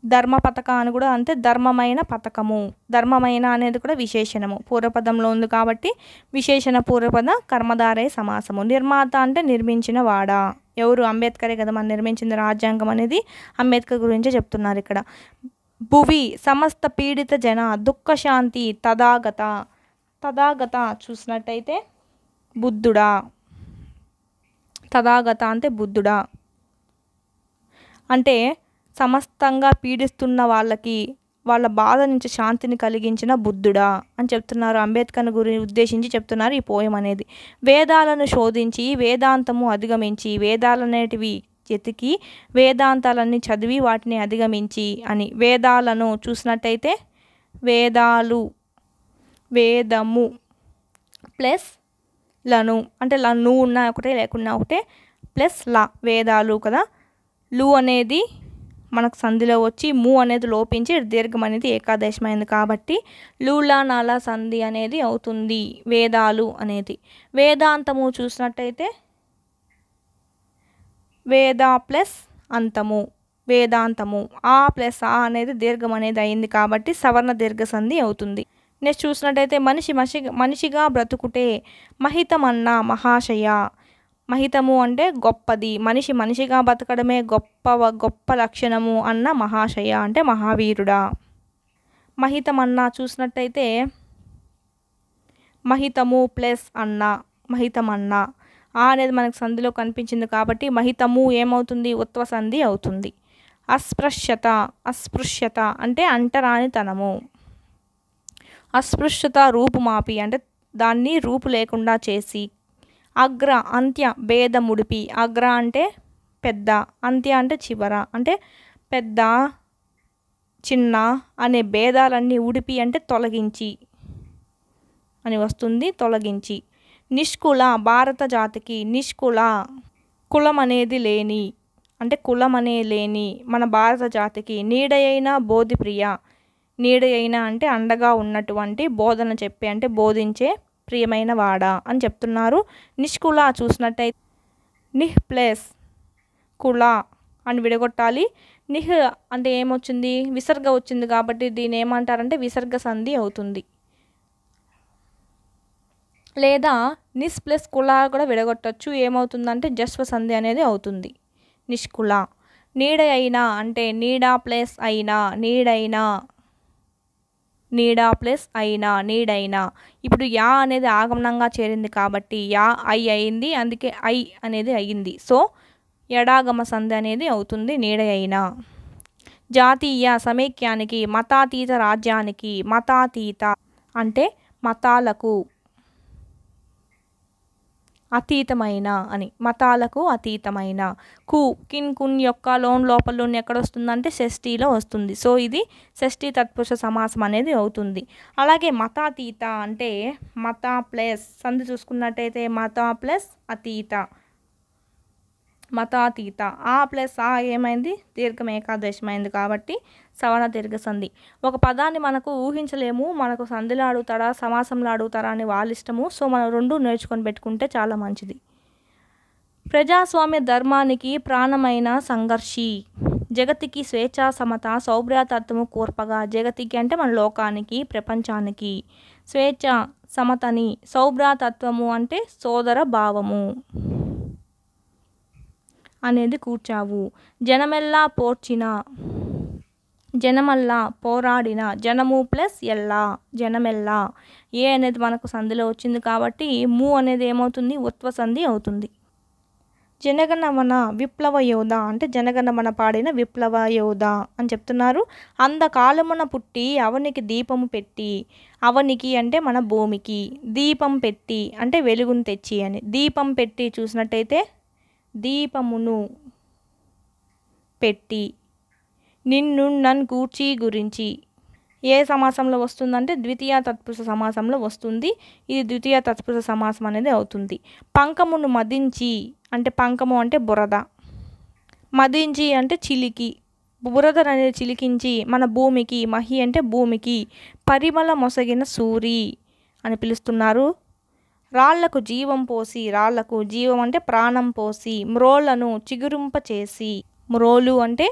ధర్మ పథక అని కూడా అంతే, ధర్మమైన పథకము. ధర్మమైన అనేది కూడా విశేషణము, పూర్వపదంలో ఉంది కాబట్టి విశేషణ పూర్వపద కర్మధారయ సమాసము. నిర్మాత అంటే నిర్మించిన వాడా. ఎవరు? అంబేద్కరే కదా మనం నిర్మించింది రాజ్యాంగం అనేది. అంబేద్కర్ గురించే చెప్తున్నారు ఇక్కడ. భువి సమస్త పీడిత జన దుఃఖశాంతి తథాగత. తథాగత చూసినట్టయితే బుద్ధుడా. తథాగత అంటే బుద్ధుడా అంటే సమస్తంగా పీడిస్తున్న వాళ్ళకి వాళ్ళ బాధ నుంచి శాంతిని కలిగించిన బుద్ధుడా అని చెప్తున్నారు. అంబేద్కర్ని ఉద్దేశించి చెప్తున్నారు ఈ పోయం అనేది. వేదాలను శోధించి వేదాంతము అధిగమించి. వేదాలనేటివి ఎతికి వేదాంతాలన్నీ చదివి వాటిని అధిగమించి అని. వేదాలను చూసినట్టయితే వేదాలు, వేదము ప్లస్ లను అంటే లను ఉన్న ఒకటే లేకున్నా ఒకటే ప్లస్ లా వేదాలు కదా. లు అనేది మనకు సంధిలో వచ్చి ము అనేది లోపించి దీర్ఘం అనేది ఏకాదేశమైంది కాబట్టి లూలా నాలా సంధి అనేది అవుతుంది వేదాలు అనేది. వేదాంతము చూసినట్టయితే వేద ప్లస్ అంతము వేదాంతము. ఆ ప్లస్ ఆ అనేది దీర్ఘం అనేది అయింది కాబట్టి సవర్ణ దీర్ఘ సంధి అవుతుంది. నెక్స్ట్ చూసినట్టయితే మనిషిగా బ్రతుకుటే మహితమన్న మహాశయ. మహితము అంటే గొప్పది. మనిషిగా బతకడమే గొప్ప లక్షణము అన్న మహాశయ అంటే మహావీరుడా. మహితమన్న చూసినట్టయితే మహితము ప్లస్ అన్న మహితమన్న. ఆ అనేది మనకు సంధిలో కనిపించింది కాబట్టి మహితము ఏమవుతుంది? ఉత్వ సంధి అవుతుంది. అస్పృశ్యత. అస్పృశ్యత అంటే అంటరానితనము. అస్పృశ్యత రూపుమాపి అంటే దాన్ని రూపు లేకుండా చేసి. అగ్ర అంత్య భేద ముడిపి. అగ్ర అంటే పెద్ద, అంత్య అంటే చివర, అంటే పెద్ద చిన్న అనే భేదాలన్నీ ఉడిపి అంటే తొలగించి అని వస్తుంది. తొలగించి. నిష్కుల భారత జాతికి. నిష్కుల కులం అనేది లేని అంటే కులం అనే లేని మన భారత జాతికి. నీడయైన బోధిప్రియ. నీడయైన అంటే అండగా ఉన్నటువంటి, బోధన చెప్పే అంటే బోధించే ప్రియమైన వాడా అని చెప్తున్నారు. నిష్కుల చూసినట్టయితే నిహ్ ప్లస్ కుల అని విడగొట్టాలి. నిహ్ అంటే ఏమొచ్చింది? విసర్గ వచ్చింది కాబట్టి దీన్ని ఏమంటారంటే విసర్గ సంధి అవుతుంది. లేదా నిస్ ప్లస్ కుల కూడా విడగొట్టచ్చు. ఏమవుతుందంటే జస్వ సంధి అనేది అవుతుంది. నిష్కుల. నీడ అయినా అంటే నీడా ప్లస్ అయినా నీడైనా. నీడా ప్లస్ అయినా నీడైనా. ఇప్పుడు యా అనేది ఆగమనంగా చేరింది కాబట్టి యా ఐ అయింది, అందుకే ఐ అనేది అయ్యింది. సో ఎడాగమ సంధి అనేది అవుతుంది నీడ అయినా. జాతీయ సమైక్యానికి. మతాతీత రాజ్యానికి. మతాతీత అంటే మతాలకు అతీతమైన అని. మతాలకు అతీతమైన. కిన్ కున్ యొక్క లోన్ లోపల ఎక్కడ వస్తుందంటే షష్ఠీలో వస్తుంది. సో ఇది షష్ఠీ తత్పురుష సమాసం అనేది అవుతుంది. అలాగే మతాతీత అంటే మత ప్లస్ సంధి చూసుకున్నట్టయితే మత ప్లస్ అతీత. మతాతీత. ఆ ప్లస్ ఆ ఏమైంది? దీర్ఘం ఏకాదేశమైంది కాబట్టి సవర్ణ దీర్ఘ సంధి. ఒక పదాన్ని మనకు ఊహించలేము, మనకు సంధిలో అడుగుతారా సమాసంలో అడుగుతారా అని వాళ్ళ ఇష్టము. సో మనం రెండు నేర్చుకొని పెట్టుకుంటే చాలా మంచిది. ప్రజాస్వామ్య ధర్మానికి ప్రాణమైన సంఘర్షి. జగతికి స్వేచ్ఛ సమత సౌభ్రాతత్వము కోర్పగా. జగతికి అంటే మన లోకానికి ప్రపంచానికి. స్వేచ్ఛ సమతని. సౌభ్రాతత్వము అంటే సోదర భావము అనేది కూర్చావు. జనమెల్లా పోర్చిన, జనమల్లా పోరాడిన, జనము ప్లస్ ఎల్లా, జనమెల్లా. ఏ అనేది మనకు సంధిలో వచ్చింది కాబట్టి ము అనేది ఏమవుతుంది, ఉత్వ సంధి అవుతుంది. జనగణమన విప్లవ యోధ అంటే జనగణమన పాడిన విప్లవ యోధ అని చెప్తున్నారు. అందకాలమున పుట్టి అవనికి దీపము పెట్టి, అవనికి అంటే మన భూమికి, దీపం పెట్టి అంటే వెలుగును తెచ్చి అని. దీపం పెట్టి చూసినట్టయితే దీపమును పెట్టి, నిన్ను నన్ను గూర్చి గురించి. ఏ సమాసంలో వస్తుందంటే ద్వితీయ తత్పురుష సమాసంలో వస్తుంది. ఇది ద్వితీయ తత్పురుష సమాసం అనేది అవుతుంది. పంకమును మదించి అంటే పంకము అంటే బురద, మదించి అంటే చిలికి, బురద అనేది చిలికించి మన భూమికి, మహి అంటే భూమికి, పరిమళ మొసగిన సూరి అని పిలుస్తున్నారు. రాళ్లకు జీవం పోసి, రాళ్లకు జీవం అంటే ప్రాణం పోసి, మ్రోళ్లను చిగురింప చేసి, మ్రోలు అంటే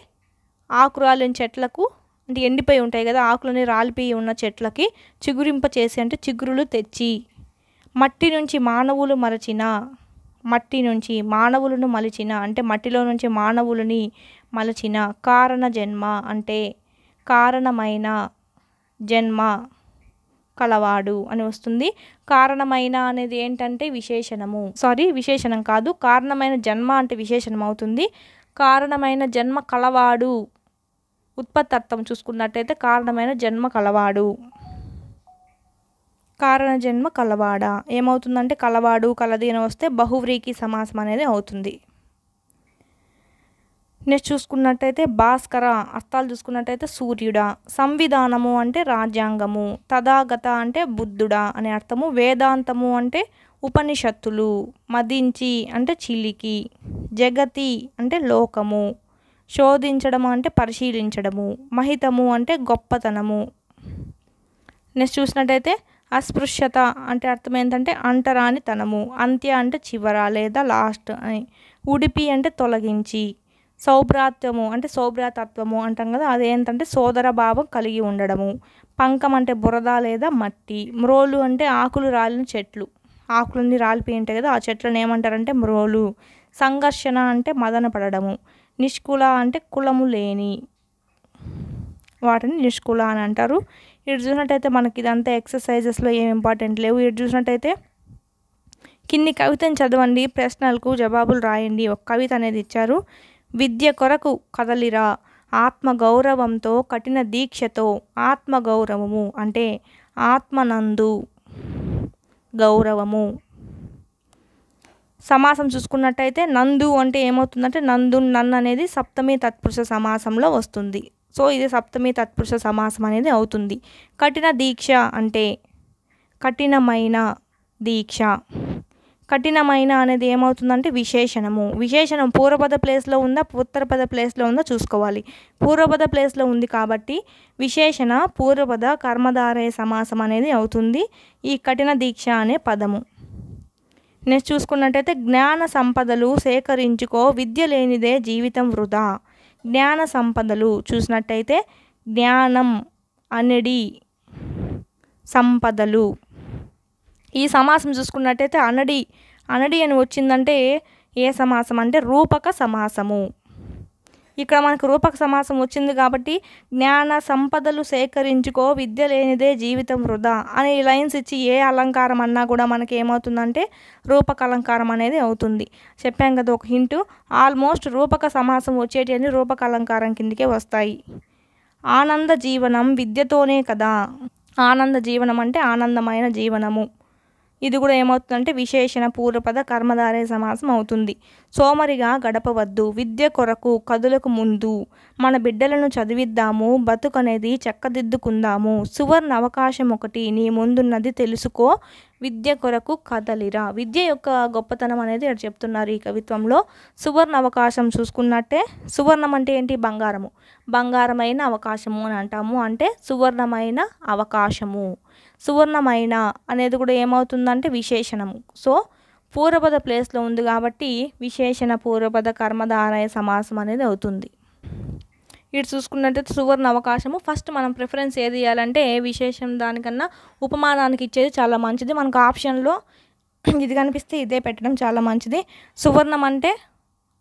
ఆకురాలిన చెట్లకు అంటే ఎండిపోయి ఉంటాయి కదా, ఆకులని రాలిపోయి ఉన్న చెట్లకి చిగురింప చేసి అంటే చిగురులు తెచ్చి, మట్టి నుంచి మానవులు మరచిన, మట్టి నుంచి మానవులను మలిచిన అంటే మట్టిలో నుంచి మానవులని మలచిన, కారణ జన్మ అంటే కారణమైన జన్మ కలవాడు అని వస్తుంది. కారణమైన అనేది ఏంటంటే విశేషణము, విశేషణం కాదు, కారణమైన జన్మ అంటే విశేషణం అవుతుంది. కారణమైన జన్మ కలవాడు ఉత్పత్తి అర్థం చూసుకున్నట్టయితే కారణమైన జన్మ కలవాడు, కారణ జన్మ కలవాడా ఏమవుతుందంటే కలవాడు కలది అని వస్తే బహువ్రీకి సమాసం అనేది అవుతుంది. నెక్స్ట్ చూసుకున్నట్టయితే భాస్కర అర్థాలు చూసుకున్నట్టయితే సూర్యుడా. సంవిధానము అంటే రాజ్యాంగము, తథాగత అంటే బుద్ధుడా అనే అర్థము, వేదాంతము అంటే ఉపనిషత్తులు, మదించి అంటే చిలికి, జగతి అంటే లోకము, శోధించడము అంటే పరిశీలించడము, మహితము అంటే గొప్పతనము. నెక్స్ట్ చూసినట్టయితే అస్పృశ్యత అంటే అర్థం ఏంటంటే అంటరానితనము, అంత్య అంటే చివర లేదా లాస్ట్ అని, ఉడిపి అంటే తొలగించి, సౌభ్రాత్వము అంటే సౌభ్రాతత్వము అంటాం కదా, అదేంటంటే సోదర భావం కలిగి ఉండడము, పంకం అంటే బురద లేదా మట్టి, మ్రోలు అంటే ఆకులు రాలిన చెట్లు, ఆకులన్నీ రాలిపోయి ఉంటాయి కదా ఆ చెట్లను ఏమంటారంటే మ్రోలు, సంఘర్షణ అంటే మదన పడడము, నిష్కుల అంటే కులము లేని వాటిని నిష్కుల అని అంటారు. ఇటు చూసినట్టయితే మనకి ఇదంతా ఎక్సర్సైజెస్లో ఏం ఇంపార్టెంట్ లేవు. ఇటు చూసినట్టయితే కింది కవితను చదవండి, ప్రశ్నలకు జవాబులు రాయండి. ఒక కవిత అనేది ఇచ్చారు. విద్య కొరకు కదలిరా, ఆత్మగౌరవంతో కఠిన దీక్షతో, ఆత్మగౌరవము అంటే ఆత్మనందు గౌరవము. సమాసం చూసుకున్నట్టయితే నందు అంటే ఏమవుతుందంటే నందు నన్ను అనేది సప్తమి తత్పురుష సమాసంలో వస్తుంది. సో ఇది సప్తమి తత్పురుష సమాసం అనేది అవుతుంది. కఠిన దీక్ష అంటే కఠినమైన దీక్ష, కఠినమైన అనేది ఏమవుతుందంటే విశేషణము. విశేషణం పూర్వపద ప్లేస్లో ఉందా ఉత్తరపద ప్లేస్లో ఉందా చూసుకోవాలి. పూర్వపద ప్లేస్లో ఉంది కాబట్టి విశేషణ పూర్వపద కర్మధారయ సమాసం అనేది అవుతుంది ఈ కఠిన దీక్ష అనే పదము. నెక్స్ట్ చూసుకున్నట్టయితే జ్ఞాన సంపదలు సేకరించుకో, విద్య లేనిదే జీవితం వృధా. జ్ఞాన సంపదలు చూసినట్టయితే జ్ఞానం అనడి సంపదలు. ఈ సమాసం చూసుకున్నట్టయితే అనడి అని వచ్చిందంటే ఏ సమాసం అంటే రూపక సమాసము. ఇక్కడ మనకు రూపక సమాసం వచ్చింది కాబట్టి జ్ఞాన సంపదలు సేకరించుకో, విద్య లేనిదే జీవితం వృధా అనే లైన్స్ ఇచ్చి ఏ అలంకారం అన్నా కూడా మనకి ఏమవుతుందంటే రూపక అలంకారం అనేది అవుతుంది. చెప్పాం కదా ఒక హింటు, ఆల్మోస్ట్ రూపక సమాసం వచ్చేటివన్నీ రూపక అలంకారం కిందకే వస్తాయి. ఆనంద జీవనం విద్యతోనే కదా, ఆనంద జీవనం అంటే ఆనందమైన జీవనము. ఇది కూడా ఏమవుతుందంటే విశేషణ పూర్వపద కర్మధారయ సమాసం అవుతుంది. సోమరిగా గడపవద్దు, విద్య కొరకు కదులకు ముందు, మన బిడ్డలను చదివిద్దాము, బతుకనేది చక్కదిద్దుకుందాము, సువర్ణ అవకాశం ఒకటి నీ ముందున్నది తెలుసుకో, విద్య కొరకు కదలిరా. విద్య యొక్క గొప్పతనం అనేది ఇక్కడ చెప్తున్నారు ఈ కవిత్వంలో. సువర్ణ అవకాశం చూసుకున్నట్టే, సువర్ణం అంటే ఏంటి బంగారము, బంగారమైన అవకాశము అని అంటాము, అంటే సువర్ణమైన అవకాశము. సువర్ణమైన అనేది కూడా ఏమవుతుందంటే విశేషణము. సో పూర్వపద ప్లేస్లో ఉంది కాబట్టి విశేషణ పూర్వపద కర్మధారయ సమాసం అనేది అవుతుంది. ఇటు చూసుకున్నట్టయితే సువర్ణ అవకాశము. ఫస్ట్ మనం ప్రిఫరెన్స్ ఏది ఇవ్వాలంటే విశేషం దానికన్నా ఉపమానానికి ఇచ్చేది చాలా మంచిది. మనకు ఆప్షన్లో ఇది కనిపిస్తే ఇదే పెట్టడం చాలా మంచిది. సువర్ణం అంటే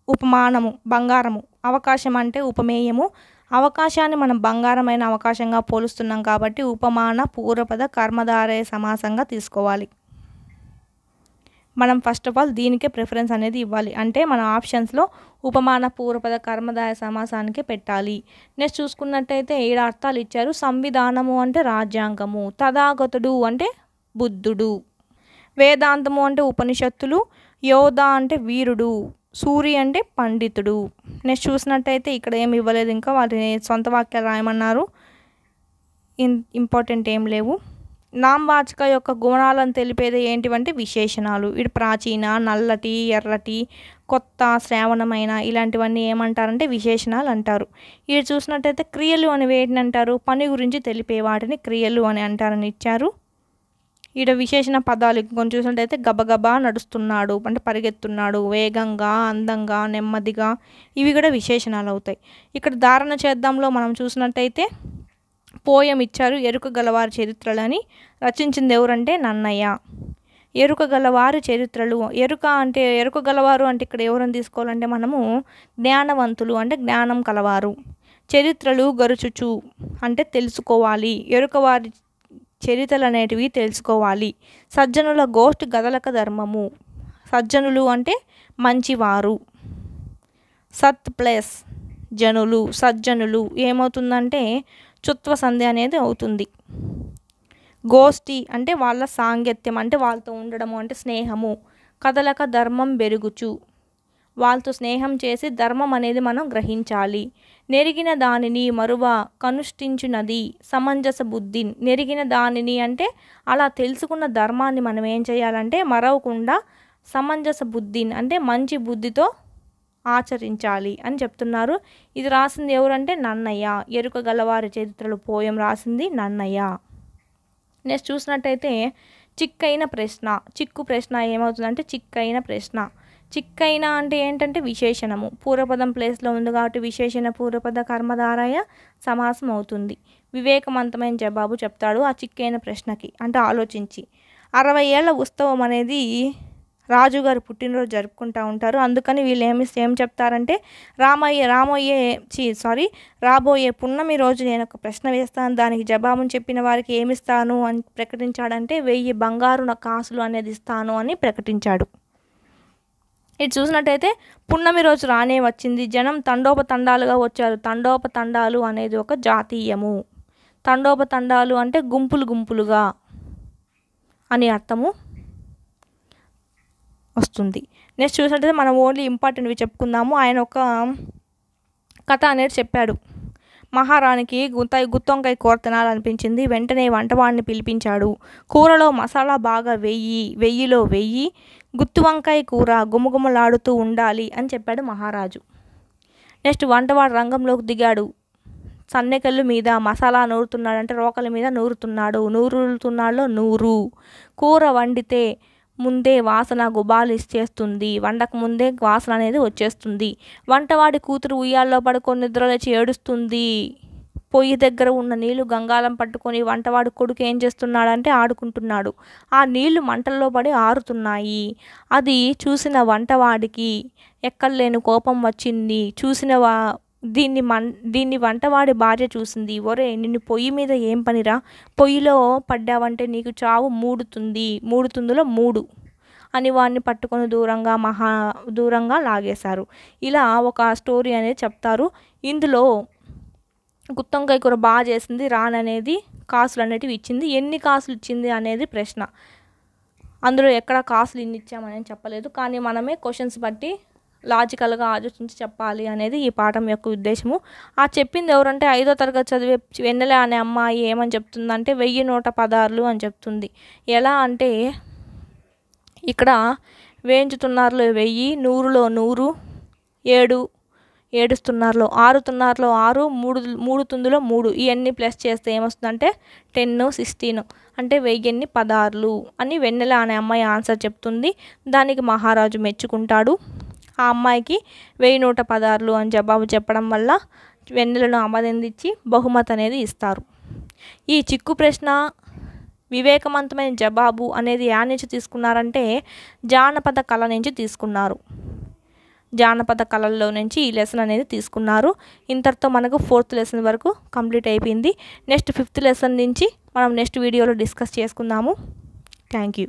ఉపమానము, బంగారము. అవకాశం అంటే ఉపమేయము. అవకాశాన్ని మనం బంగారమైన అవకాశంగా పోలుస్తున్నాం కాబట్టి ఉపమాన పూర్వపద కర్మధారయ సమాసంగా తీసుకోవాలి. మనం ఫస్ట్ ఆఫ్ ఆల్ దీనికే ప్రిఫరెన్స్ అనేది ఇవ్వాలి. అంటే మన ఆప్షన్స్లో ఉపమాన పూర్వపద కర్మధారయ సమాసానికి పెట్టాలి. నెక్స్ట్ చూసుకున్నట్టయితే 7 అర్థాలు ఇచ్చారు. సంవిధానము అంటే రాజ్యాంగము, తథాగతుడు అంటే బుద్ధుడు, వేదాంతము అంటే ఉపనిషత్తులు, యోధ అంటే వీరుడు, సూరి అంటే పండితుడు. నెక్స్ట్ చూసినట్టయితే ఇక్కడ ఏమి ఇవ్వలేదు, ఇంకా వాటిని సొంత వాక్యాలు రాయమన్నారు. ఇంపార్టెంట్ ఏం లేవు. నామవాచక యొక్క గుణాలను తెలిపేది ఏంటివంటే విశేషణాలు. ఇటు ప్రాచీన, నల్లటి, ఎర్రటి, కొత్త, శ్రావణమైన ఇలాంటివన్నీ ఏమంటారంటే విశేషణాలు అంటారు. ఇటు చూసినట్టయితే క్రియలు అని వేటిని అంటారు, పని గురించి తెలిపే వాటిని క్రియలు అని అంటారని ఇచ్చారు. ఈడ విశేషణ పదాలు ఇంకొంచెం చూసినట్టయితే గబగబా నడుస్తున్నాడు అంటే పరిగెత్తున్నాడు, వేగంగా, అందంగా, నెమ్మదిగా, ఇవి కూడా విశేషణాలు అవుతాయి. ఇక్కడ ధారణ చేద్దాంలో మనం చూసినట్టయితే పోయం ఇచ్చారు, ఎరుక గలవారి చరిత్రలని. రచించింది ఎవరంటే నన్నయ్య. ఎరుక గలవారి చరిత్రలు, ఎరుక గలవారు అంటే ఇక్కడ ఎవరని తీసుకోవాలంటే మనము జ్ఞానవంతులు అంటే జ్ఞానం కలవారు. చరిత్రలు గరుచుచు అంటే తెలుసుకోవాలి, ఎరుక వారి చరిత్రలు అనేటివి తెలుసుకోవాలి. సజ్జనుల గోష్ఠి గదలక ధర్మము, సజ్జనులు అంటే మంచివారు. సత్ ప్లస్ జనులు, సజ్జనులు ఏమవుతుందంటే చుత్వ సంధి అనేది అవుతుంది. గోష్ఠి అంటే వాళ్ళ సాంగత్యం అంటే వాళ్ళతో ఉండడము అంటే స్నేహము. కదలక ధర్మం బెరుగుచు, వాళ్ళతో స్నేహం చేసి ధర్మం అనేది మనం గ్రహించాలి. నెరిగిన దానిని మరువ కనుష్ఠించునది సమంజస బుద్ధి. నెరిగిన దానిని అంటే అలా తెలుసుకున్న ధర్మాన్ని మనం ఏం చేయాలంటే మరవకుండా సమంజస బుద్ధి అంటే మంచి బుద్ధితో ఆచరించాలి అని చెప్తున్నారు. ఇది రాసింది ఎవరంటే నన్నయ్య. ఎరుక గలవారి చరిత్రలు పోయం రాసింది నన్నయ్య. నెక్స్ట్ చూసినట్టయితే చిక్కైన ప్రశ్న. చిక్కు ప్రశ్న ఏమవుతుందంటే చిక్కైన ప్రశ్న. చిక్కైన అంటే ఏంటంటే విశేషణము, పూర్వపదం ప్లేస్లో ఉంది కాబట్టి విశేషణ పూర్వపద కర్మధారయ సమాసం అవుతుంది. వివేకవంతమైన జవాబు చెప్తాడు ఆ చిక్కైన ప్రశ్నకి అంటే ఆలోచించి. 60 ఏళ్ల ఉత్సవం అనేది రాజుగారు పుట్టినరోజు జరుపుకుంటూ ఉంటారు. అందుకని వీళ్ళు ఏం చెప్తారంటే రాబోయే పున్నమి రోజు నేను ఒక ప్రశ్న వేస్తాను, దానికి జవాబును చెప్పిన వారికి ఏమిస్తాను అని ప్రకటించాడంటే 1000 బంగారు కాసులు అనేది ఇస్తాను అని ప్రకటించాడు. ఇది చూసినట్టయితే పున్నమి రోజు రానే వచ్చింది, జనం తండోపతండాలుగా వచ్చారు. తండోపతండాలు అనేది ఒక జాతీయము. తండోపతండాలు అంటే గుంపులు గుంపులుగా అని అర్థము వస్తుంది. నెక్స్ట్ చూసినట్టయితే మనం ఓన్లీ ఇంపార్టెంట్వి చెప్పుకుందాము. ఆయన ఒక కథ అనేది చెప్పాడు. మహారాణికి గుత్తొంకాయ కూర తినాలనిపించింది. వెంటనే వంటవాడిని పిలిపించాడు. కూరలో మసాలా బాగా వెయ్యిలో 1000 గుత్తి వంకాయ కూర గుమగుమలాడుతూ ఉండాలి అని చెప్పాడు మహారాజు. నెక్స్ట్ వంటవాడు రంగంలోకి దిగాడు. సన్నెకల్లు మీద మసాలా నూరుతున్నాడంటే రోకల మీద నూరుతున్నాడు. నూరుతున్నాడులో 100. కూర వండితే ముందే వాసన గుబాలు ఇచ్చేస్తుంది, వండక ముందే వాసన అనేది వచ్చేస్తుంది. వంటవాడి కూతురు ఉయ్యాల్లో పడుకొని నిద్రలేచి ఏడుస్తుంది. పొయ్యి దగ్గర ఉన్న నీళ్లు గంగాళం పట్టుకొని వంటవాడి కొడుకు ఏం చేస్తున్నాడంటే ఆడుకుంటున్నాడు. ఆ నీళ్లు మంటల్లో పడి ఆరుతున్నాయి. అది చూసిన వంటవాడికి ఎక్కడలేని కోపం వచ్చింది. దీన్ని వంటవాడి భార్య చూసింది. ఒరే, నిన్ను పొయ్యి మీద ఏం పనిరా, పొయ్యిలో పడ్డావంటే నీకు చావు మూడుతుంది, 3 అని వాడిని పట్టుకొని దూరంగా లాగేశారు. ఇలా ఒక స్టోరీ అనేది చెప్తారు. ఇందులో గుత్తొంకాయ కూర బాగా చేసింది, రాననేది కాసులు అనేటివి ఇచ్చింది. ఎన్ని కాసులు ఇచ్చింది అనేది ప్రశ్న. అందులో ఎక్కడ కాసులు ఇన్ని ఇచ్చామని చెప్పలేదు, కానీ మనమే క్వశ్చన్స్ బట్టి లాజికల్గా ఆలోచించి చెప్పాలి అనేది ఈ పాఠం యొక్క ఉద్దేశము. ఆ చెప్పింది ఎవరంటే 5వ తరగతి చదివే వెన్నెల అనే అమ్మాయి ఏమని చెప్తుందంటే 1116 అని చెప్తుంది. ఎలా అంటే ఇక్కడ వేయించుతున్నారులో 1000, 100లో 100, 7 ఏడుస్తున్నారులో 6, 6, 3 తుందులో 3 ఇవన్నీ ప్లస్ చేస్తే ఏమొస్తుందంటే 10, 16 అంటే 1016 అని వెన్నెల అనే అమ్మాయి ఆన్సర్ చెప్తుంది. దానికి మహారాజు మెచ్చుకుంటాడు. ఆ అమ్మాయికి 1116 అని జవాబు చెప్పడం వల్ల వెన్నెలను ఆమోదించి బహుమతి అనేది ఇస్తారు. ఈ చిక్కు ప్రశ్న వివేకవంతమైన జవాబు అనేది యా నుంచి తీసుకున్నారంటే జానపద కళ నుంచి తీసుకున్నారు. జానపద కళల్లో నుంచి ఈ లెసన్ అనేది తీసుకున్నారు. ఇంతటితో మనకు 4th లెసన్ వరకు కంప్లీట్ అయిపోయింది. నెక్స్ట్ 5th లెసన్ నుంచి మనం నెక్స్ట్ వీడియోలో డిస్కస్ చేసుకుందాము. Thank you.